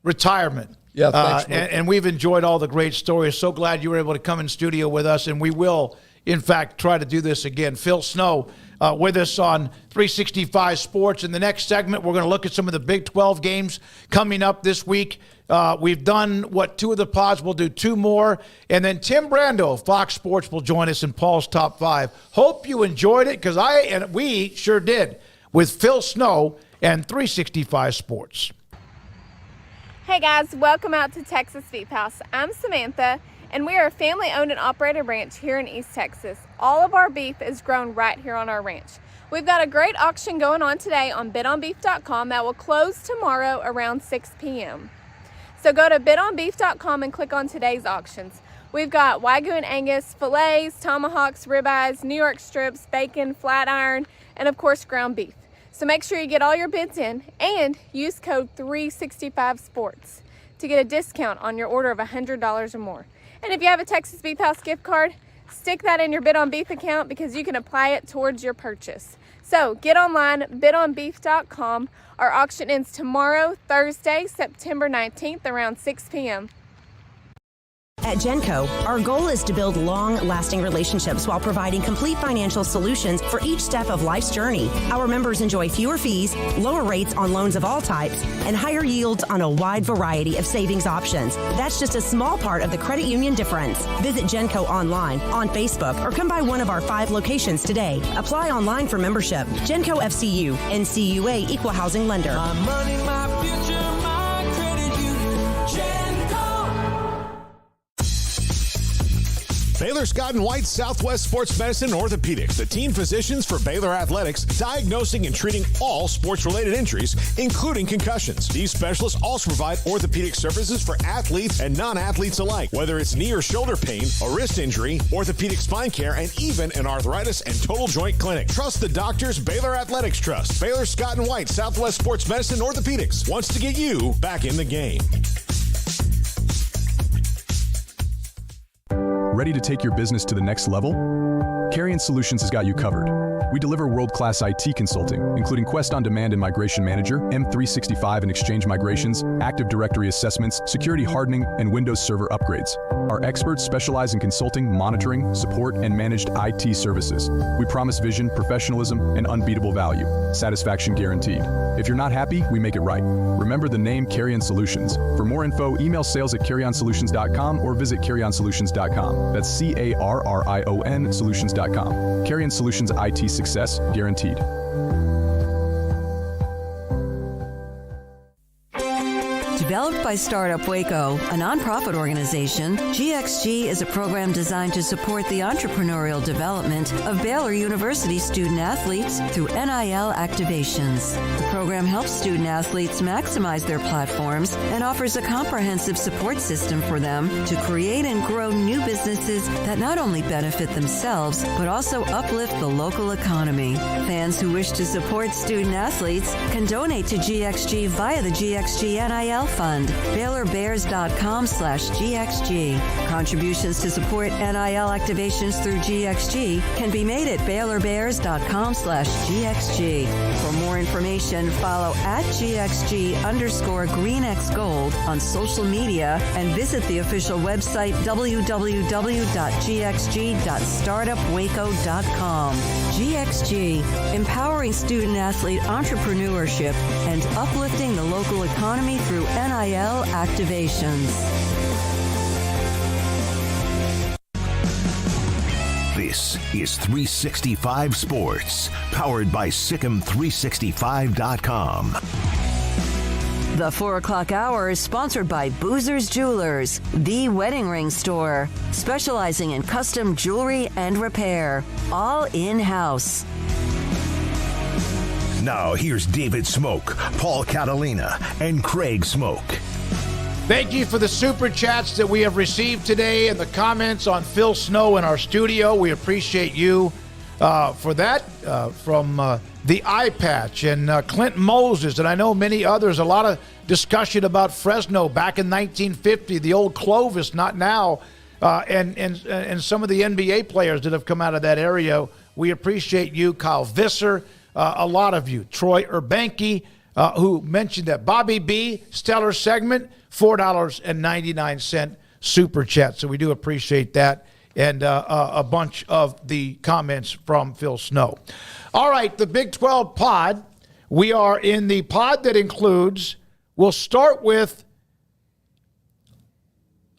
retirement. Yeah, thanks, and we've enjoyed all the great stories. So glad you were able to come in studio with us, and we will, in fact, try to do this again. Phil Snow with us on 365 Sports. In the next segment, we're going to look at some of the Big 12 games coming up this week. We've done, two of the pods. We'll do two more. And then Tim Brando of Fox Sports will join us in Paul's Top 5. Hope you enjoyed it, because we sure did, with Phil Snow and 365 Sports. Hey guys, welcome out to Texas Beef House. I'm Samantha, and we are a family-owned and operated ranch here in East Texas. All of our beef is grown right here on our ranch. We've got a great auction going on today on bidonbeef.com that will close tomorrow around 6 p.m. So go to bidonbeef.com and click on today's auctions. We've got Wagyu and Angus, fillets, tomahawks, ribeyes, New York strips, bacon, flat iron, and of course ground beef. So make sure you get all your bids in and use code 365sports to get a discount on your order of $100 or more. And if you have a Texas Beef House gift card, stick that in your Bid on Beef account because you can apply it towards your purchase. So get online, bidonbeef.com. Our auction ends tomorrow, Thursday, September 19th, around 6 p.m. At Genco, our goal is to build long-lasting relationships while providing complete financial solutions for each step of life's journey. Our members enjoy fewer fees, lower rates on loans of all types, and higher yields on a wide variety of savings options. That's just a small part of the credit union difference. Visit Genco online, on Facebook, or come by one of our 5 locations today. Apply online for membership. Genco FCU, NCUA Equal Housing Lender. My money, my Baylor Scott and White Southwest Sports Medicine and Orthopedics, the team physicians for Baylor Athletics, diagnosing and treating all sports-related injuries, including concussions. These specialists also provide orthopedic services for athletes and non-athletes alike, whether it's knee or shoulder pain, a wrist injury, orthopedic spine care, and even an arthritis and total joint clinic. Trust the doctors Baylor Athletics trust. Baylor Scott and White Southwest Sports Medicine and Orthopedics wants to get you back in the game. Ready to take your business to the next level? Carrion Solutions has got you covered. We deliver world-class IT consulting, including Quest On Demand and Migration Manager, M365 and Exchange migrations, Active Directory assessments, security hardening, and Windows Server upgrades. Our experts specialize in consulting, monitoring, support, and managed IT services. We promise vision, professionalism, and unbeatable value. Satisfaction guaranteed. If you're not happy, we make it right. Remember the name Carrion Solutions. For more info, email sales@carrionsolutions.com or visit carrionsolutions.com. That's CARRION solutions.com. Carrion Solutions IT success guaranteed. Developed by Startup Waco, a nonprofit organization, GXG is a program designed to support the entrepreneurial development of Baylor University student-athletes through NIL activations. The program helps student-athletes maximize their platforms and offers a comprehensive support system for them to create and grow new businesses that not only benefit themselves, but also uplift the local economy. Fans who wish to support student-athletes can donate to GXG via the GXG NIL Fund, BaylorBears.com/GXG. Contributions to support NIL activations through GXG can be made at BaylorBears.com/GXG. For more information, follow @GXG_GreenXGold on social media and visit the official website www.gxg.startupwaco.com. GXG, empowering student-athlete entrepreneurship and uplifting the local economy through NIL activations. This is 365 Sports, powered by Sikkim365.com. The 4 o'clock hour is sponsored by Boozer's Jewelers, the wedding ring store, specializing in custom jewelry and repair, all in-house. Now here's David Smoak, Paul Catalina, and Craig Smoak. Thank you for the super chats that we have received today and the comments on Phil Snow in our studio. We appreciate you for that from the Eye Patch and Clint Moses, and I know many others. A lot of discussion about Fresno back in 1950, the old Clovis, not now, and some of the NBA players that have come out of that area. We appreciate you, Kyle Visser. A lot of you. Troy Urbanky, who mentioned that. Bobby B, stellar segment, $4.99 super chat. So we do appreciate that. And a bunch of the comments from Phil Snow. All right, the Big 12 pod. We are in the pod that includes, we'll start with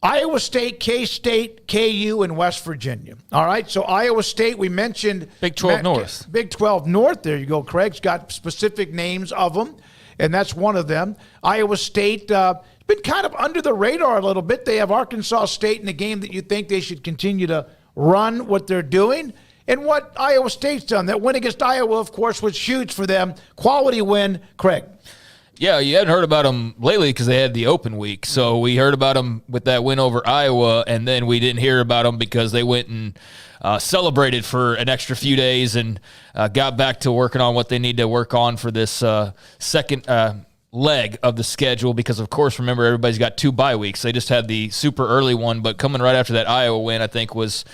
Iowa State, K-State, KU, and West Virginia. All right, so Iowa State, we mentioned. Big 12 North. Big 12 North, there you go. Craig's got specific names of them, and that's one of them. Iowa State, been kind of under the radar a little bit. They have Arkansas State in a game that you think they should continue to run what they're doing. And what Iowa State's done, that win against Iowa, of course, was huge for them. Quality win, Craig. Yeah, you hadn't heard about them lately because they had the open week. So we heard about them with that win over Iowa, and then we didn't hear about them because they went and celebrated for an extra few days and got back to working on what they need to work on for this second leg of the schedule because, of course, remember, everybody's got 2 bye weeks. They just had the super early one, but coming right after that Iowa win, I think, was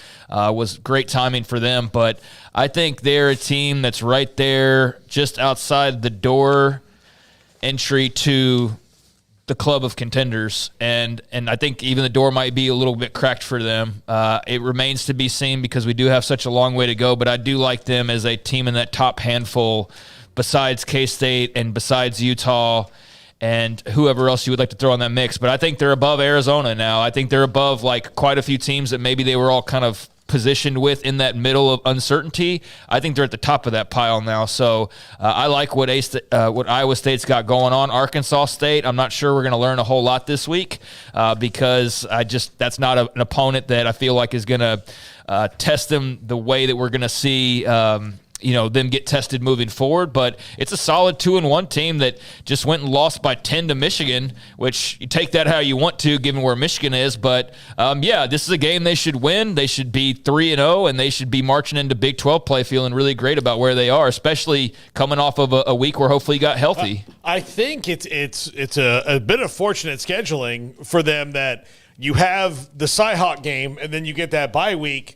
great timing for them. But I think they're a team that's right there just outside the door entry to the club of contenders, and I think even the door might be a little bit cracked for them. It remains to be seen because we do have such a long way to go, but I do like them as a team in that top handful besides K-State and besides Utah and whoever else you would like to throw in that mix. But I think they're above Arizona now. I think they're above like quite a few teams that maybe they were all kind of positioned with in that middle of uncertainty, I think they're at the top of that pile now. So I like what Iowa State's got going on. Arkansas State, I'm not sure we're going to learn a whole lot this week because that's not an opponent that I feel like is going to test them the way that we're going to see them get tested moving forward. But it's a solid 2-1 team that just went and lost by 10 to Michigan, which you take that how you want to, given where Michigan is. But this is a game they should win. They should be 3-0, and they should be marching into Big 12 play feeling really great about where they are, especially coming off of a week where hopefully he got healthy. I think it's a bit of fortunate scheduling for them that you have the Cyhawk game, and then you get that bye week.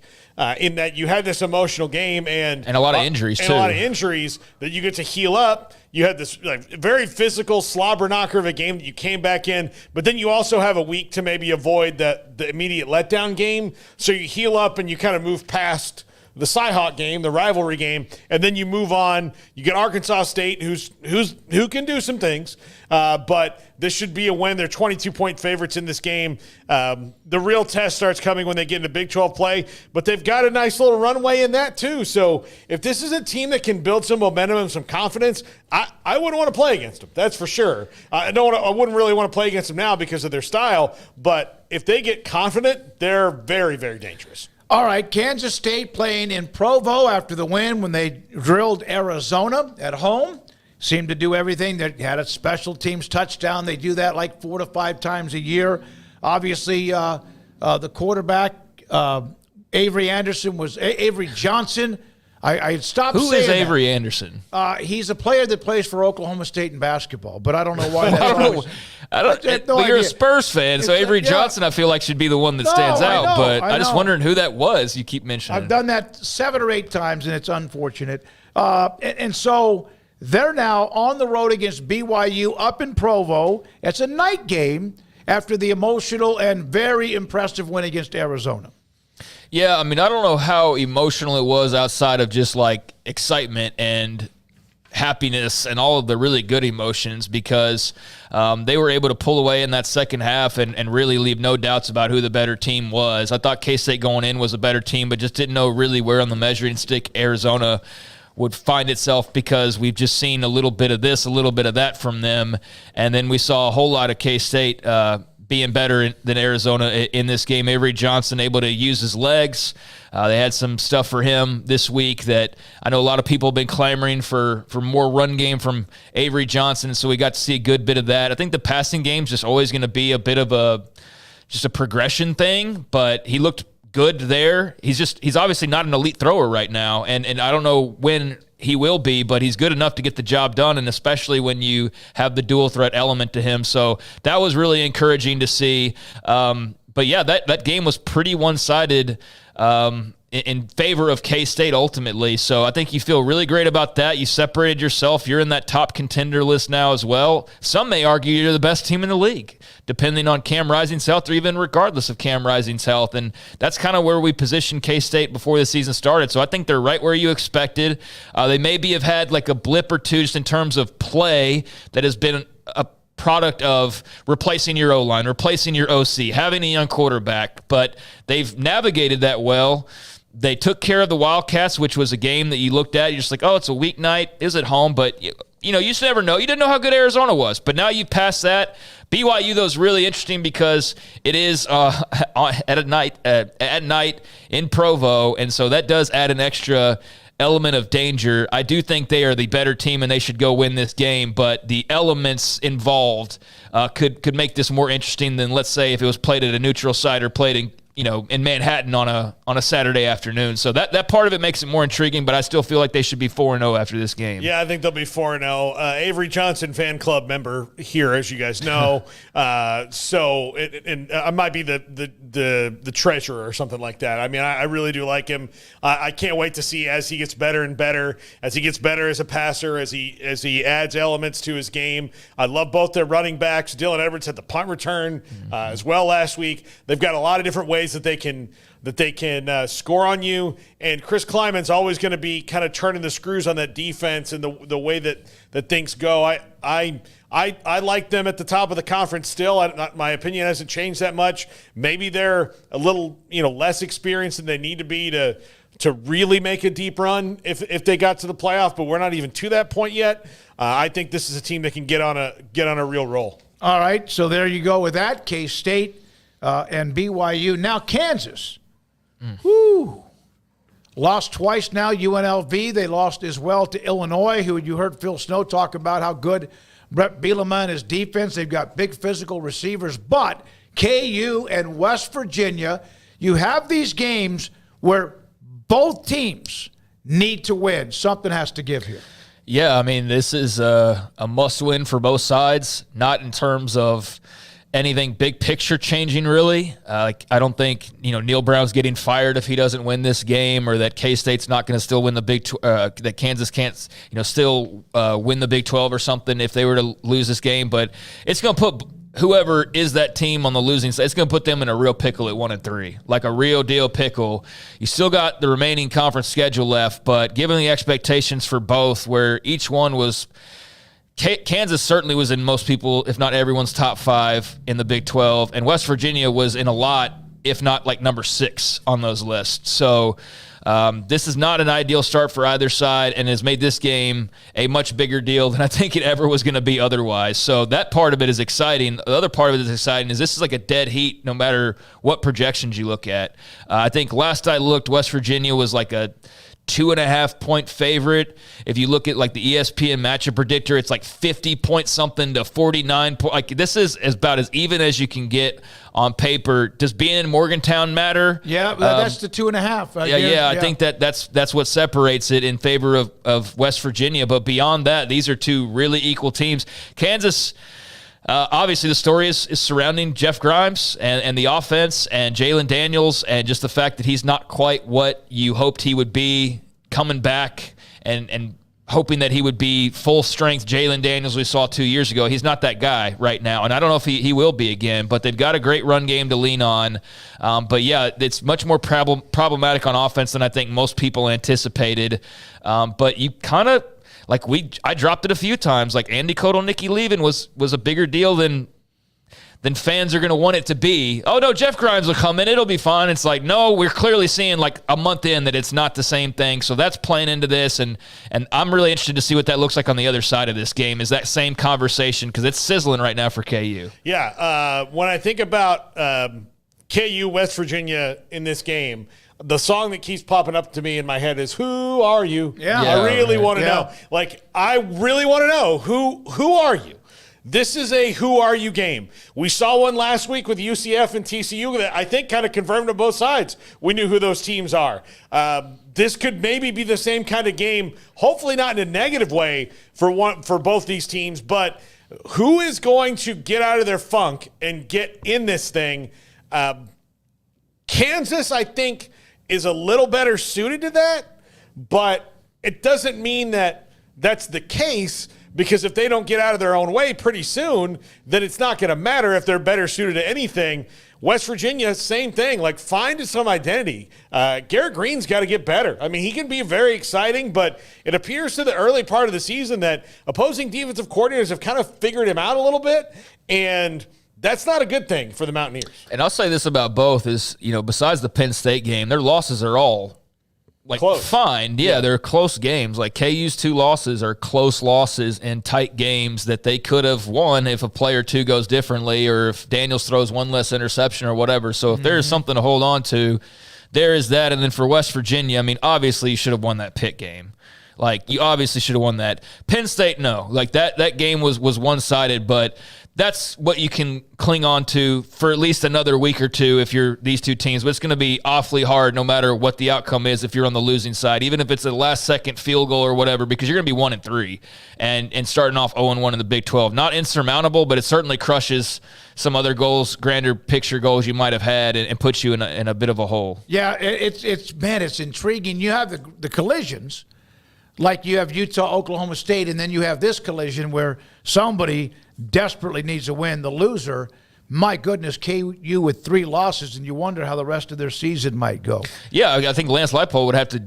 In that you had this emotional game and a lot of injuries, and a lot of injuries that you get to heal up. You had this very physical slobber knocker of a game that you came back in, but then you also have a week to maybe avoid the immediate letdown game. So you heal up and you kind of move past the Cyhawk game, the rivalry game, and then you move on. You get Arkansas State, who can do some things, but this should be a win. They're 22-point favorites in this game. The real test starts coming when they get into Big 12 play, but they've got a nice little runway in that too. So if this is a team that can build some momentum and some confidence, I wouldn't want to play against them. That's for sure. I wouldn't really want to play against them now because of their style, but if they get confident, they're very, very dangerous. All right, Kansas State playing in Provo after the win when they drilled Arizona at home. Seemed to do everything. They had a special teams touchdown. They do that like 4 to 5 times a year. Obviously, the quarterback, Avery Johnson. I stopped saying Who is Avery Anderson? He's a player that plays for Oklahoma State in basketball, but I don't know why. But you're a Spurs fan, so Avery Johnson, I feel like, should be the one that stands out. But I just wondering who that was. You keep mentioning. I've done that 7 or 8 times, and it's unfortunate. And so they're now on the road against BYU up in Provo. It's a night game after the emotional and very impressive win against Arizona. Yeah, I mean, I don't know how emotional it was outside of just like excitement and happiness and all of the really good emotions because they were able to pull away in that second half and really leave no doubts about who the better team was. I thought K-State going in was a better team, but just didn't know really where on the measuring stick Arizona would find itself because we've just seen a little bit of this, a little bit of that from them. And then we saw a whole lot of K-State being better than Arizona in this game. Avery Johnson able to use his legs. They had some stuff for him this week that I know a lot of people have been clamoring for more run game from Avery Johnson, so we got to see a good bit of that. I think the passing game's just always going to be a bit of a progression thing, but he looked good there. He's obviously not an elite thrower right now, and I don't know when he will be, but he's good enough to get the job done, and especially when you have the dual threat element to him. So that was really encouraging to see. But yeah, that game was pretty one-sided in favor of K-State ultimately. So I think you feel really great about that. You separated yourself. You're in that top contender list now as well. Some may argue you're the best team in the league, depending on Cam Rising's health or even regardless of Cam Rising's health. And that's kind of where we positioned K-State before the season started. So I think they're right where you expected. They maybe have had like a blip or two just in terms of play that has been a product of replacing your O-line, replacing your OC, having a young quarterback, but they've navigated that well. They took care of the Wildcats, which was a game that you looked at. You're just like, oh, it's a weeknight. Is at home, but you just never know. You didn't know how good Arizona was, but now you pass that. BYU, though, is really interesting because it is at night in Provo, and so that does add an extra element of danger. I do think they are the better team and they should go win this game, but the elements involved could make this more interesting than, let's say, if it was played at a neutral site or played in Manhattan on a Saturday afternoon. So that part of it makes it more intriguing, but I still feel like they should be 4-0 after this game. Yeah, I think they'll be 4-0. Avery Johnson fan club member here, as you guys know. So I might be the treasurer or something like that. I mean, I really do like him. I can't wait to see as he gets better and better, as he gets better as a passer, as he adds elements to his game. I love both their running backs. Dylan Edwards had the punt return as well last week. They've got a lot of different ways that they can that they can score on you. And Chris Kleiman's always going to be kind of turning the screws on that defense and the way that things go. I like them at the top of the conference still. My opinion hasn't changed that much. Maybe they're a little less experienced than they need to be to really make a deep run if they got to the playoff, but we're not even to that point yet. I think this is a team that can get on a real roll. All right, so there you go with that. K-State and BYU. Now Kansas. Woo. Lost twice now, UNLV. They lost as well to Illinois, who you heard Phil Snow talk about how good Brett Bielema and his defense. They've got big physical receivers. But KU and West Virginia, you have these games where both teams need to win. Something has to give here. Yeah, I mean, this is a must-win for both sides, not in terms of anything big picture changing, really. I don't think Neil Brown's getting fired if he doesn't win this game, or that K-State's not going to still win the that Kansas can't still win the Big 12 or something if they were to lose this game. But it's going to put whoever is that team on the losing side, it's going to put them in a real pickle at 1-3, like a real deal pickle. You still got the remaining conference schedule left, but given the expectations for both, where each one was. Kansas certainly was in most people, if not everyone's, top 5 in the Big 12, and West Virginia was in a lot, if not like number 6 on those lists. So this is not an ideal start for either side, and has made this game a much bigger deal than I think it ever was going to be otherwise. So that part of it is exciting. The other part of it is exciting is this is like a dead heat no matter what projections you look at. I think last I looked, West Virginia was like a 2.5-point favorite. If you look at like the ESPN matchup predictor, it's like 50 point something to 49 point. Like this is about as even as you can get on paper. Does being in Morgantown matter? Yeah, that's the 2.5. I think that's what separates it in favor of West Virginia. But beyond that, these are two really equal teams. Kansas. Obviously, the story is surrounding Jeff Grimes and the offense and Jalen Daniels, and just the fact that he's not quite what you hoped he would be coming back and hoping that he would be full strength Jalen Daniels we saw 2 years ago. He's not that guy right now, and I don't know if he will be again, but they've got a great run game to lean on. But yeah, it's much more problematic on offense than I think most people anticipated. But you kind of... I dropped it a few times. Like Andy Codell, Nicky Levin was a bigger deal than fans are going to want it to be. Oh no, Jeff Grimes will come in; it'll be fine. It's like, no, we're clearly seeing like a month in that it's not the same thing. So that's playing into this, and I'm really interested to see what that looks like on the other side of this game. Is that same conversation, because it's sizzling right now for KU? Yeah, when I think about KU West Virginia in this game. The song that keeps popping up to me in my head is "Who Are You?" Yeah, I really want to know. Like, I really want to know who are you? This is a who are you game. We saw one last week with UCF and TCU that I think kind of confirmed on both sides. We knew who those teams are. This could maybe be the same kind of game. Hopefully not in a negative way for both these teams, but who is going to get out of their funk and get in this thing? Kansas, I think, is a little better suited to that, but it doesn't mean that that's the case, because if they don't get out of their own way pretty soon, then it's not going to matter if they're better suited to anything. West Virginia, same thing. Like, find some identity. Garrett Green's got to get better. I mean, he can be very exciting, but it appears to the early part of the season that opposing defensive coordinators have kind of figured him out a little bit, and that's not a good thing for the Mountaineers. And I'll say this about both is, besides the Penn State game, their losses are all like close. Fine. Yeah, they're close games. Like KU's 2 losses are close losses in tight games that they could have won if a play or two goes differently, or if Daniels throws one less interception or whatever. So if there's something to hold on to, there is that. And then for West Virginia, I mean, obviously you should have won that Pitt game. Like, you obviously should have won that. Penn State, no. Like, that game was one-sided, but that's what you can cling on to for at least another week or two if you're these two teams. But it's going to be awfully hard no matter what the outcome is if you're on the losing side, even if it's a last-second field goal or whatever, because you're going to be 1-3 and starting off 0-1 in the Big 12. Not insurmountable, but it certainly crushes some other goals, grander picture goals you might have had, and puts you in a bit of a hole. Yeah, it's intriguing. You have the collisions. Like you have Utah, Oklahoma State, and then you have this collision where somebody desperately needs to win, the loser. my goodness, KU with 3 losses, and you wonder how the rest of their season might go. Yeah, I think Lance Leipold would have to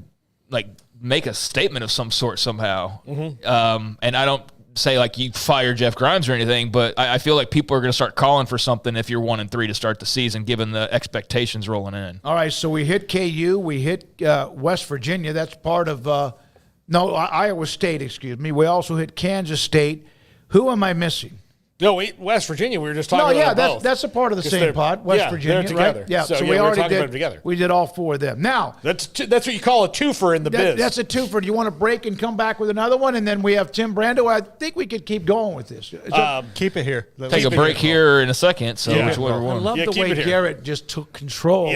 make a statement of some sort somehow. And I don't say you fire Jeff Grimes or anything, but I feel like people are going to start calling for something if you're 1-3 to start the season, given the expectations rolling in. All right, so we hit KU, we hit West Virginia. That's part of Iowa State. Excuse me. We also hit Kansas State. Who am I missing? No, West Virginia. We were just talking about both. That's a part of the same pod. West Virginia, they're together. Right? Yeah, so we already talking did. about them together. We did all 4 of them. Now that's what you call a twofer in the biz. That's a twofer. Do you want to break and come back with another one, and then we have Tim Brando? I think we could keep going with this. Keep it here. Take a break here in a second. So whichever one. I love the way Garrett just took control.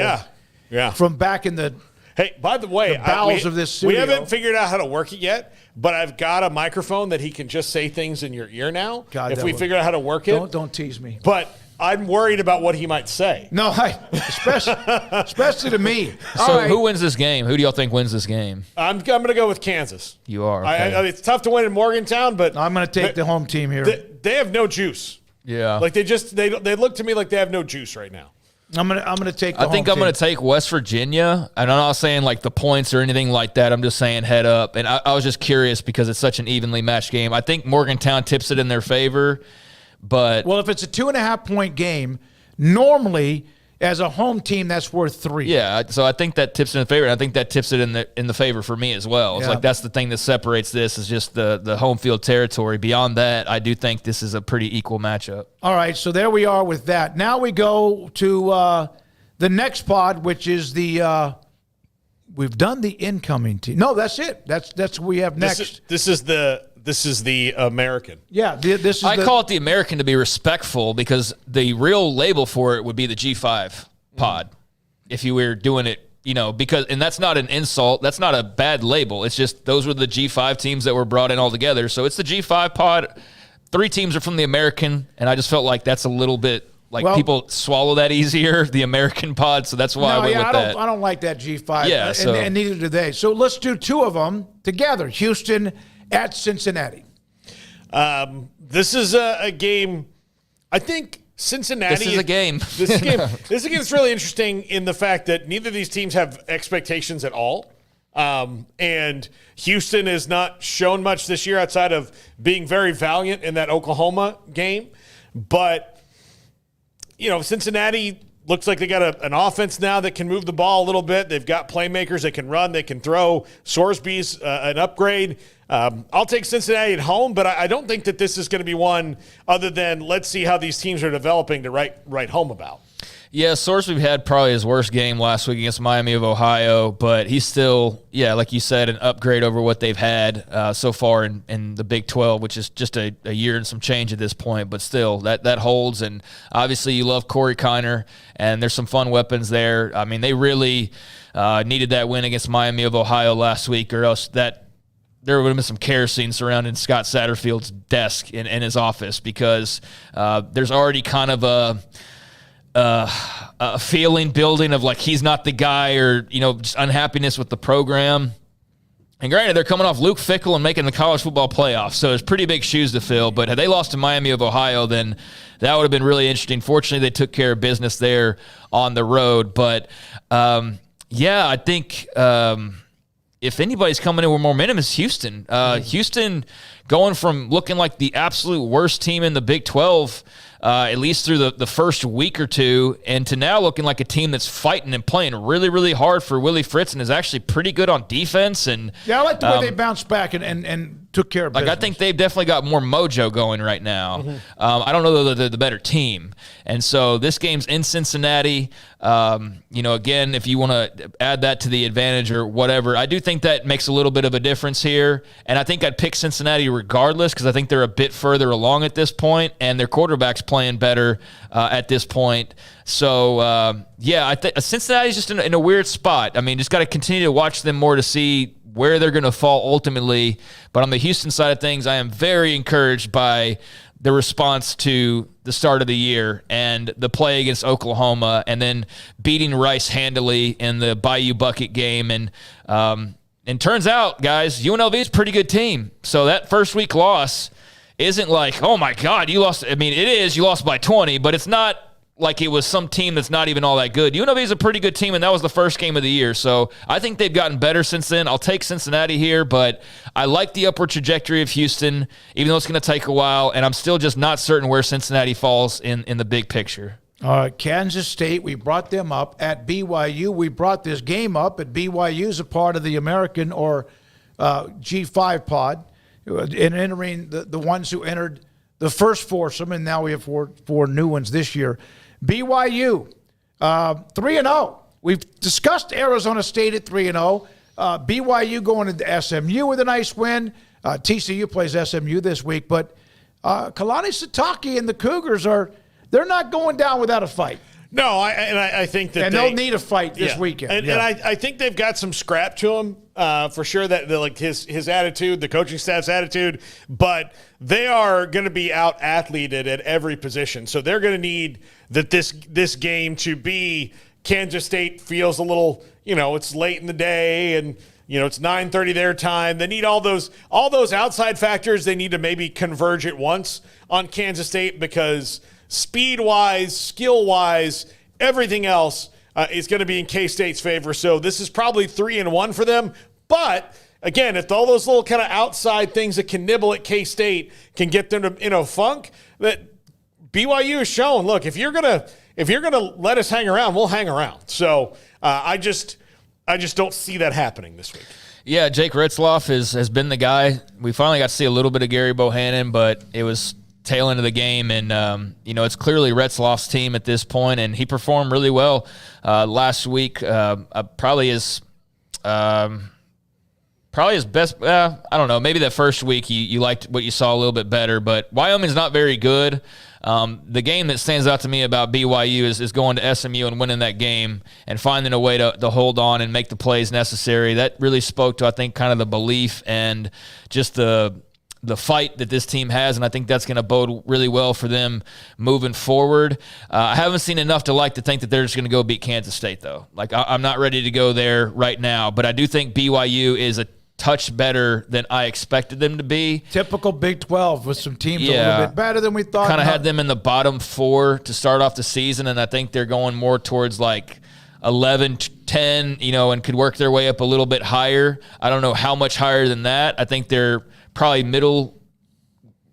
Yeah. From back in the. Hey, by the way, bowels of this studio. We haven't figured out how to work it yet, but I've got a microphone that he can just say things in your ear now. God, if we figure out how to work it. Don't tease me. But I'm worried about what he might say. No, especially to me. So who wins this game? Who do y'all think wins this game? I'm going to go with Kansas. You are. Okay. It's tough to win in Morgantown, but I'm going to take the home team here. They have no juice. Yeah. They look to me like they have no juice right now. I'm gonna take. I think I'm gonna take West Virginia, and I'm not saying the points or anything like that. I'm just saying head up. And I was just curious because it's such an evenly matched game. I think Morgantown tips it in their favor, but if it's a 2.5-point game, normally as a home team that's worth 3. Yeah, so I think that tips it in the favor. And I think that tips it in the favor for me as well. It's that's the thing that separates this is just the home field territory. Beyond that, I do think this is a pretty equal matchup. All right, so there we are with that. Now we go to the next pod, which is the we've done the incoming team. No, that's it. That's what we have next. This is the American. Yeah, this is. I call it the American to be respectful because the real label for it would be the G5 pod. If you were doing it, and that's not an insult. That's not a bad label. It's just those were the G5 teams that were brought in all together. So it's the G5 pod. 3 teams are from the American, and I just felt like that's a little bit people swallow that easier, the American pod. So that's why I went with that. I don't like that G5. Yeah, and neither do they. So let's do 2 of them together. Houston at Cincinnati. This is a game. I think Cincinnati. This is a game. This is a game that's really interesting in the fact that neither of these teams have expectations at all. And Houston has not shown much this year outside of being very valiant in that Oklahoma game. But, Cincinnati looks like they got an offense now that can move the ball a little bit. They've got playmakers that can run, they can throw. Sorsby's an upgrade. I'll take Cincinnati at home, but I don't think that this is going to be one other than let's see how these teams are developing to write home about. Yeah, Sorsby had probably his worst game last week against Miami of Ohio, but he's still, like you said, an upgrade over what they've had so far in the Big 12, which is just a year and some change at this point, but still, that holds. And obviously you love Corey Kiner, and there's some fun weapons there. I mean, they really needed that win against Miami of Ohio last week, or else there would have been some kerosene surrounding Scott Satterfield's desk in his office because there's already kind of a feeling building of he's not the guy or, just unhappiness with the program. And granted, they're coming off Luke Fickell and making the college football playoffs, so it's pretty big shoes to fill. But had they lost to Miami of Ohio, then that would have been really interesting. Fortunately, they took care of business there on the road. But, I think if anybody's coming in with momentum, it's Houston. Houston going from looking like the absolute worst team in the Big 12 at least through the first week or two, and to now looking like a team that's fighting and playing really, really hard for Willie Fritz and is actually pretty good on defense. And I like the way they bounced back and took care of business. I think they've definitely got more mojo going right now. I don't know that they're the better team. And so this game's in Cincinnati. Again, if you want to add that to the advantage or whatever, I do think that makes a little bit of a difference here. And I think I'd pick Cincinnati regardless because I think they're a bit further along at this point, and their quarterback's playing better at this point. So, I think Cincinnati's just in a weird spot. I mean, just got to continue to watch them more to see where they're going to fall ultimately. But on the Houston side of things, I am very encouraged by the response to the start of the year and the play against Oklahoma and then beating Rice handily in the Bayou Bucket game. And turns out, guys, UNLV is a pretty good team. So that first week loss isn't like, oh, my God, you lost. I mean, it is. You lost by 20, but it's not like it was some team that's not even all that good. UNLV is a pretty good team, and that was the first game of the year. So I think they've gotten better since then. I'll take Cincinnati here, but I like the upward trajectory of Houston, even though it's going to take a while, and I'm still just not certain where Cincinnati falls in the big picture. Kansas State, we brought them up. At BYU, we brought this game up. At BYU is a part of the American or G5 pod, in entering the ones who entered the first foursome, and now we have four new ones this year. BYU, 3-0. We've discussed Arizona State at 3-0. BYU going into SMU with a nice win. TCU plays SMU this week, but Kalani Sitake and the Cougars they're not going down without a fight. No, I think that they'll need a fight this weekend. And I think they've got some scrap to them for sure. That like his attitude, the coaching staff's attitude, but they are going to be out athleted at every position. So they're going to need this game to be. Kansas State feels a little, it's late in the day and it's 9:30 their time. They need all those outside factors. They need to maybe converge at once on Kansas State because speed-wise, skill-wise, everything else is going to be in K-State's favor. So this is probably 3-1 for them. But, again, if all those little kind of outside things that can nibble at K-State can get them to, in a funk, that BYU has shown, look, if you're gonna let us hang around, we'll hang around. So I just don't see that happening this week. Yeah, Jake Ritzloff has been the guy. We finally got to see a little bit of Gary Bohannon, but it was tail end of the game, and it's clearly Retzloff's team at this point, and he performed really well last week. Probably his best. I don't know. Maybe that first week you liked what you saw a little bit better, but Wyoming's not very good. The game that stands out to me about BYU is going to SMU and winning that game and finding a way to hold on and make the plays necessary. That really spoke to, I think, kind of the belief and just the fight that this team has, and I think that's going to bode really well for them moving forward. I haven't seen enough to think that they're just going to go beat Kansas State, though. I'm not ready to go there right now, but I do think BYU is a touch better than I expected them to be. Typical Big 12 with some teams a little bit better than we thought. Kind of had them in the bottom 4 to start off the season, and I think they're going more towards 11, 10, and could work their way up a little bit higher. I don't know how much higher than that. I think they're probably middle,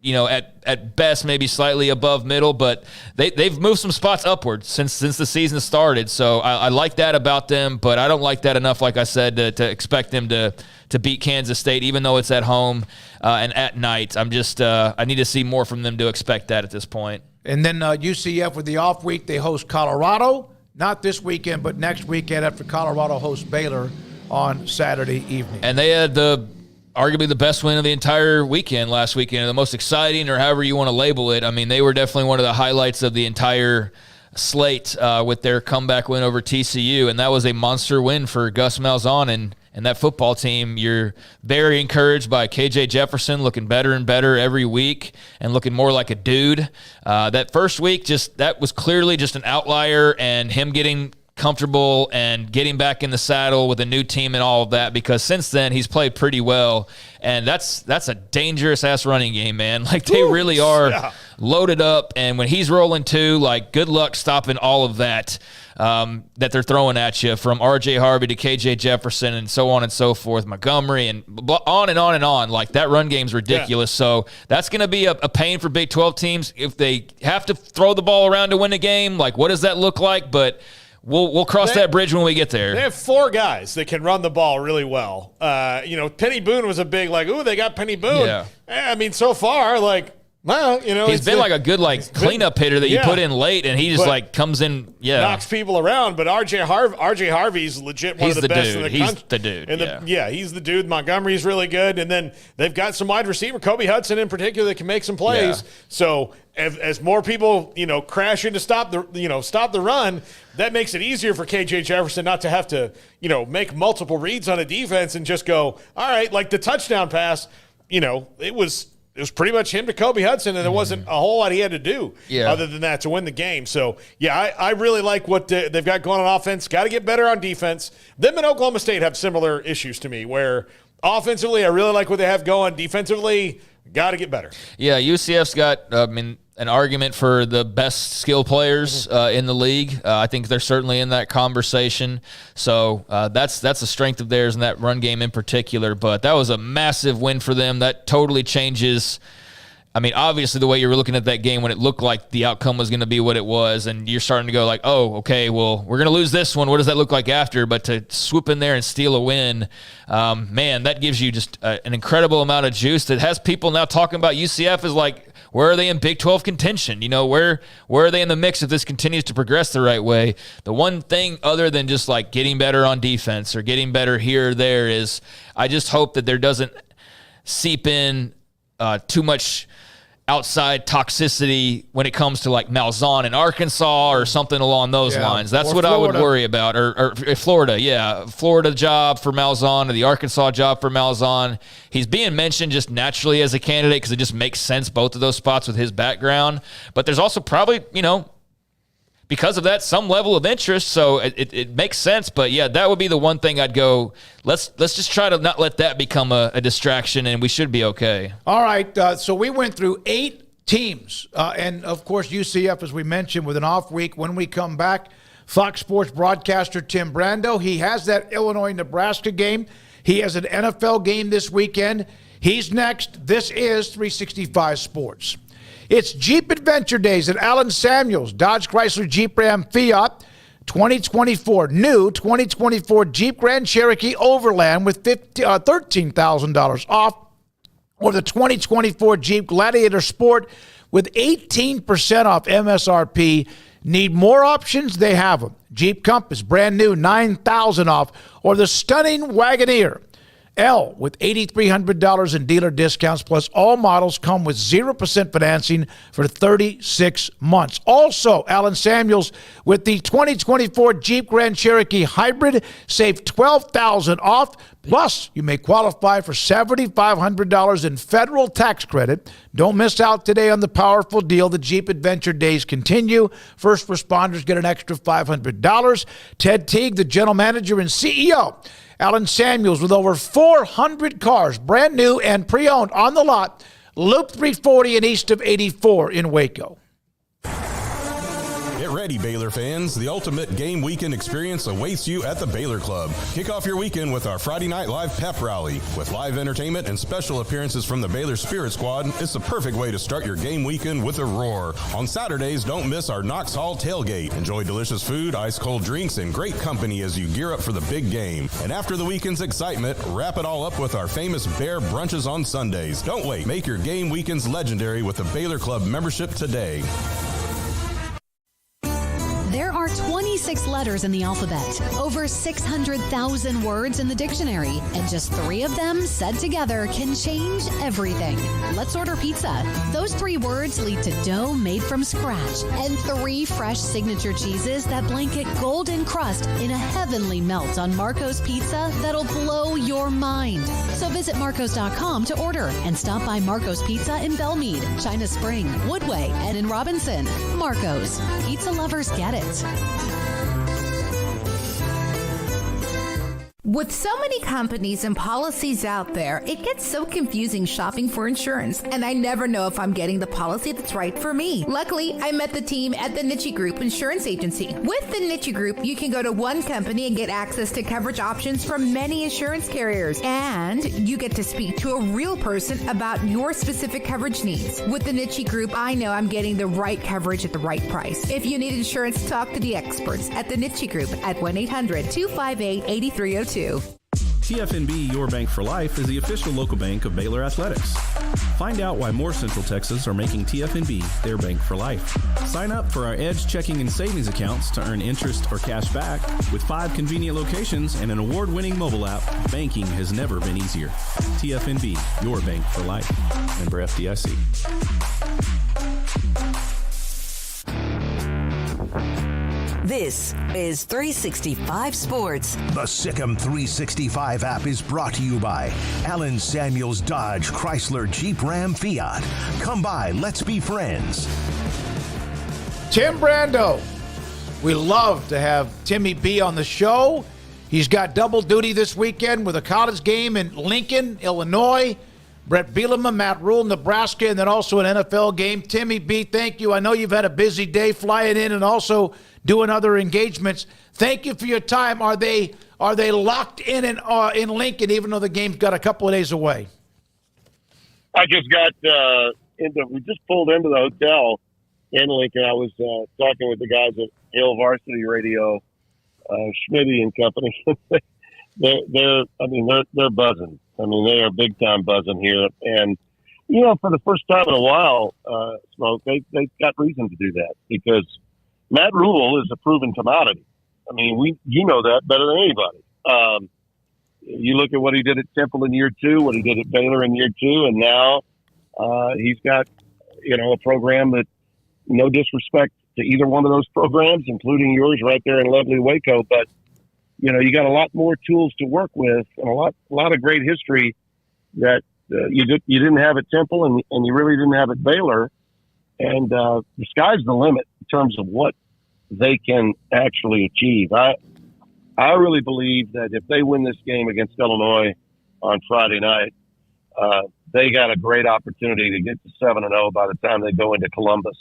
at best maybe slightly above middle, but they've moved some spots upwards since the season started. So I like that about them, but I don't like that enough, like I said, to expect them to beat Kansas State, even though it's at home and at night. I'm just I need to see more from them to expect that at this point. And then UCF with the off week, they host Colorado. Not this weekend, but next weekend after Colorado hosts Baylor on Saturday evening. And they had arguably the best win of the entire weekend last weekend, the most exciting, or however you want to label it. I mean, they were definitely one of the highlights of the entire slate with their comeback win over TCU, and that was a monster win for Gus Malzahn and that football team. You're very encouraged by KJ Jefferson looking better and better every week and looking more like a dude. That first week, that was clearly just an outlier, and him getting comfortable and getting back in the saddle with a new team and all of that, because since then he's played pretty well, and that's a dangerous ass running game, man. They really are loaded up, and when he's rolling too, good luck stopping all of that that they're throwing at you, from RJ Harvey to KJ Jefferson and so on and so forth, Montgomery, and on and on and on. That run game's ridiculous. Yeah. So that's going to be a pain for Big 12 teams if they have to throw the ball around to win a game. What does that look like? But We'll cross that bridge when we get there. They have 4 guys that can run the ball really well. Penny Boone was a big they got Penny Boone. Yeah. I mean, so far, he's been a good cleanup hitter that you put in late, and he just comes in, knocks people around. But RJ Harvey's legit one of the best in the country. He's the dude. And he's the dude. Montgomery's really good, and then they've got some wide receiver, Kobe Hudson in particular, that can make some plays. Yeah. So as more people crash in to stop the run, that makes it easier for KJ Jefferson not to have to make multiple reads on a defense and just go, all right, the touchdown pass. It was pretty much him to Kobe Hudson, and there wasn't a whole lot he had to do other than that to win the game. So, I really like what they've got going on offense. Got to get better on defense. Them and Oklahoma State have similar issues to me, where Offensively, I really like what they have going. Defensively, got to get better. Yeah, UCF's got an argument for the best skill players in the league. I think they're certainly in that conversation. So that's a strength of theirs in that run game in particular. But that was a massive win for them. That totally changes. I mean, obviously, the way you were looking at that game when it looked like the outcome was going to be what it was, and you're starting to go like, oh, okay, well, we're going to lose this one. What does that look like after? But to swoop in there and steal a win, man, that gives you just an incredible amount of juice that has people now talking about UCF as like, where are they in Big 12 contention? You know, where are they in the mix if this continues to progress the right way? The one thing other than just like getting better on defense or getting better here or there is I just hope that there doesn't seep in too much outside toxicity when it comes to like Malzahn in Arkansas or something along those lines. That's what Florida. I would worry about. Or Florida, yeah. Florida job for Malzahn or the Arkansas job for Malzahn. He's being mentioned just naturally as a candidate because it just makes sense, both of those spots with his background. But there's also probably, because of that, some level of interest, so it makes sense. But, yeah, that would be the one thing I'd go, let's just try to not let that become a distraction, and we should be okay. All right, so we went through 8 teams, and, of course, UCF, as we mentioned, with an off week. When we come back, Fox Sports broadcaster Tim Brando, he has that Illinois-Nebraska game. He has an NFL game this weekend. He's next. This is 365 Sports. It's Jeep Adventure Days at Allen Samuels, Dodge Chrysler Jeep Ram Fiat 2024. New 2024 Jeep Grand Cherokee Overland with $13,000 off. Or the 2024 Jeep Gladiator Sport with 18% off MSRP. Need more options? They have them. Jeep Compass, brand new, $9,000 off. Or the stunning Wagoneer L with $8,300 in dealer discounts, plus all models come with 0% financing for 36 months. Also, Allen Samuels with the 2024 Jeep Grand Cherokee Hybrid, save $12,000 off. Plus, you may qualify for $7,500 in federal tax credit. Don't miss out today on the powerful deal. The Jeep Adventure Days continue. First responders get an extra $500. Ted Teague, the general manager and CEO, Allen Samuels, with over 400 cars, brand new and pre-owned on the lot. Loop 340 and east of 84 in Waco. Get ready, Baylor fans. The ultimate game weekend experience awaits you at the Baylor Club. Kick off your weekend with our Friday Night Live pep rally. With live entertainment and special appearances from the Baylor Spirit Squad, it's the perfect way to start your game weekend with a roar. On Saturdays, don't miss our Knox Hall tailgate. Enjoy delicious food, ice-cold drinks, and great company as you gear up for the big game. And after the weekend's excitement, wrap it all up with our famous Bear brunches on Sundays. Don't wait. Make your game weekends legendary with the Baylor Club membership today. There are 26 letters in the alphabet, over 600,000 words in the dictionary, and just 3 of them said together can change everything. Let's order pizza. Those 3 words lead to dough made from scratch and 3 fresh signature cheeses that blanket golden crust in a heavenly melt on Marco's Pizza that'll blow your mind. So visit Marcos.com to order and stop by Marco's Pizza in Belmead, China Spring, Woodway, and in Robinson. Marco's. Pizza lovers get it. With so many companies and policies out there, it gets so confusing shopping for insurance, and I never know if I'm getting the policy that's right for me. Luckily, I met the team at the Niche Group Insurance Agency. With the Niche Group, you can go to one company and get access to coverage options from many insurance carriers, and you get to speak to a real person about your specific coverage needs. With the Niche Group, I know I'm getting the right coverage at the right price. If you need insurance, talk to the experts at the Niche Group at 1-800-258-8302. TFNB Your Bank for Life is the official local bank of Baylor Athletics. Find out why more Central Texas are making TFNB their bank for life. Sign up for our Edge checking and savings accounts to earn interest or cash back. With 5 convenient locations and an award-winning mobile app, banking has never been easier. TFNB Your Bank for Life. Member FDIC. This is 365 Sports. The Sikkim 365 app is brought to you by Allen Samuels Dodge Chrysler Jeep Ram Fiat. Come by, let's be friends. Tim Brando. We love to have Timmy B on the show. He's got double duty this weekend with a college game in Lincoln, Illinois. Brett Bielema, Matt Rule, Nebraska, and then also an NFL game. Timmy B, thank you. I know you've had a busy day flying in and also doing other engagements. Thank you for your time. Are they locked in Lincoln, even though the game's got a couple of days away? I just got we just pulled into the hotel in Lincoln. I was talking with the guys at Hill Varsity Radio, Schmitty and company. They're buzzing. I mean, they are big time buzzing here. And, for the first time in a while, Smoak, they've got reason to do that because Matt Rule is a proven commodity. I mean, you know that better than anybody. You look at what he did at Temple in year 2, what he did at Baylor in year 2, and now he's got, a program that, no disrespect to either one of those programs, including yours right there in lovely Waco, but you got a lot more tools to work with and a lot of great history that you didn't have at Temple and you really didn't have at Baylor. And the sky's the limit in terms of what they can actually achieve. I really believe that if they win this game against Illinois on Friday night, they got a great opportunity to get to 7-0 by the time they go into Columbus.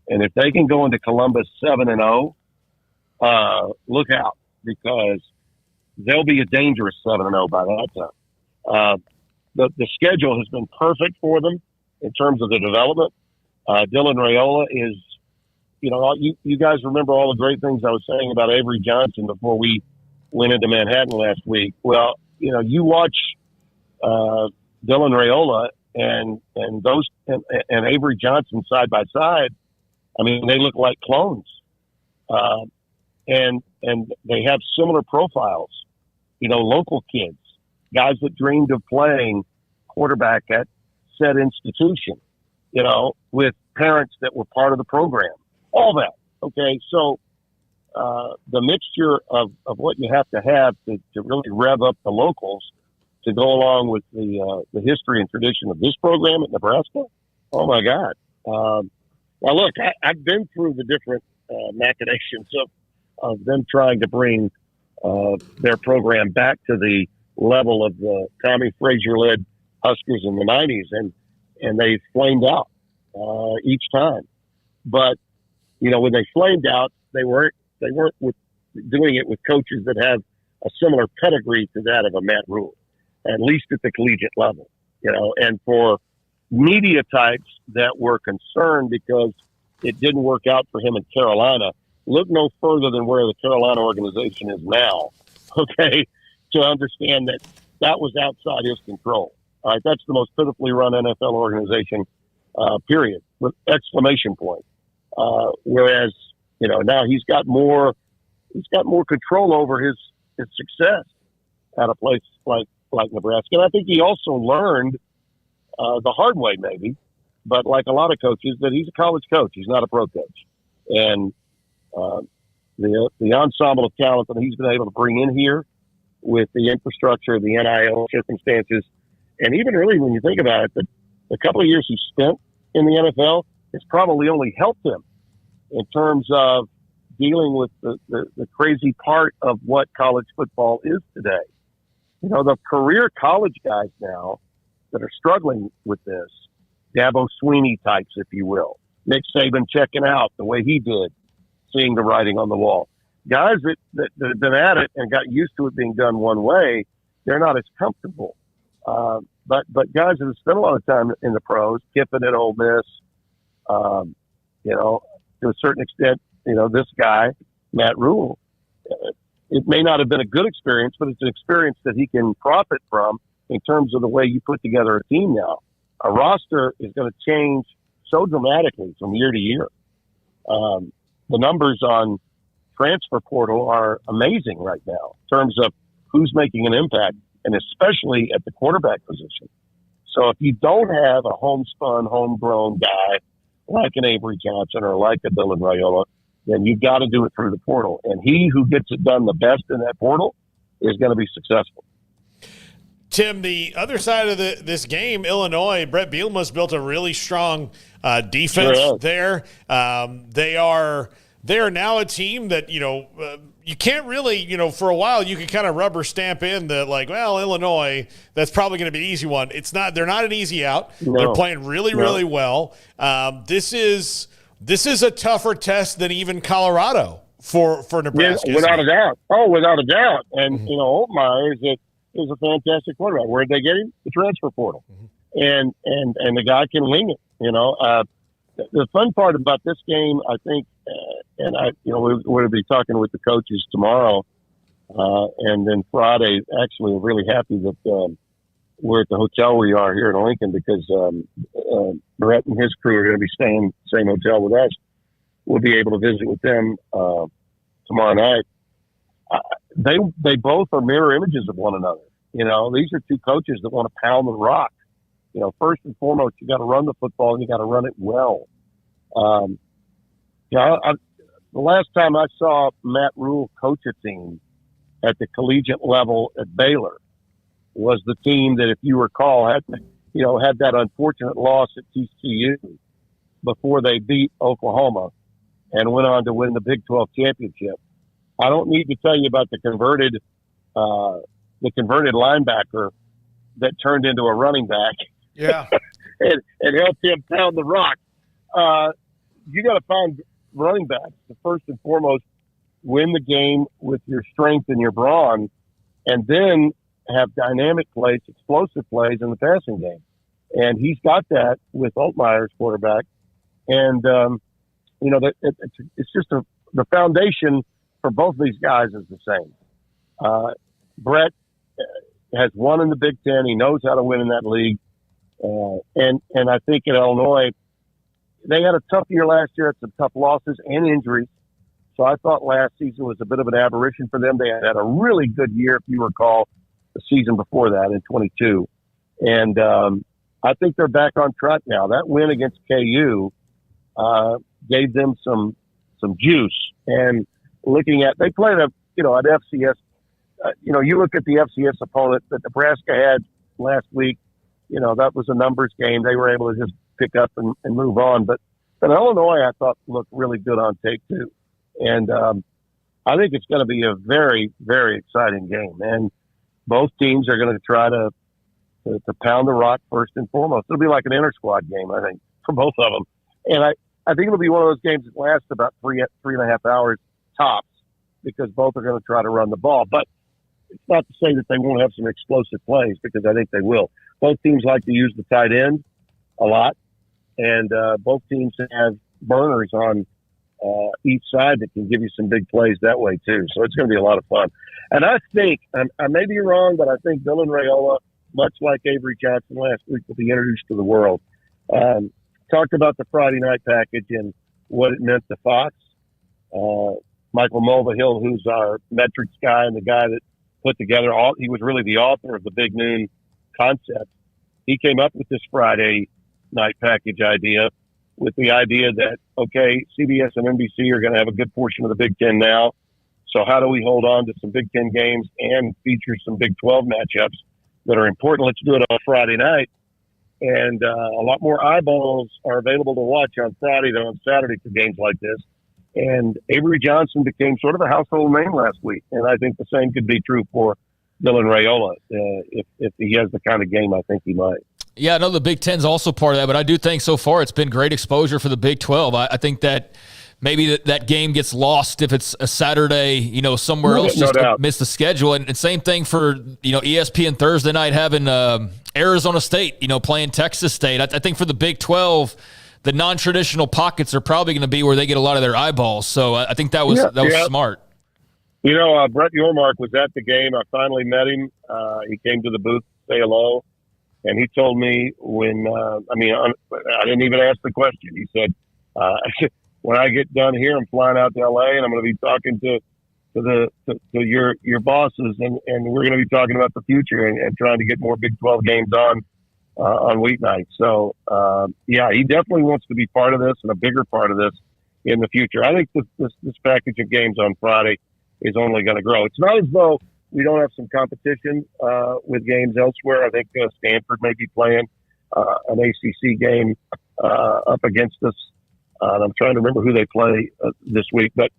And if they can go into Columbus 7-0, look out, because they'll be a dangerous 7-0 by that time. The schedule has been perfect for them in terms of the development. Dylan Raiola is, you guys remember all the great things I was saying about Avery Johnson before we went into Manhattan last week. Well, you watch Dylan Raiola and Avery Johnson side by side. I mean, they look like clones. And they have similar profiles, local kids, guys that dreamed of playing quarterback at said institution, with parents that were part of the program, all that. Okay. So, the mixture of what you have to really rev up the locals to go along with the history and tradition of this program at Nebraska. Oh my God. Now look, I've been through the different machinations of them trying to bring their program back to the level of the Tommy Frazier-led Huskers in the 90s, and they flamed out each time. But when they flamed out, they weren't doing it with coaches that have a similar pedigree to that of a Matt Rule, at least at the collegiate level. And for media types that were concerned because it didn't work out for him in Carolina, look no further than where the Carolina organization is now, okay, to understand that was outside his control. All right, that's the most pitifully run NFL organization, period, with exclamation point. Whereas, now he's got more control over his success at a place like Nebraska. And I think he also learned the hard way, maybe, but like a lot of coaches, that he's a college coach. He's not a pro coach. And the ensemble of talent that he's been able to bring in here with the infrastructure, the NIL circumstances, and even really when you think about it, the couple of years he spent in the NFL has probably only helped him in terms of dealing with the crazy part of what college football is today. The career college guys now that are struggling with this, Dabo Sweeney types, if you will, Nick Saban checking out the way he did, seeing the writing on the wall. Guys that have been at it and got used to it being done one way, they're not as comfortable. But guys that have spent a lot of time in the pros, Kiffin at Ole Miss, to a certain extent, this guy, Matt Rule, it may not have been a good experience, but it's an experience that he can profit from in terms of the way you put together a team now. A roster is going to change so dramatically from year to year. The numbers on transfer portal are amazing right now in terms of who's making an impact, and especially at the quarterback position. So if you don't have a homespun, homegrown guy like an Avery Johnson or like a Dylan Raiola, then you've got to do it through the portal. And he who gets it done the best in that portal is going to be successful. Tim, the other side of this game, Illinois, Brett Bielema's built a really strong defense there. They are they are now a team that, you can't really, for a while you could kind of rubber stamp in the Illinois, that's probably going to be an easy one. It's not. They're not an easy out. No. They're playing really well. This is a tougher test than even Colorado for Nebraska. Without a doubt. Oh, without a doubt. And, Holtmeyer is a fantastic quarterback. Where'd they get him? The transfer portal. And the guy can wing it, The fun part about this game, I think, we're going to be talking with the coaches tomorrow, and then Friday. Actually, we're really happy that we're at the hotel we are here in Lincoln because Brett and his crew are going to be staying in the same hotel with us. We'll be able to visit with them tomorrow night. They both are mirror images of one another. These are two coaches that want to pound the rock. First and foremost, you got to run the football and you got to run it well. The last time I saw Matt Rule coach a team at the collegiate level at Baylor was the team that, if you recall, had that unfortunate loss at TCU before they beat Oklahoma and went on to win the Big 12 championship. I don't need to tell you about the converted linebacker that turned into a running back. Yeah. and helped him pound the rock. You got to find running backs to first and foremost win the game with your strength and your brawn, and then have dynamic plays, explosive plays in the passing game. And he's got that with Holtmeyer's quarterback. And, it's just the foundation for both of these guys is the same. Brett has won in the Big Ten. He knows how to win in that league. And I think at Illinois, they had a tough year last year, had some tough losses and injuries. So I thought last season was a bit of an aberration for them. They had a really good year, if you recall, the season before that in 22. And I think they're back on track now. That win against KU gave them some juice. And looking at, they played an FCS. You look at the FCS opponent that Nebraska had last week. That was a numbers game. They were able to just pick up and move on. But Illinois, I thought, looked really good on tape, too. And I think it's going to be a very, very exciting game. And both teams are going to try to pound the rock first and foremost. It'll be like an inter-squad game, I think, for both of them. And I think it'll be one of those games that lasts about three and a half hours tops because both are going to try to run the ball. But it's not to say that they won't have some explosive plays because I think they will. Both teams like to use the tight end a lot, and both teams have burners on each side that can give you some big plays that way too. So it's going to be a lot of fun. And I think, I may be wrong, but I think Dylan Raiola, much like Avery Johnson last week, will be introduced to the world. Talked about the Friday night package and what it meant to Fox. Michael Mulvihill, who's our metrics guy and the guy that put together he was really the author of the Big Noon concept. He came up with this Friday night package idea with the idea that, okay, CBS and NBC are going to have a good portion of the Big Ten now. So how do we hold on to some Big Ten games and feature some Big 12 matchups that are important? Let's do it on Friday night. And a lot more eyeballs are available to watch on Friday than on Saturday for games like this. And Avery Johnson became sort of a household name last week. And I think the same could be true for Dylan Raiola. If he has the kind of game I think he might. Yeah, I know the Big Ten's also part of that, but I do think so far it's been great exposure for the Big 12. I think that maybe that game gets lost if it's a Saturday, somewhere else, just miss the schedule. And same thing for, ESPN Thursday night having Arizona State, playing Texas State. I think for the Big 12, the non-traditional pockets are probably going to be where they get a lot of their eyeballs. So I think that was smart. Brett Yormark was at the game. I finally met him. He came to the booth to say hello. And he told me when, I didn't even ask the question. He said, when I get done here, I'm flying out to L.A. and I'm going to be talking to your bosses, and we're going to be talking about the future and trying to get more Big 12 games on weeknights. So, he definitely wants to be part of this and a bigger part of this in the future. I think this package of games on Friday is only going to grow. It's not as though we don't have some competition with games elsewhere. I think Stanford may be playing an ACC game up against us And I'm trying to remember who they play this week. But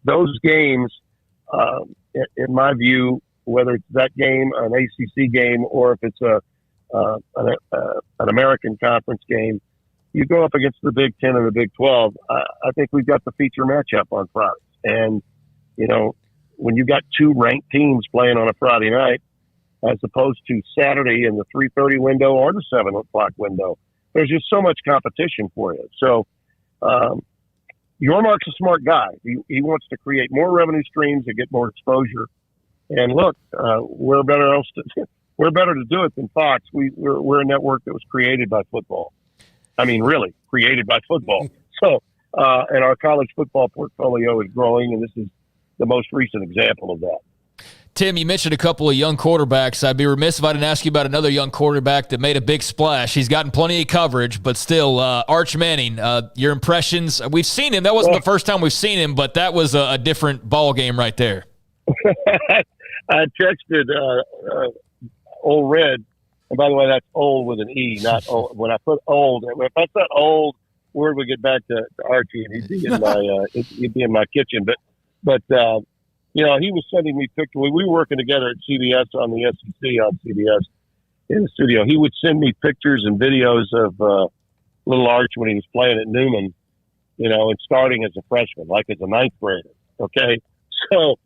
those games, in my view, whether it's that game, an ACC game, or if it's an American Conference game, you go up against the Big Ten and the Big 12. I think we've got the feature matchup on Friday. And, when you got two ranked teams playing on a Friday night, as opposed to Saturday in the 3:30 window or the 7 o'clock window, there's just so much competition for you. So, Yormark's a smart guy. He wants to create more revenue streams and get more exposure. And look, we're better to do it than Fox. We're a network that was created by football. I mean, really created by football. So, and our college football portfolio is growing, and this is the most recent example of that. Tim, you mentioned a couple of young quarterbacks. I'd be remiss if I didn't ask you about another young quarterback that made a big splash. He's gotten plenty of coverage, but still, Arch Manning, your impressions. We've seen him. That wasn't the first time we've seen him, but that was a different ball game right there. I texted Old Red, and by the way, that's old with an E, not old. When I put old, if I said old, word would get back to Archie, and he'd be in my kitchen. But he was sending me pictures. We were working together at CBS on the SEC on CBS in the studio. He would send me pictures and videos of little Arch when he was playing at Newman, and starting as a freshman, like as a ninth grader. Okay, so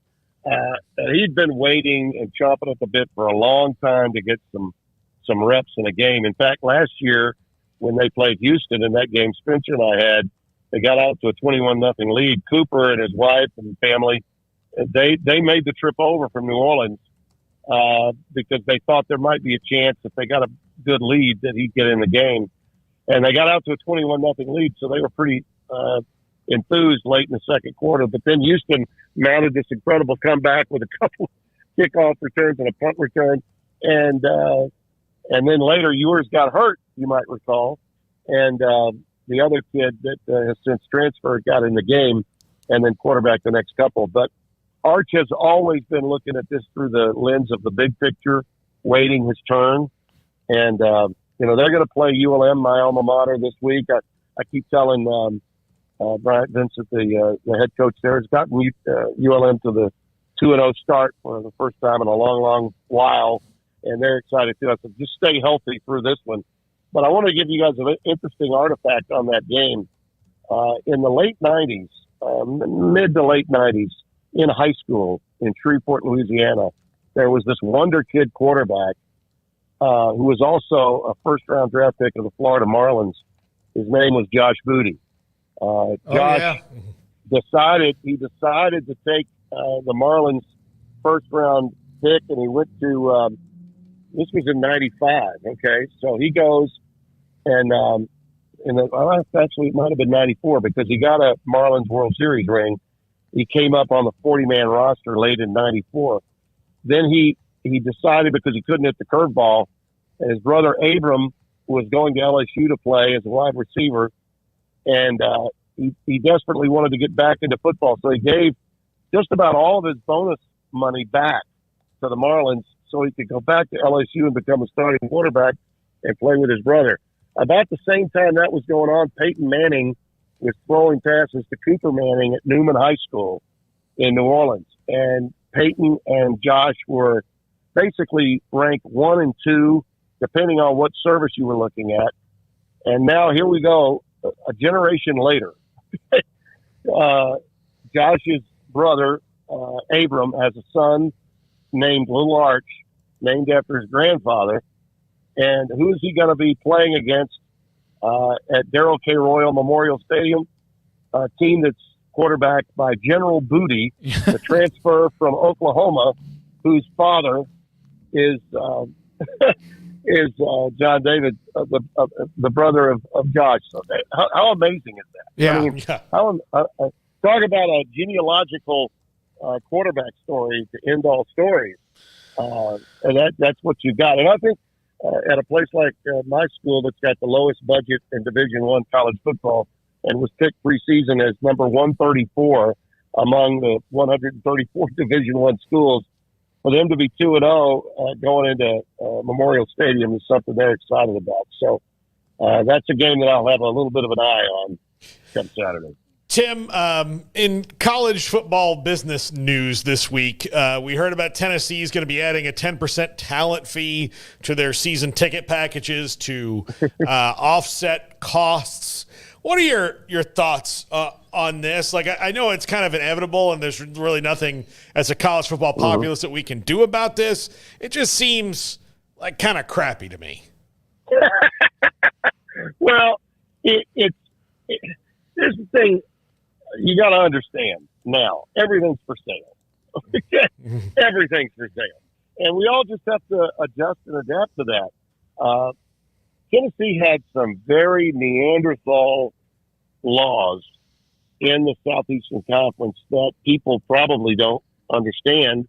he'd been waiting and chomping at the bit for a long time to get some reps in a game. In fact, last year when they played Houston in that game Spencer and I had, they got out to a 21-0 lead. Cooper and his wife and family, they made the trip over from New Orleans because they thought there might be a chance if they got a good lead that he'd get in the game. And they got out to a 21-0 lead, so they were pretty enthused late in the second quarter. But then Houston mounted this incredible comeback with a couple kickoff returns and a punt return. And then later, Ewers got hurt, you might recall. And the other kid that has since transferred got in the game and then quarterback the next couple. But Arch has always been looking at this through the lens of the big picture, waiting his turn. And, they're going to play ULM, my alma mater, this week. I keep telling Bryant Vincent, the head coach there, has gotten ULM to the 2-0 start for the first time in a long, long while. And they're excited too. I said, just stay healthy through this one. But I want to give you guys an interesting artifact on that game. In the late 90s, mid to late 90s, in high school in Shreveport, Louisiana, there was this wonder kid quarterback who was also a first-round draft pick of the Florida Marlins. His name was Josh Booty. Josh decided to take the Marlins' first-round pick, and he went to this was in 95, okay? So he goes and actually it might have been 94 because he got a Marlins World Series ring. He came up on the 40-man roster late in 94. Then he decided because he couldn't hit the curveball, and his brother Abram was going to LSU to play as a wide receiver, and he desperately wanted to get back into football. So he gave just about all of his bonus money back to the Marlins so he could go back to LSU and become a starting quarterback and play with his brother. About the same time that was going on, Peyton Manning was throwing passes to Cooper Manning at Newman High School in New Orleans. And Peyton and Josh were basically ranked 1 and 2, depending on what service you were looking at. And now here we go, a generation later. Josh's brother, Abram, has a son named Little Arch, named after his grandfather. And who is he going to be playing against at Darrell K. Royal Memorial Stadium? A team that's quarterbacked by General Booty, the transfer from Oklahoma, whose father is John David, the brother of Josh. So how amazing is that? Yeah. I mean, talk about a genealogical quarterback story to end all stories. And that's what you got. And I think at a place like my school that's got the lowest budget in Division I college football and was picked preseason as number 134 among the 134 Division I schools, for them to be 2-0 going into Memorial Stadium is something they're excited about. So that's a game that I'll have a little bit of an eye on come Saturday. Tim, in college football business news this week, we heard about Tennessee is going to be adding a 10% talent fee to their season ticket packages to offset costs. What are your thoughts on this? Like, I know it's kind of inevitable, and there's really nothing as a college football populace that we can do about this. It just seems like kind of crappy to me. Well, here's the thing. You got to understand now, everything's for sale. Everything's for sale. And we all just have to adjust and adapt to that. Tennessee had some very Neanderthal laws in the Southeastern Conference that people probably don't understand,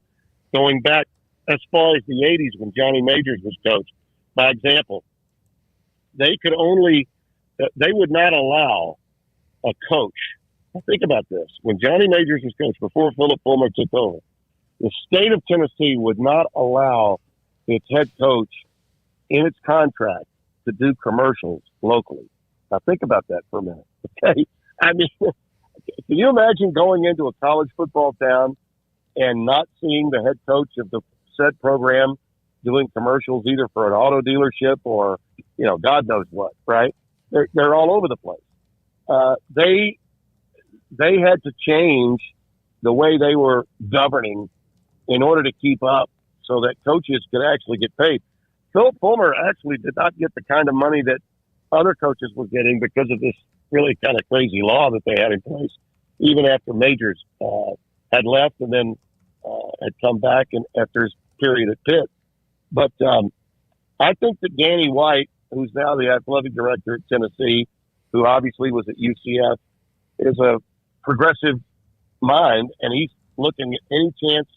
going back as far as the 80s when Johnny Majors was coach. By example, they would not allow a coach. Think about this. When Johnny Majors was coach, before Philip Fulmer took over, the state of Tennessee would not allow its head coach in its contract to do commercials locally. Now think about that for a minute. Okay. I mean, can you imagine going into a college football town and not seeing the head coach of the said program doing commercials either for an auto dealership or, God knows what, right? They're all over the place. They had to change the way they were governing in order to keep up so that coaches could actually get paid. Philip Fulmer actually did not get the kind of money that other coaches were getting because of this really kind of crazy law that they had in place, even after Majors had left and then had come back and after his period at Pitt. But I think that Danny White, who's now the athletic director at Tennessee, who obviously was at UCF, is a progressive mind, and he's looking at any chance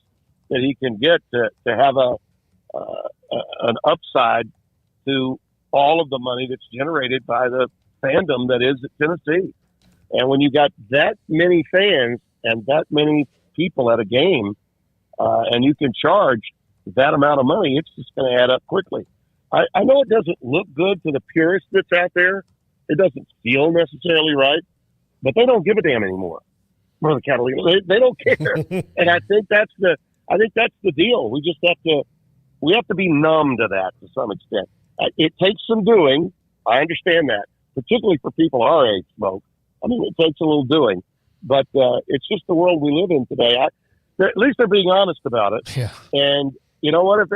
that he can get to have an upside to all of the money that's generated by the fandom that is at Tennessee. And when you got that many fans and that many people at a game, and you can charge that amount of money, it's just going to add up quickly. I know it doesn't look good to the purist that's out there. It doesn't feel necessarily right, but they don't give a damn anymore. For the Catalina, they don't care, and I think that's the deal. We just have to be numb to that to some extent. It takes some doing. I understand that, particularly for people our age, Smoak. I mean, it takes a little doing, but it's just the world we live in today. At least they're being honest about it. Yeah. And you know what?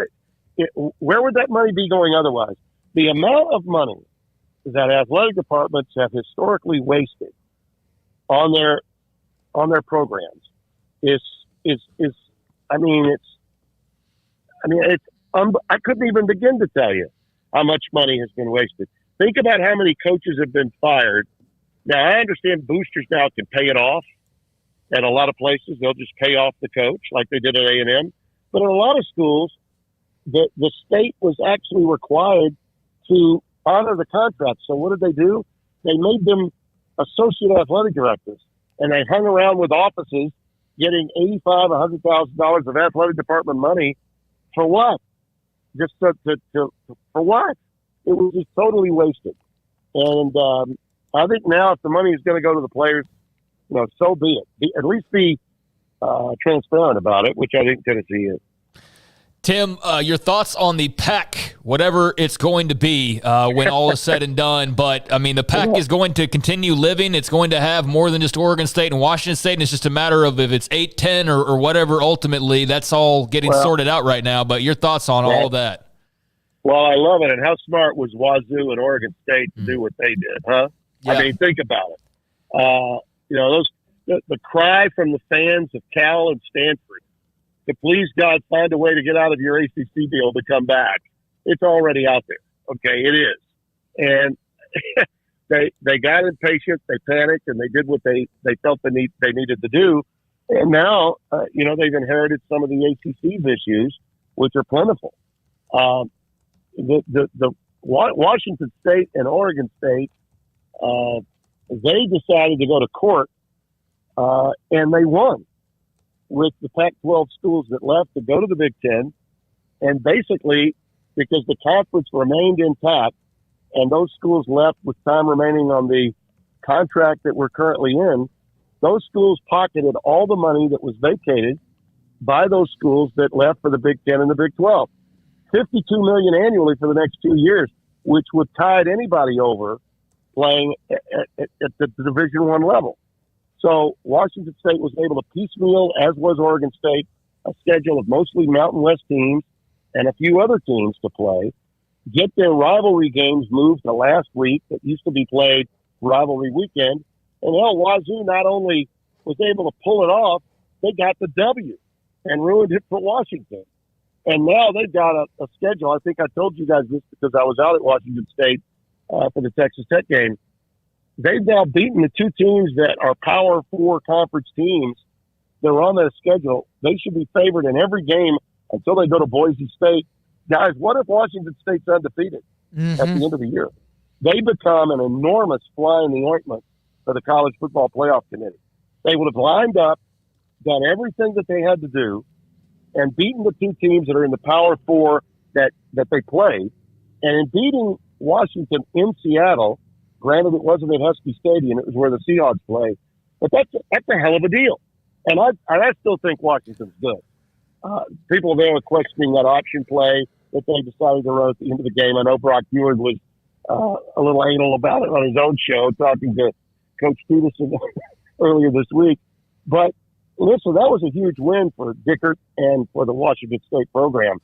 Where would that money be going otherwise? The amount of money that athletic departments have historically wasted on their programs I couldn't even begin to tell you how much money has been wasted. Think about how many coaches have been fired. Now, I understand boosters now can pay it off. At a lot of places, they'll just pay off the coach like they did at A&M. But in a lot of schools, the state was actually required to honor the contract. So what did they do? They made them associate athletic directors, and they hung around with offices getting $85,000, $100,000 of athletic department money for what? Just for what? It was just totally wasted. And I think now if the money is going to go to the players, so be it. At least be transparent about it, which I think Tennessee is. Tim, your thoughts on the PAC, whatever it's going to be when all is said and done. But, I mean, the PAC is going to continue living. It's going to have more than just Oregon State and Washington State, and it's just a matter of if it's 8, 10, or whatever ultimately. That's all getting sorted out right now. But your thoughts on all of that? Well, I love it. And how smart was Wazoo and Oregon State to do what they did, huh? Yeah. I mean, think about it. The cry from the fans of Cal and Stanford to please God find a way to get out of your ACC deal to come back. It's already out there. Okay, it is. And they got impatient, they panicked, and they did what they felt they needed to do. And now, they've inherited some of the ACC's issues, which are plentiful. The Washington State and Oregon State, they decided to go to court, and they won with the Pac-12 schools that left to go to the Big Ten. And basically, because the conference remained intact and those schools left with time remaining on the contract that we're currently in, those schools pocketed all the money that was vacated by those schools that left for the Big Ten and the Big 12. $52 million annually for the next 2 years, which would tide anybody over playing at the Division I level. So Washington State was able to piecemeal, as was Oregon State, a schedule of mostly Mountain West teams and a few other teams to play, get their rivalry games moved to last week that used to be played rivalry weekend. And Wazoo not only was able to pull it off, they got the W and ruined it for Washington. And now they've got a schedule. I think I told you guys this because I was out at Washington State for the Texas Tech game. They've now beaten the two teams that are Power 4 conference teams. They're on their schedule. They should be favored in every game until they go to Boise State. Guys, what if Washington State's undefeated at the end of the year? They become an enormous fly in the ointment for the College Football Playoff Committee. They would have lined up, done everything that they had to do, and beaten the two teams that are in the Power 4 that they played. And in beating Washington in Seattle, granted it wasn't at Husky Stadium, it was where the Seahawks play, but that's a hell of a deal. And I still think Washington's good. People there are questioning that option play that they decided to run at the end of the game. I know Brock Ewing was a little anal about it on his own show, talking to Coach Peterson earlier this week. But listen, that was a huge win for Dickert and for the Washington State program.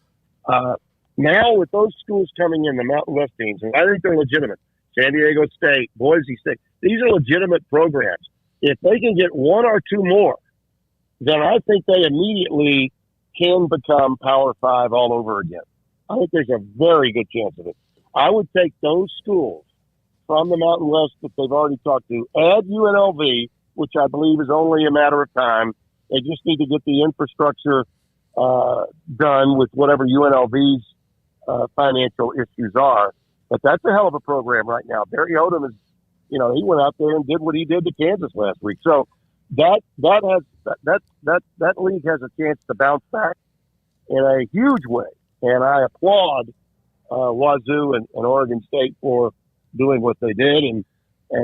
Now with those schools coming in, the Mountain West teams, and I think they're legitimate, San Diego State, Boise State, these are legitimate programs. If they can get one or two more, then I think they immediately can become Power 5 all over again. I think there's a very good chance of it. I would take those schools from the Mountain West that they've already talked to, add UNLV, which I believe is only a matter of time. They just need to get the infrastructure done with whatever UNLV's financial issues are. But that's a hell of a program right now. Barry Odom is, he went out there and did what he did to Kansas last week. So that league has a chance to bounce back in a huge way. And I applaud Wazoo and Oregon State for doing what they did and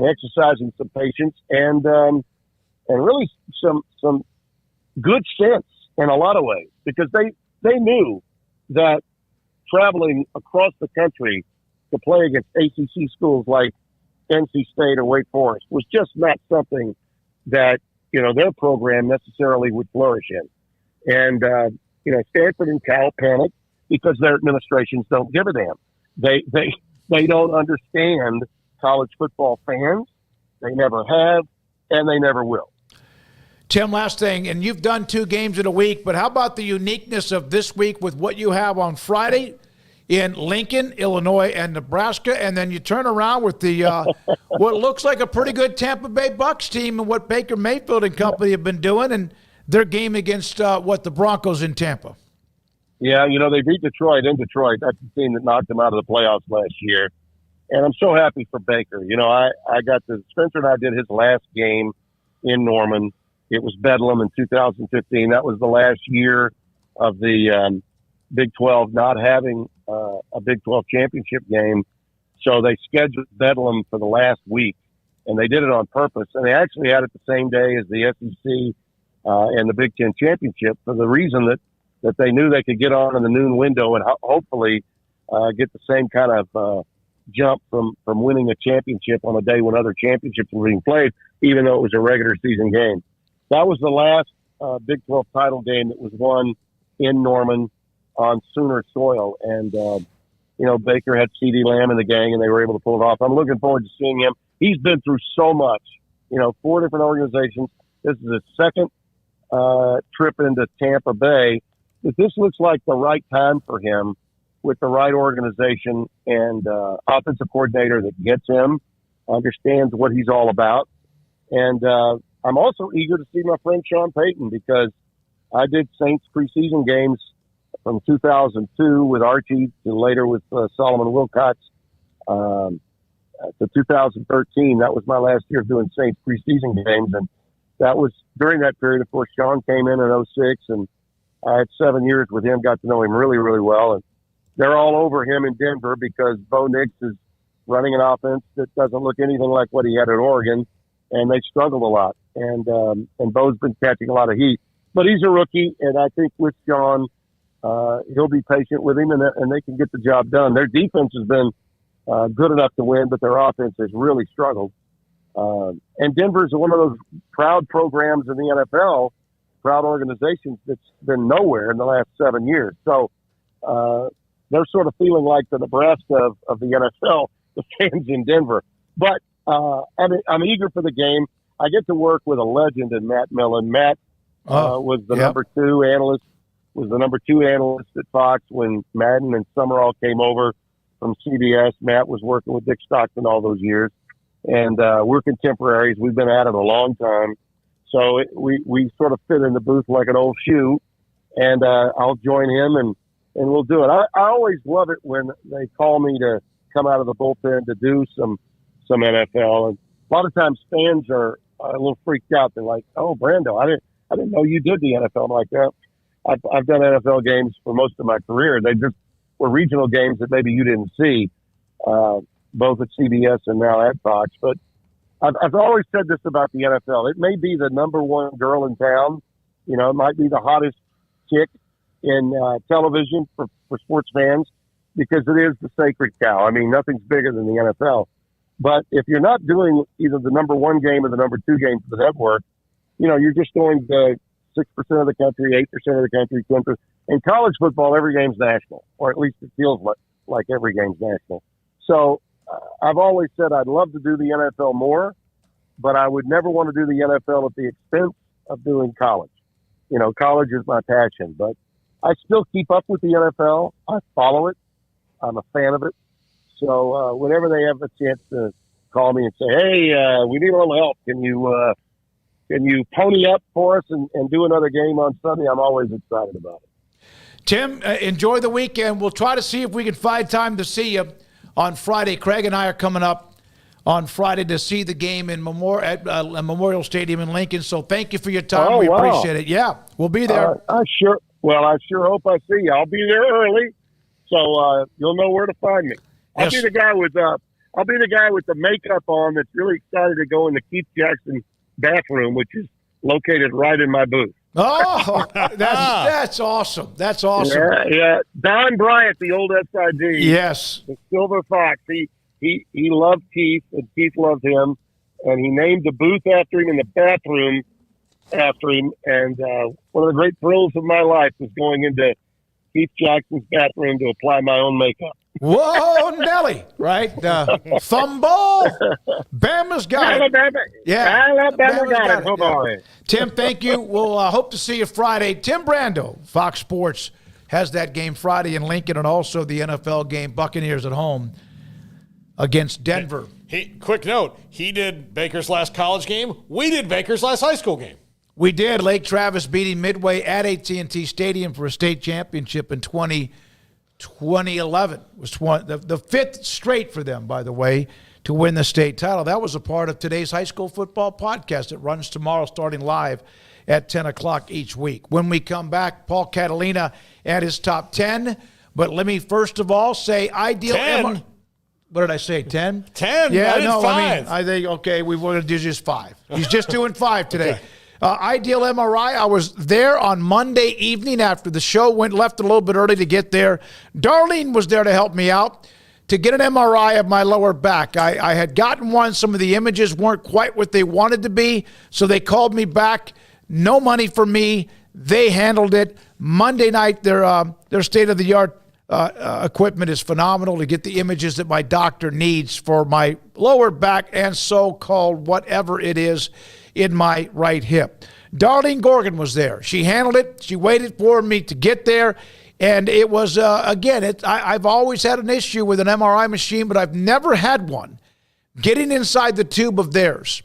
exercising some patience and really some good sense in a lot of ways, because they knew that traveling across the country to play against ACC schools like NC State or Wake Forest was just not something that their program necessarily would flourish in. And Stanford and Cal panicked because their administrations don't give a damn. They don't understand college football fans. They never have, and they never will. Tim, last thing, and you've done 2 games in a week, but how about the uniqueness of this week with what you have on Friday in Lincoln, Illinois, and Nebraska, and then you turn around with the what looks like a pretty good Tampa Bay Bucs team and what Baker Mayfield and company have been doing, and their game against the Broncos in Tampa. Yeah, they beat Detroit in Detroit. That's the team that knocked them out of the playoffs last year. And I'm so happy for Baker. I got Spencer and I did his last game in Norman. It was Bedlam in 2015. That was the last year of the Big 12 not having a Big 12 championship game. So they scheduled Bedlam for the last week, and they did it on purpose. And they actually had it the same day as the SEC and the Big Ten championship for the reason that they knew they could get on in the noon window and hopefully get the same kind of jump from winning a championship on a day when other championships were being played, even though it was a regular season game. That was the last Big 12 title game that was won in Norman on Sooner soil. And, Baker had CeeDee Lamb in the gang, and they were able to pull it off. I'm looking forward to seeing him. He's been through so much, 4 different organizations. This is his second trip into Tampa Bay. But this looks like the right time for him with the right organization and offensive coordinator that gets him, understands what he's all about. And I'm also eager to see my friend Sean Payton, because I did Saints preseason games from 2002 with Archie to later with Solomon Wilcox to 2013. That was my last year of doing Saints preseason games. And that was during that period. Of course, Sean came in 2006, and I had 7 years with him, got to know him really, really well. And they're all over him in Denver because Bo Nix is running an offense that doesn't look anything like what he had at Oregon, and they struggled a lot. And Bo's been catching a lot of heat. But he's a rookie, and I think with Sean, he'll be patient with him, and they can get the job done. Their defense has been good enough to win, but their offense has really struggled. And Denver's one of those proud programs in the NFL, proud organizations that's been nowhere in the last 7 years. So they're sort of feeling like the Nebraska of the NFL, the fans in Denver. But I'm eager for the game. I get to work with a legend in Matt Millen. Matt was the number two analyst at Fox when Madden and Summerall came over from CBS. Matt was working with Dick Stockton all those years. And we're contemporaries. We've been at it a long time. So we sort of fit in the booth like an old shoe. And I'll join him, and we'll do it. I always love it when they call me to come out of the bullpen to do some NFL. And a lot of times fans are a little freaked out. They're like, "Oh, Brando, I didn't know you did the NFL." I'm like that. I've done NFL games for most of my career. They just were regional games that maybe you didn't see, both at CBS and now at Fox. But I've always said this about the NFL. It may be the number one girl in town. You know, it might be the hottest chick in television for sports fans because it is the sacred cow. I mean, nothing's bigger than the NFL. But if you're not doing either the number one game or the number two game for the network, you know, you're just going to 6% of the country, 8% of the country, 10%. In college football, every game's national, or at least it feels like every game's national. So I've always said I'd love to do the NFL more, but I would never want to do the NFL at the expense of doing college. You know, college is my passion, but I still keep up with the NFL. I follow it. I'm a fan of it. So whenever they have a chance to call me and say, "Hey, we need a little help. Can you pony up for us and do another game on Sunday?" I'm always excited about it. Tim, enjoy the weekend. We'll try to see if we can find time to see you on Friday. Craig and I are coming up on Friday to see the game in Memorial Stadium in Lincoln. So thank you for your time. Oh, we wow. appreciate it. Yeah, we'll be there. I sure hope I see you. I'll be there early, so you'll know where to find me. I'll be the guy with the makeup on that's really excited to go in the Keith Jackson bathroom, which is located right in my booth. Oh, that's awesome. That's awesome. Yeah. Don Bryant, the old SID. Yes. The Silver Fox. He loved Keith, and Keith loved him, and he named the booth after him and the bathroom after him. And one of the great thrills of my life was going into Keith Jackson's bathroom to apply my own makeup. Whoa, Nelly, right? Fumble. Bama's got it. Alabama got it. Yeah. Tim, thank you. We'll hope to see you Friday. Tim Brando, Fox Sports, has that game Friday in Lincoln, and also the NFL game, Buccaneers at home against Denver. Quick note, he did Baker's last college game. We did Baker's last high school game. We did. Lake Travis beating Midway at AT&T Stadium for a state championship in 2011. It was the fifth straight for them, by the way, to win the state title. That was a part of today's high school football podcast. It runs tomorrow, starting live at 10 o'clock each week. When we come back, Paul Catalina at his top 10. But let me first of all say ideal 10. What did I say, 10? 10. Yeah, no, 5. I think, okay, we want to do just 5. He's just doing 5 today. Okay. Ideal MRI, I was there on Monday evening after the show, left a little bit early to get there. Darlene was there to help me out to get an MRI of my lower back. I had gotten one. Some of the images weren't quite what they wanted to be, so they called me back. No money for me. They handled it. Monday night, their state-of-the-art equipment is phenomenal to get the images that my doctor needs for my lower back and so-called whatever it is in my right hip. Darlene Gorgon was there. She handled it. She waited for me to get there. And it was, I've always had an issue with an MRI machine, but I've never had one getting inside the tube of theirs.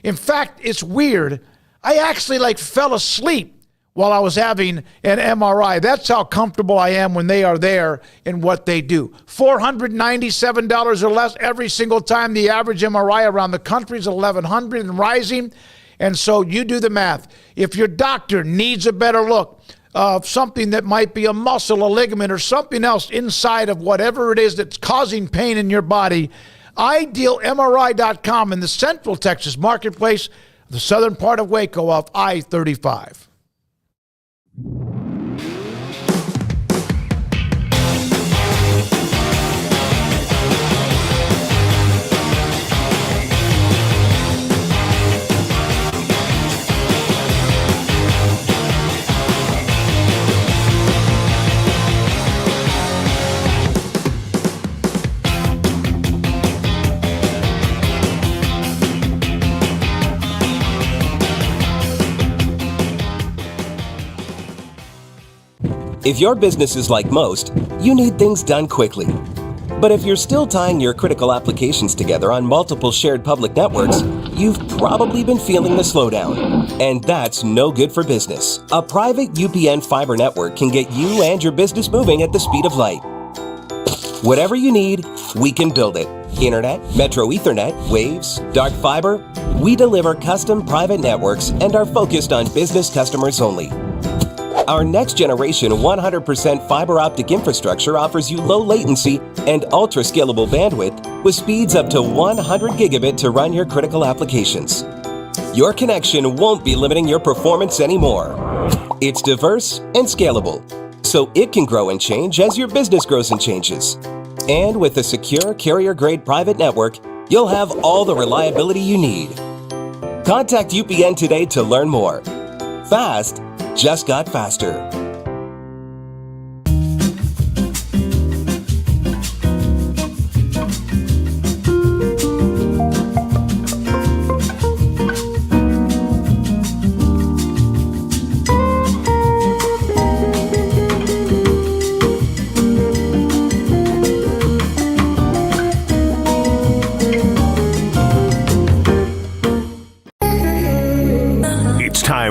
In fact, it's weird. I actually fell asleep while I was having an MRI. That's how comfortable I am when they are there in what they do. $497 or less every single time. The average MRI around the country is $1,100 and rising. And so you do the math. If your doctor needs a better look of something that might be a muscle, a ligament, or something else inside of whatever it is that's causing pain in your body, IdealMRI.com in the Central Texas marketplace, the southern part of Waco off I-35. If your business is like most, you need things done quickly. But if you're still tying your critical applications together on multiple shared public networks, you've probably been feeling the slowdown. And that's no good for business. A private UPN fiber network can get you and your business moving at the speed of light. Whatever you need, we can build it. Internet, Metro Ethernet, Waves, dark fiber. We deliver custom private networks and are focused on business customers only. Our next generation 100% fiber optic infrastructure offers you low latency and ultra scalable bandwidth with speeds up to 100 gigabit to run your critical applications. Your connection won't be limiting your performance anymore. It's diverse and scalable, so it can grow and change as your business grows and changes. And with a secure carrier-grade private network, you'll have all the reliability you need. Contact UPN today to learn more. Fast just got faster.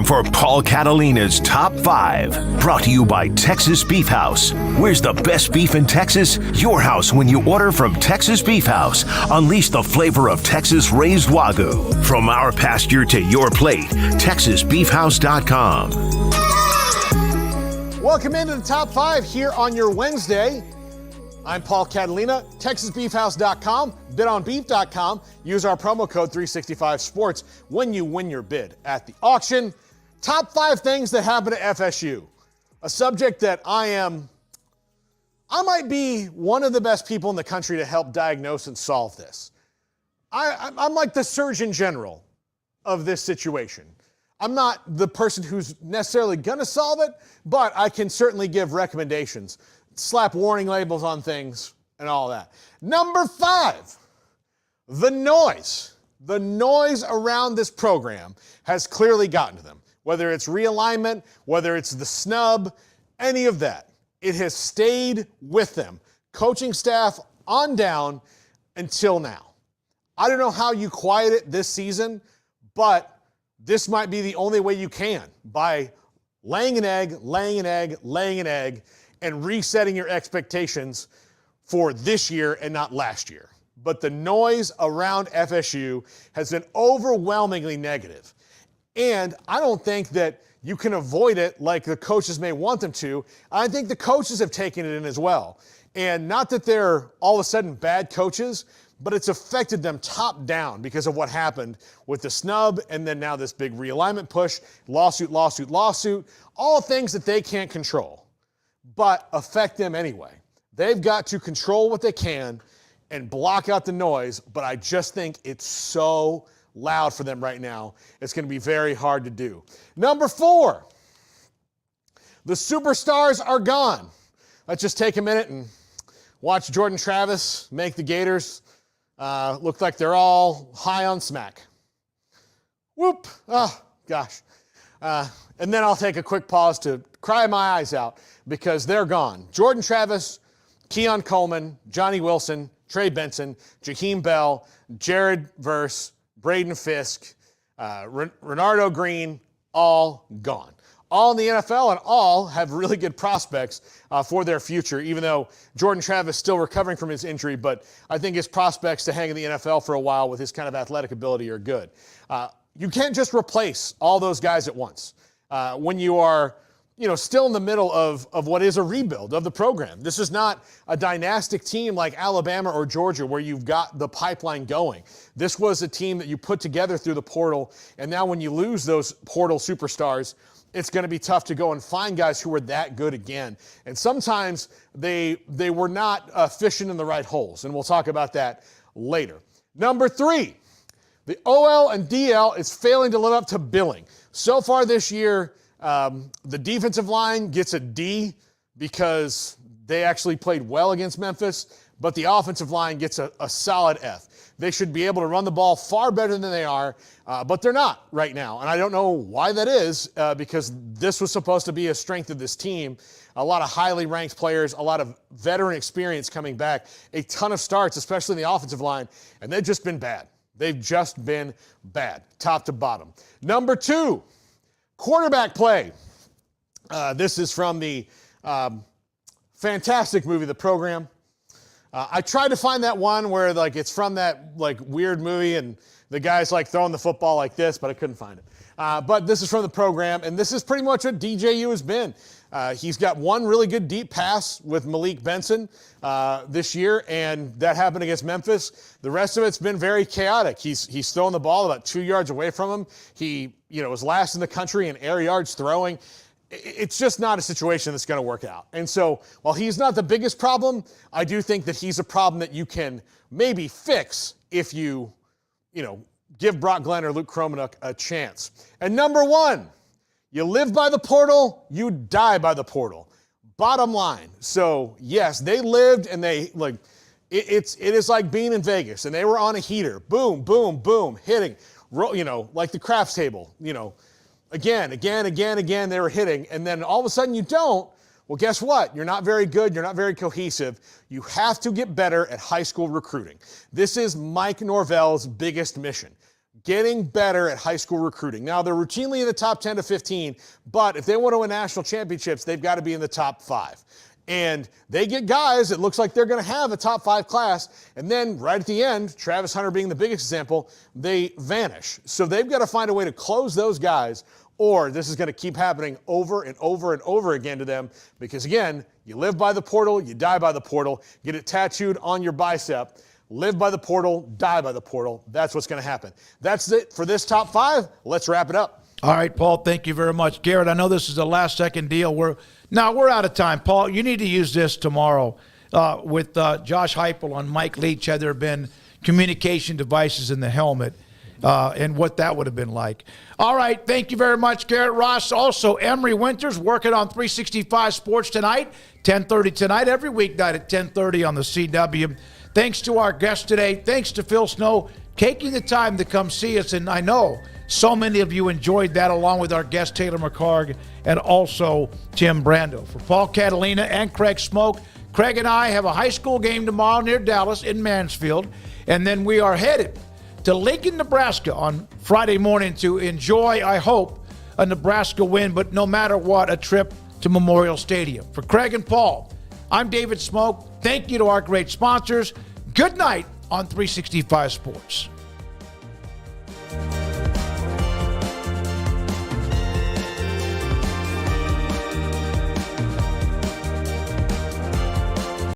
For Paul Catalina's Top 5, brought to you by Texas Beef House. Where's the best beef in Texas? Your house when you order from Texas Beef House. Unleash the flavor of Texas raised Wagyu. From our pasture to your plate, TexasBeefHouse.com. Welcome into the Top 5 here on your Wednesday. I'm Paul Catalina, TexasBeefHouse.com, bidonbeef.com. Use our promo code 365sports when you win your bid at the auction. Top 5 things that happened at FSU. A subject that I might be one of the best people in the country to help diagnose and solve this. I'm like the Surgeon General of this situation. I'm not the person who's necessarily going to solve it, but I can certainly give recommendations, slap warning labels on things, and all that. Number 5, the noise. The noise around this program has clearly gotten to them. Whether it's realignment, whether it's the snub, any of that. It has stayed with them, coaching staff on down until now. I don't know how you quiet it this season, but this might be the only way you can, by laying an egg, and resetting your expectations for this year and not last year. But the noise around FSU has been overwhelmingly negative. And I don't think that you can avoid it like the coaches may want them to. I think the coaches have taken it in as well. And not that they're all of a sudden bad coaches, but it's affected them top down because of what happened with the snub and then now this big realignment push, lawsuit, all things that they can't control, but affect them anyway. They've got to control what they can and block out the noise, but I just think it's so loud for them right now. It's going to be very hard to do. Number 4, the superstars are gone. Let's just take a minute and watch Jordan Travis make the Gators look like they're all high on smack. Whoop. Oh, gosh. And then I'll take a quick pause to cry my eyes out because they're gone. Jordan Travis, Keon Coleman, Johnny Wilson, Trey Benson, Jaheim Bell, Jared Verse, Braden Fisk, Renardo Green, all gone. All in the NFL and all have really good prospects for their future, even though Jordan Travis is still recovering from his injury, but I think his prospects to hang in the NFL for a while with his kind of athletic ability are good. You can't just replace all those guys at once. When you are still in the middle of what is a rebuild of the program. This is not a dynastic team like Alabama or Georgia where you've got the pipeline going. This was a team that you put together through the portal, and now when you lose those portal superstars, it's going to be tough to go and find guys who are that good again. And sometimes they were not fishing in the right holes, and we'll talk about that later. Number 3, the OL and DL is failing to live up to billing. So far this year, the defensive line gets a D because they actually played well against Memphis, but the offensive line gets a solid F. They should be able to run the ball far better than they are, but they're not right now. And I don't know why that is, because this was supposed to be a strength of this team. A lot of highly ranked players, a lot of veteran experience coming back, a ton of starts, especially in the offensive line, and they've just been bad. They've just been bad, top to bottom. Number 2, quarterback play. This is from the fantastic movie, The Program. I tried to find that one where it's from that weird movie and the guy's throwing the football like this, but I couldn't find it. But this is from The Program, and this is pretty much what DJU has been. He's got one really good deep pass with Malik Benson this year, and that happened against Memphis. The rest of it's been very chaotic. He's throwing the ball about 2 yards away from him. He was last in the country in air yards throwing. It's just not a situation that's going to work out. And so while he's not the biggest problem, I do think that he's a problem that you can maybe fix if you give Brock Glenn or Luke Kromenuk a chance. And number 1, you live by the portal, you die by the portal. Bottom line. So yes, they lived and it is like being in Vegas and they were on a heater. Boom, boom, boom, hitting, like the craps table, again, they were hitting. And then all of a sudden you don't. Well, guess what? You're not very good. You're not very cohesive. You have to get better at high school recruiting. This is Mike Norvell's biggest mission. Getting better at high school recruiting. Now, they're routinely in the top 10 to 15, but if they want to win national championships, they've got to be in the top 5. And they get guys, it looks like they're going to have a top 5 class, and then right at the end, Travis Hunter being the biggest example, they vanish. So they've got to find a way to close those guys, or this is going to keep happening over and over and over again to them because, again, you live by the portal, you die by the portal, get it tattooed on your bicep. Live by the portal, die by the portal. That's what's going to happen. That's it for this top 5. Let's wrap it up. All right, Paul, thank you very much. Garrett, I know this is a last-second deal. We're out of time. Paul, you need to use this tomorrow with Josh Heupel on Mike Leach had there been communication devices in the helmet and what that would have been like. All right, thank you very much, Garrett Ross. Also, Emery Winters working on 365 Sports tonight, 10:30 tonight, every weeknight at 10:30 on the CW. Thanks to our guest today. Thanks to Phil Snow taking the time to come see us. And I know so many of you enjoyed that along with our guest Taylor McCarg and also Tim Brando. For Paul Catalina and Craig Smoak, Craig and I have a high school game tomorrow near Dallas in Mansfield. And then we are headed to Lincoln, Nebraska on Friday morning to enjoy, I hope, a Nebraska win. But no matter what, a trip to Memorial Stadium. For Craig and Paul, I'm David Smoak. Thank you to our great sponsors. Good night on 365 Sports.